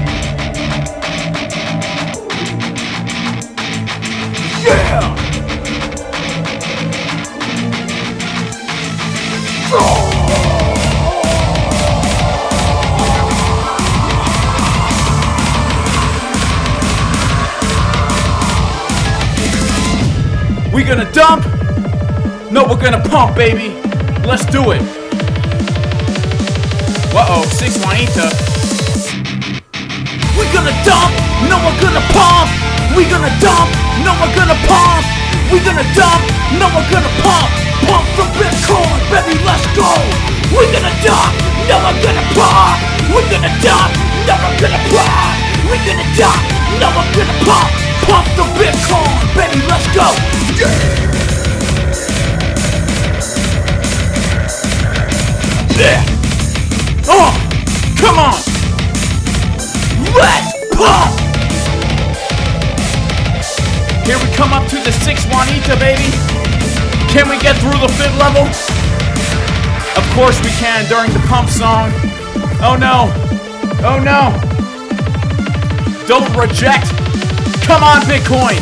Yeah! We gonna dump? No, we're gonna pump, baby. Let's do it. Uh-oh, 6 Juanita. We gonna dump? No, we're gonna pump. We gonna dump? No, we're gonna pump. We gonna dump? No, we're gonna pump. Pump the Bitcoin, baby, let's go. We gonna dump? No, we're gonna pump. We gonna dump? No, we're gonna pump. We gonna dump? No, we're gonna pump. Pump the Bitcoin, baby, let's go. Yeah. Oh, come on. Let's pump. come up to the 6 Juanita, baby. Can we get through the fib level? Of course we can during the pump song. Oh no. Oh no. Don't reject. Come on, Bitcoin.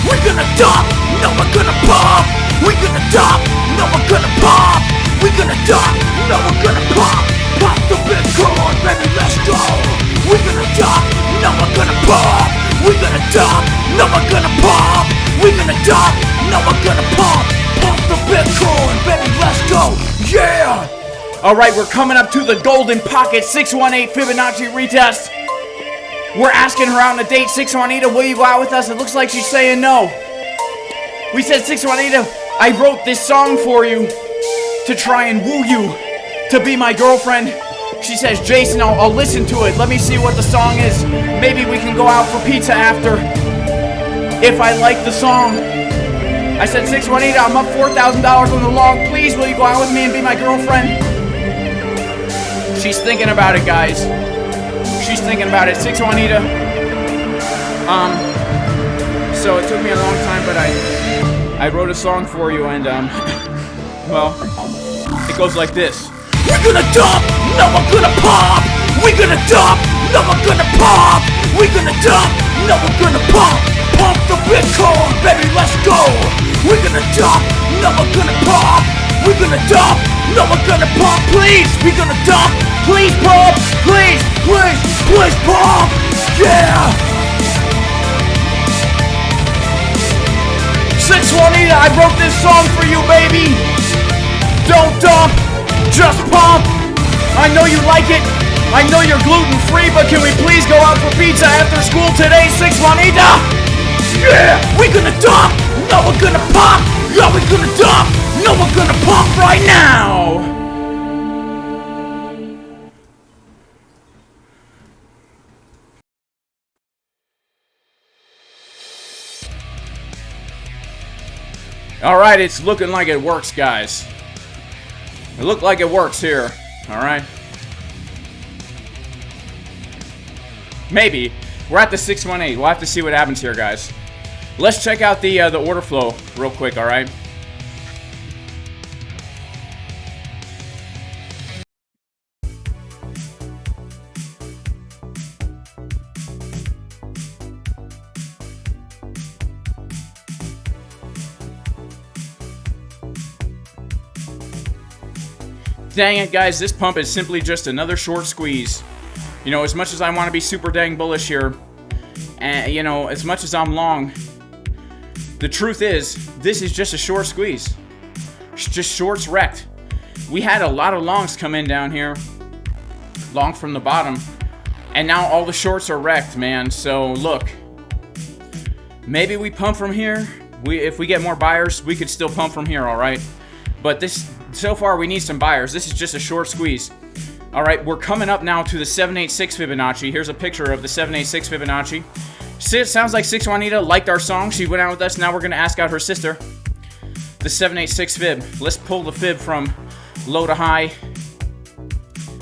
We're gonna dump. No, we're gonna pump. We're gonna dump. No, we're gonna pump. We're gonna dump. No, we're gonna pump. Pump the Bitcoin, baby, let's go. We're gonna dump. No, we're gonna pump. We're gonna dump. No, we're gonna pump. We're gonna dump. No, we're gonna pump. Pump the Bitcoin, baby, let's go. Yeah. All right, we're coming up to the golden pocket 618 Fibonacci retest. We're asking her out on a date. 6 Juanita, will you go out with us? It looks like she's saying no. We said, 6 Juanita, I wrote this song for you to try and woo you to be my girlfriend. She says, Jason, I'll listen to it. Let me see what the song is. Maybe we can go out for pizza after if I like the song. I said, 6 Juanita, I'm up $4,000 on the long. Please, will you go out with me and be my girlfriend? She's thinking about it, guys. She's thinking about it. 6 Juanita. So it took me a long time, but I wrote a song for you, and well, it goes like this. We're gonna dump, no we're gonna pump. We're gonna dump, no we're gonna pump. We're gonna dump, no we're gonna pump. Pump the Bitcoin, baby, let's go. We're gonna dump, no we're gonna pump. We're gonna dump, no we're gonna pump. Please, we're gonna dump. Please pump, please, please, please pump. Yeah. 6 Juanita, I wrote this song for you, baby. Don't dump, just pump. I know you like it. I know you're gluten-free, but can we please go out for pizza after school today, 6 Juanita? Yeah, we're gonna dump. No, we're gonna pump. Yeah, we're gonna dump. No, we're gonna pump right now. All right, it's looking like it works, guys. It looked like it works here. All right. Maybe. We're at the 618. We'll have to see what happens here, guys. Let's check out the order flow real quick, all right? Dang it, guys, this pump is simply just another short squeeze. You know, as much as I want to be super dang bullish here, and, you know, as much as I'm long, the truth is, this is just a short squeeze. It's just shorts wrecked. We had a lot of longs come in down here, long from the bottom, and now all the shorts are wrecked, man. So, look, maybe we pump from here. If we get more buyers, we could still pump from here, all right? But this, so far, we need some buyers. This is just a short squeeze. All right, we're coming up now to the 786 Fibonacci. Here's a picture of the 786 Fibonacci. Sounds like 6 Juanita liked our song. She went out with us. Now we're going to ask out her sister. The 786 fib. Let's pull the fib from low to high.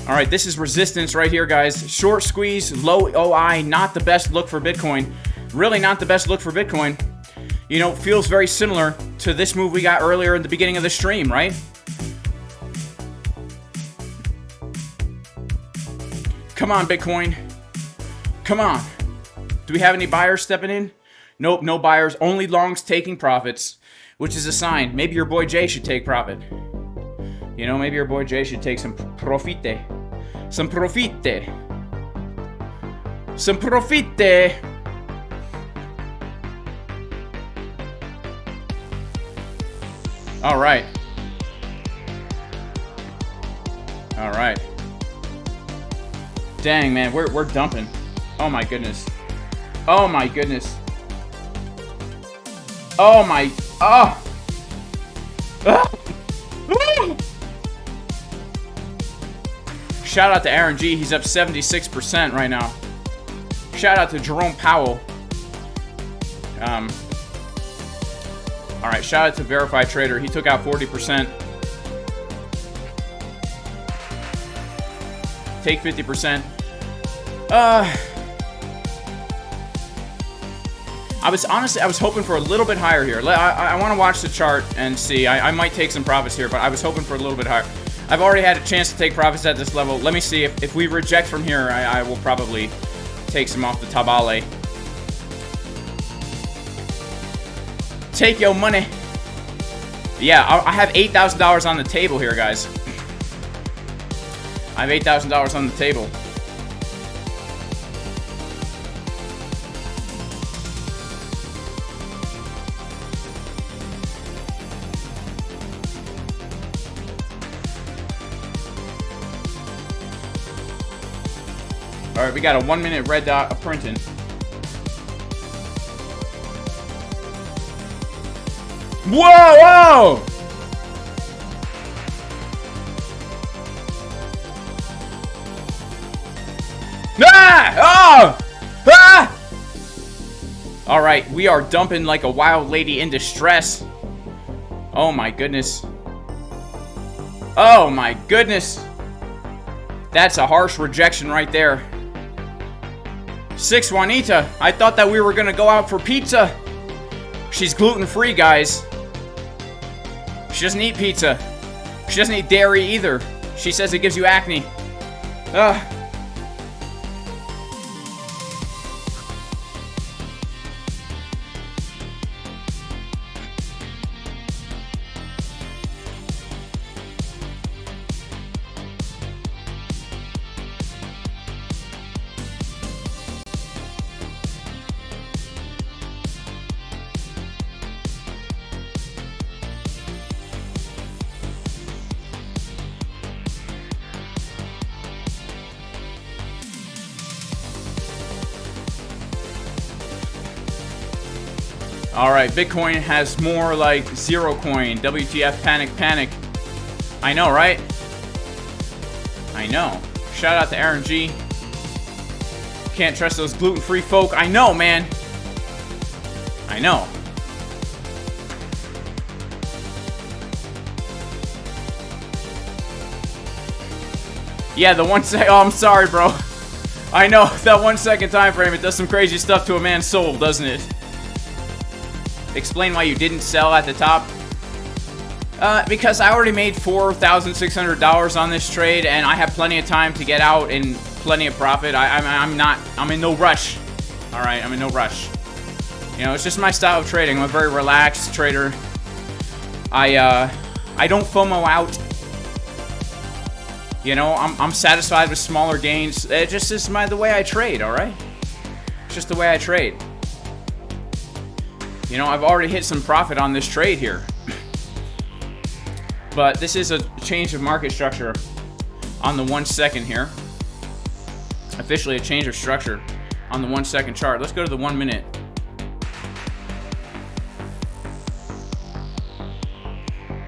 All right, this is resistance right here, guys. Short squeeze, low OI, not the best look for Bitcoin. Really not the best look for Bitcoin. You know, feels very similar to this move we got earlier in the beginning of the stream, right? Come on, Bitcoin. Come on. Do we have any buyers stepping in? Nope, no buyers. Only longs taking profits, which is a sign. Maybe your boy Jay should take profit. You know, maybe your boy Jay should take some profite. Some profite. Some profite. All right. All right. Dang, man, we're dumping. Oh my goodness. Oh my goodness. Oh my. Oh. Shout out to Aaron G. He's up 76% right now. Shout out to Jerome Powell. All right. Shout out to Verified Trader. He took out 40%. Take 50%. I was hoping for a little bit higher here. I want to watch the chart and see. I might take some profits here, but I was hoping for a little bit higher. I've already had a chance to take profits at this level. Let me see. If we reject from here, I will probably take some off the tabale. Take your money. Yeah, I have $8,000 on the table here, guys. I have $8,000 on the table. All right, we got a 1 minute red dot printing. Whoa, whoa! Ah! Oh! Ah! All right, we are dumping like a wild lady in distress. Oh my goodness. Oh my goodness. That's a harsh rejection right there. 6 Juanita, I thought that we were gonna go out for pizza. She's gluten-free, guys. She doesn't eat pizza. She doesn't eat dairy either. She says it gives you acne. Ugh. Alright, Bitcoin has more like zero coin. WTF, panic, panic. I know, right? I know. Shout out to Aaron G. Can't trust those gluten-free folk. I know, man. I know. Yeah, the 1 second. Oh, I'm sorry, bro. I know, that 1 second time frame, it does some crazy stuff to a man's soul, doesn't it? Explain why you didn't sell at the top. Because I already made $4,600 on this trade, and I have plenty of time to get out and plenty of profit. I'm in no rush. All right, I'm in no rush. You know, it's just my style of trading. I'm a very relaxed trader. I don't FOMO out. You know, I'm satisfied with smaller gains. It just is the way I trade. All right, it's just the way I trade. You know, I've already hit some profit on this trade here. But this is a change of market structure on the 1 second here. Officially a change of structure on the 1 second chart. Let's go to the 1 minute.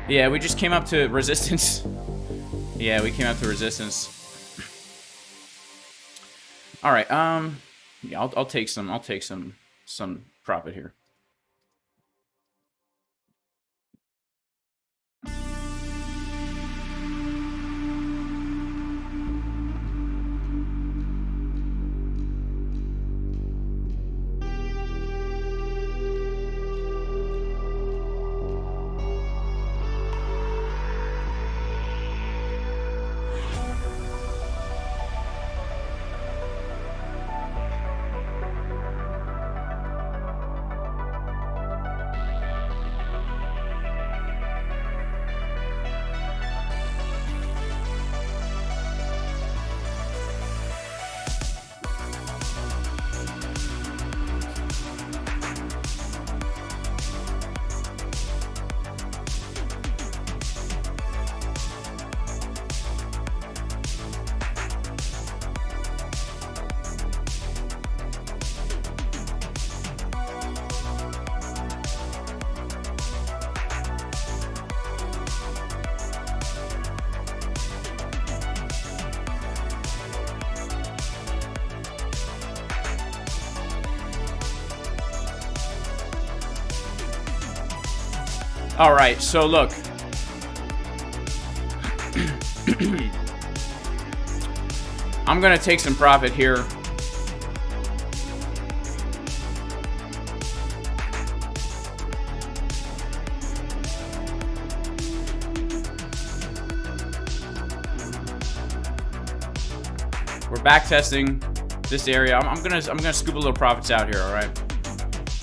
Yeah, we just came up to resistance. Yeah, we came up to resistance. All right, yeah, I'll take some profit here. All right, so look. I'm gonna take some profit here. We're back testing this area. I'm gonna scoop a little profits out here. All right,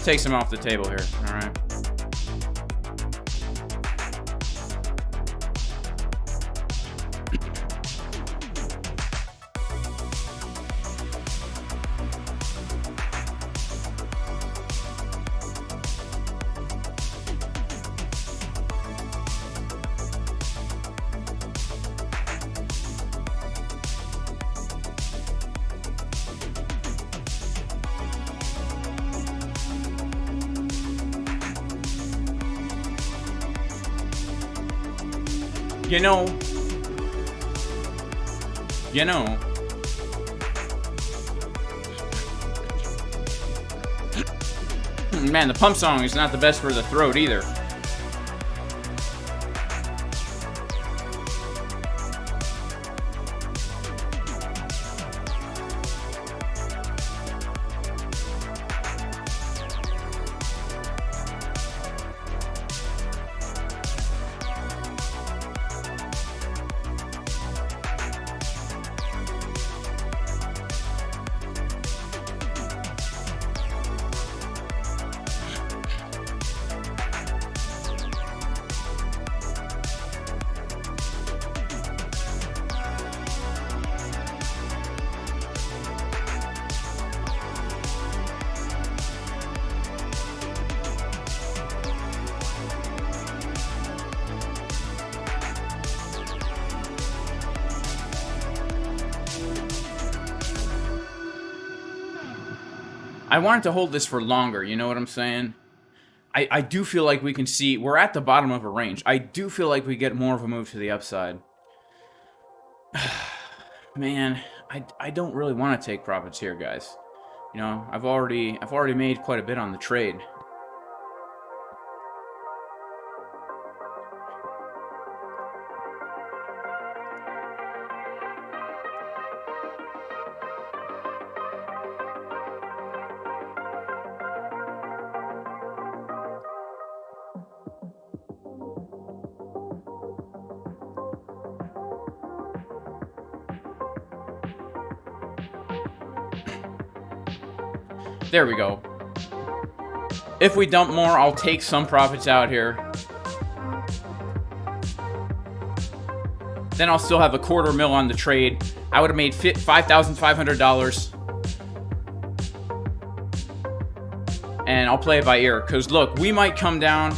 take some off the table here. All right. You know, man, the pump song is not the best for the throat either. I wanted to hold this for longer, you know what I'm saying? I do feel like we can see, we're at the bottom of a range. I do feel like we get more of a move to the upside. Man, I don't really want to take profits here, guys. You know, I've already made quite a bit on the trade. There we go. If we dump more, I'll take some profits out here. Then I'll still have a $250,000 on the trade. I would have made $5,500. And I'll play it by ear. Because, look, we might come down.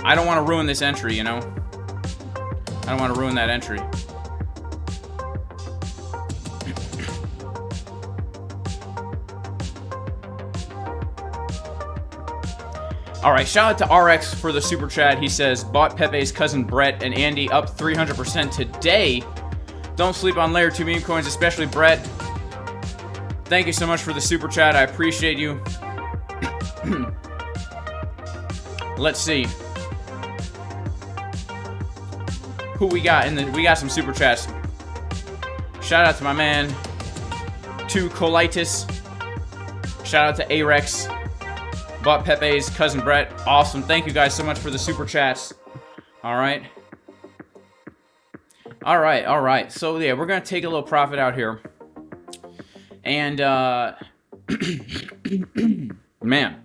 I don't want to ruin this entry, you know? I don't want to ruin that entry. All right, shout out to RX for the super chat. He says, bought Pepe's cousin Brett and Andy up 300% today. Don't sleep on layer 2 meme coins, especially Brett. Thank you so much for the super chat. I appreciate you. Let's see who we got we got some super chats. Shout out to my man, to Colitis. Shout out to Arex. Bought Pepe's cousin Brett. Awesome. Thank you guys so much for the super chats. All right. All right. So, yeah, we're going to take a little profit out here. And, man.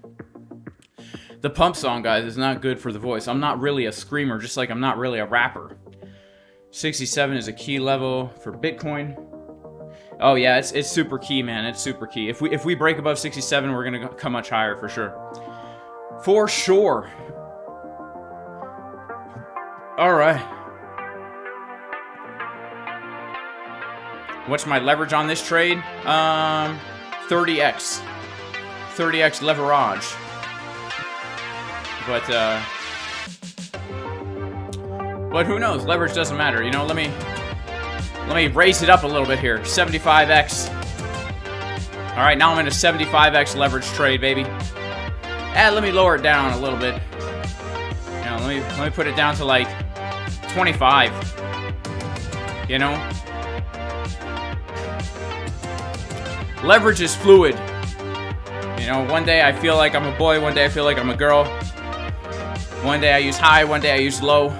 The pump song, guys, is not good for the voice. I'm not really a screamer, just like I'm not really a rapper. 67 is a key level for Bitcoin. Oh yeah, it's super key, man. It's super key. If we break above 67, we're gonna come much higher for sure. For sure. All right. What's my leverage on this trade? 30x. 30x leverage. But who knows? Leverage doesn't matter. You know, let me raise it up a little bit here. 75x. All right, now I'm in a 75x leverage trade, baby. Let me lower it down a little bit. You know, let me put it down to like 25. You know, leverage is fluid. You know, one day I feel like I'm a boy, one day I feel like I'm a girl. One day I use high, one day I use low.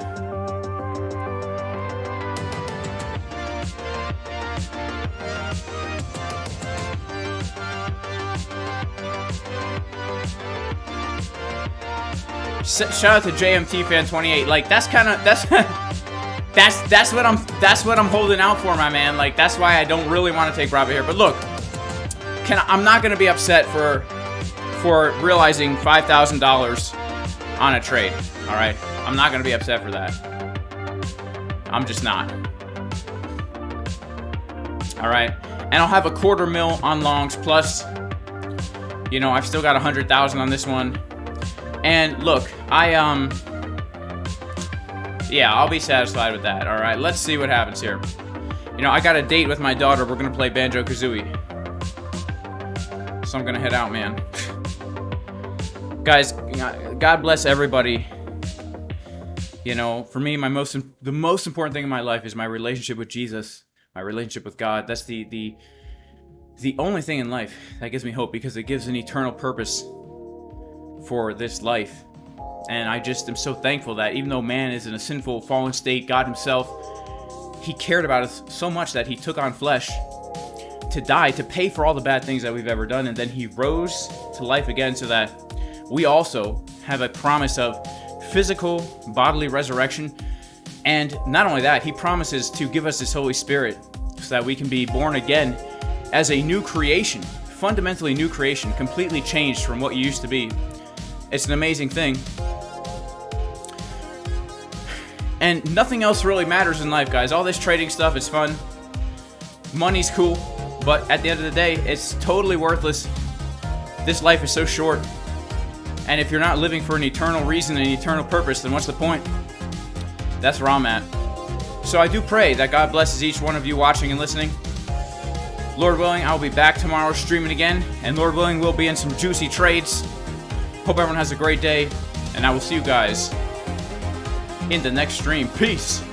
Shout out to JMT fan 28. Like that's what I'm holding out for, my man. Like that's why I don't really want to take profit here. But look, I'm not gonna be upset for realizing $5,000 on a trade. All right, I'm not gonna be upset for that. I'm just not. All right, and I'll have a $250,000 on longs plus. You know, I've still got 100,000 on this one. And look, yeah, I'll be satisfied with that. All right, let's see what happens here. You know, I got a date with my daughter. We're gonna play Banjo-Kazooie. So I'm gonna head out, man. Guys, God bless everybody. You know, for me, the most important thing in my life is my relationship with Jesus, my relationship with God. That's the only thing in life that gives me hope, because it gives an eternal purpose for this life. And I just am so thankful that even though man is in a sinful, fallen state, God himself, he cared about us so much that he took on flesh to die, to pay for all the bad things that we've ever done. And then he rose to life again so that we also have a promise of physical, bodily resurrection. And not only that, he promises to give us his Holy Spirit so that we can be born again as a new creation, fundamentally new creation, completely changed from what you used to be. It's an amazing thing. And nothing else really matters in life, guys. All this trading stuff is fun. Money's cool. But at the end of the day, it's totally worthless. This life is so short. And if you're not living for an eternal reason and eternal purpose, then what's the point? That's where I'm at. So I do pray that God blesses each one of you watching and listening. Lord willing, I'll be back tomorrow streaming again. And Lord willing, we'll be in some juicy trades. Hope everyone has a great day, and I will see you guys in the next stream. Peace.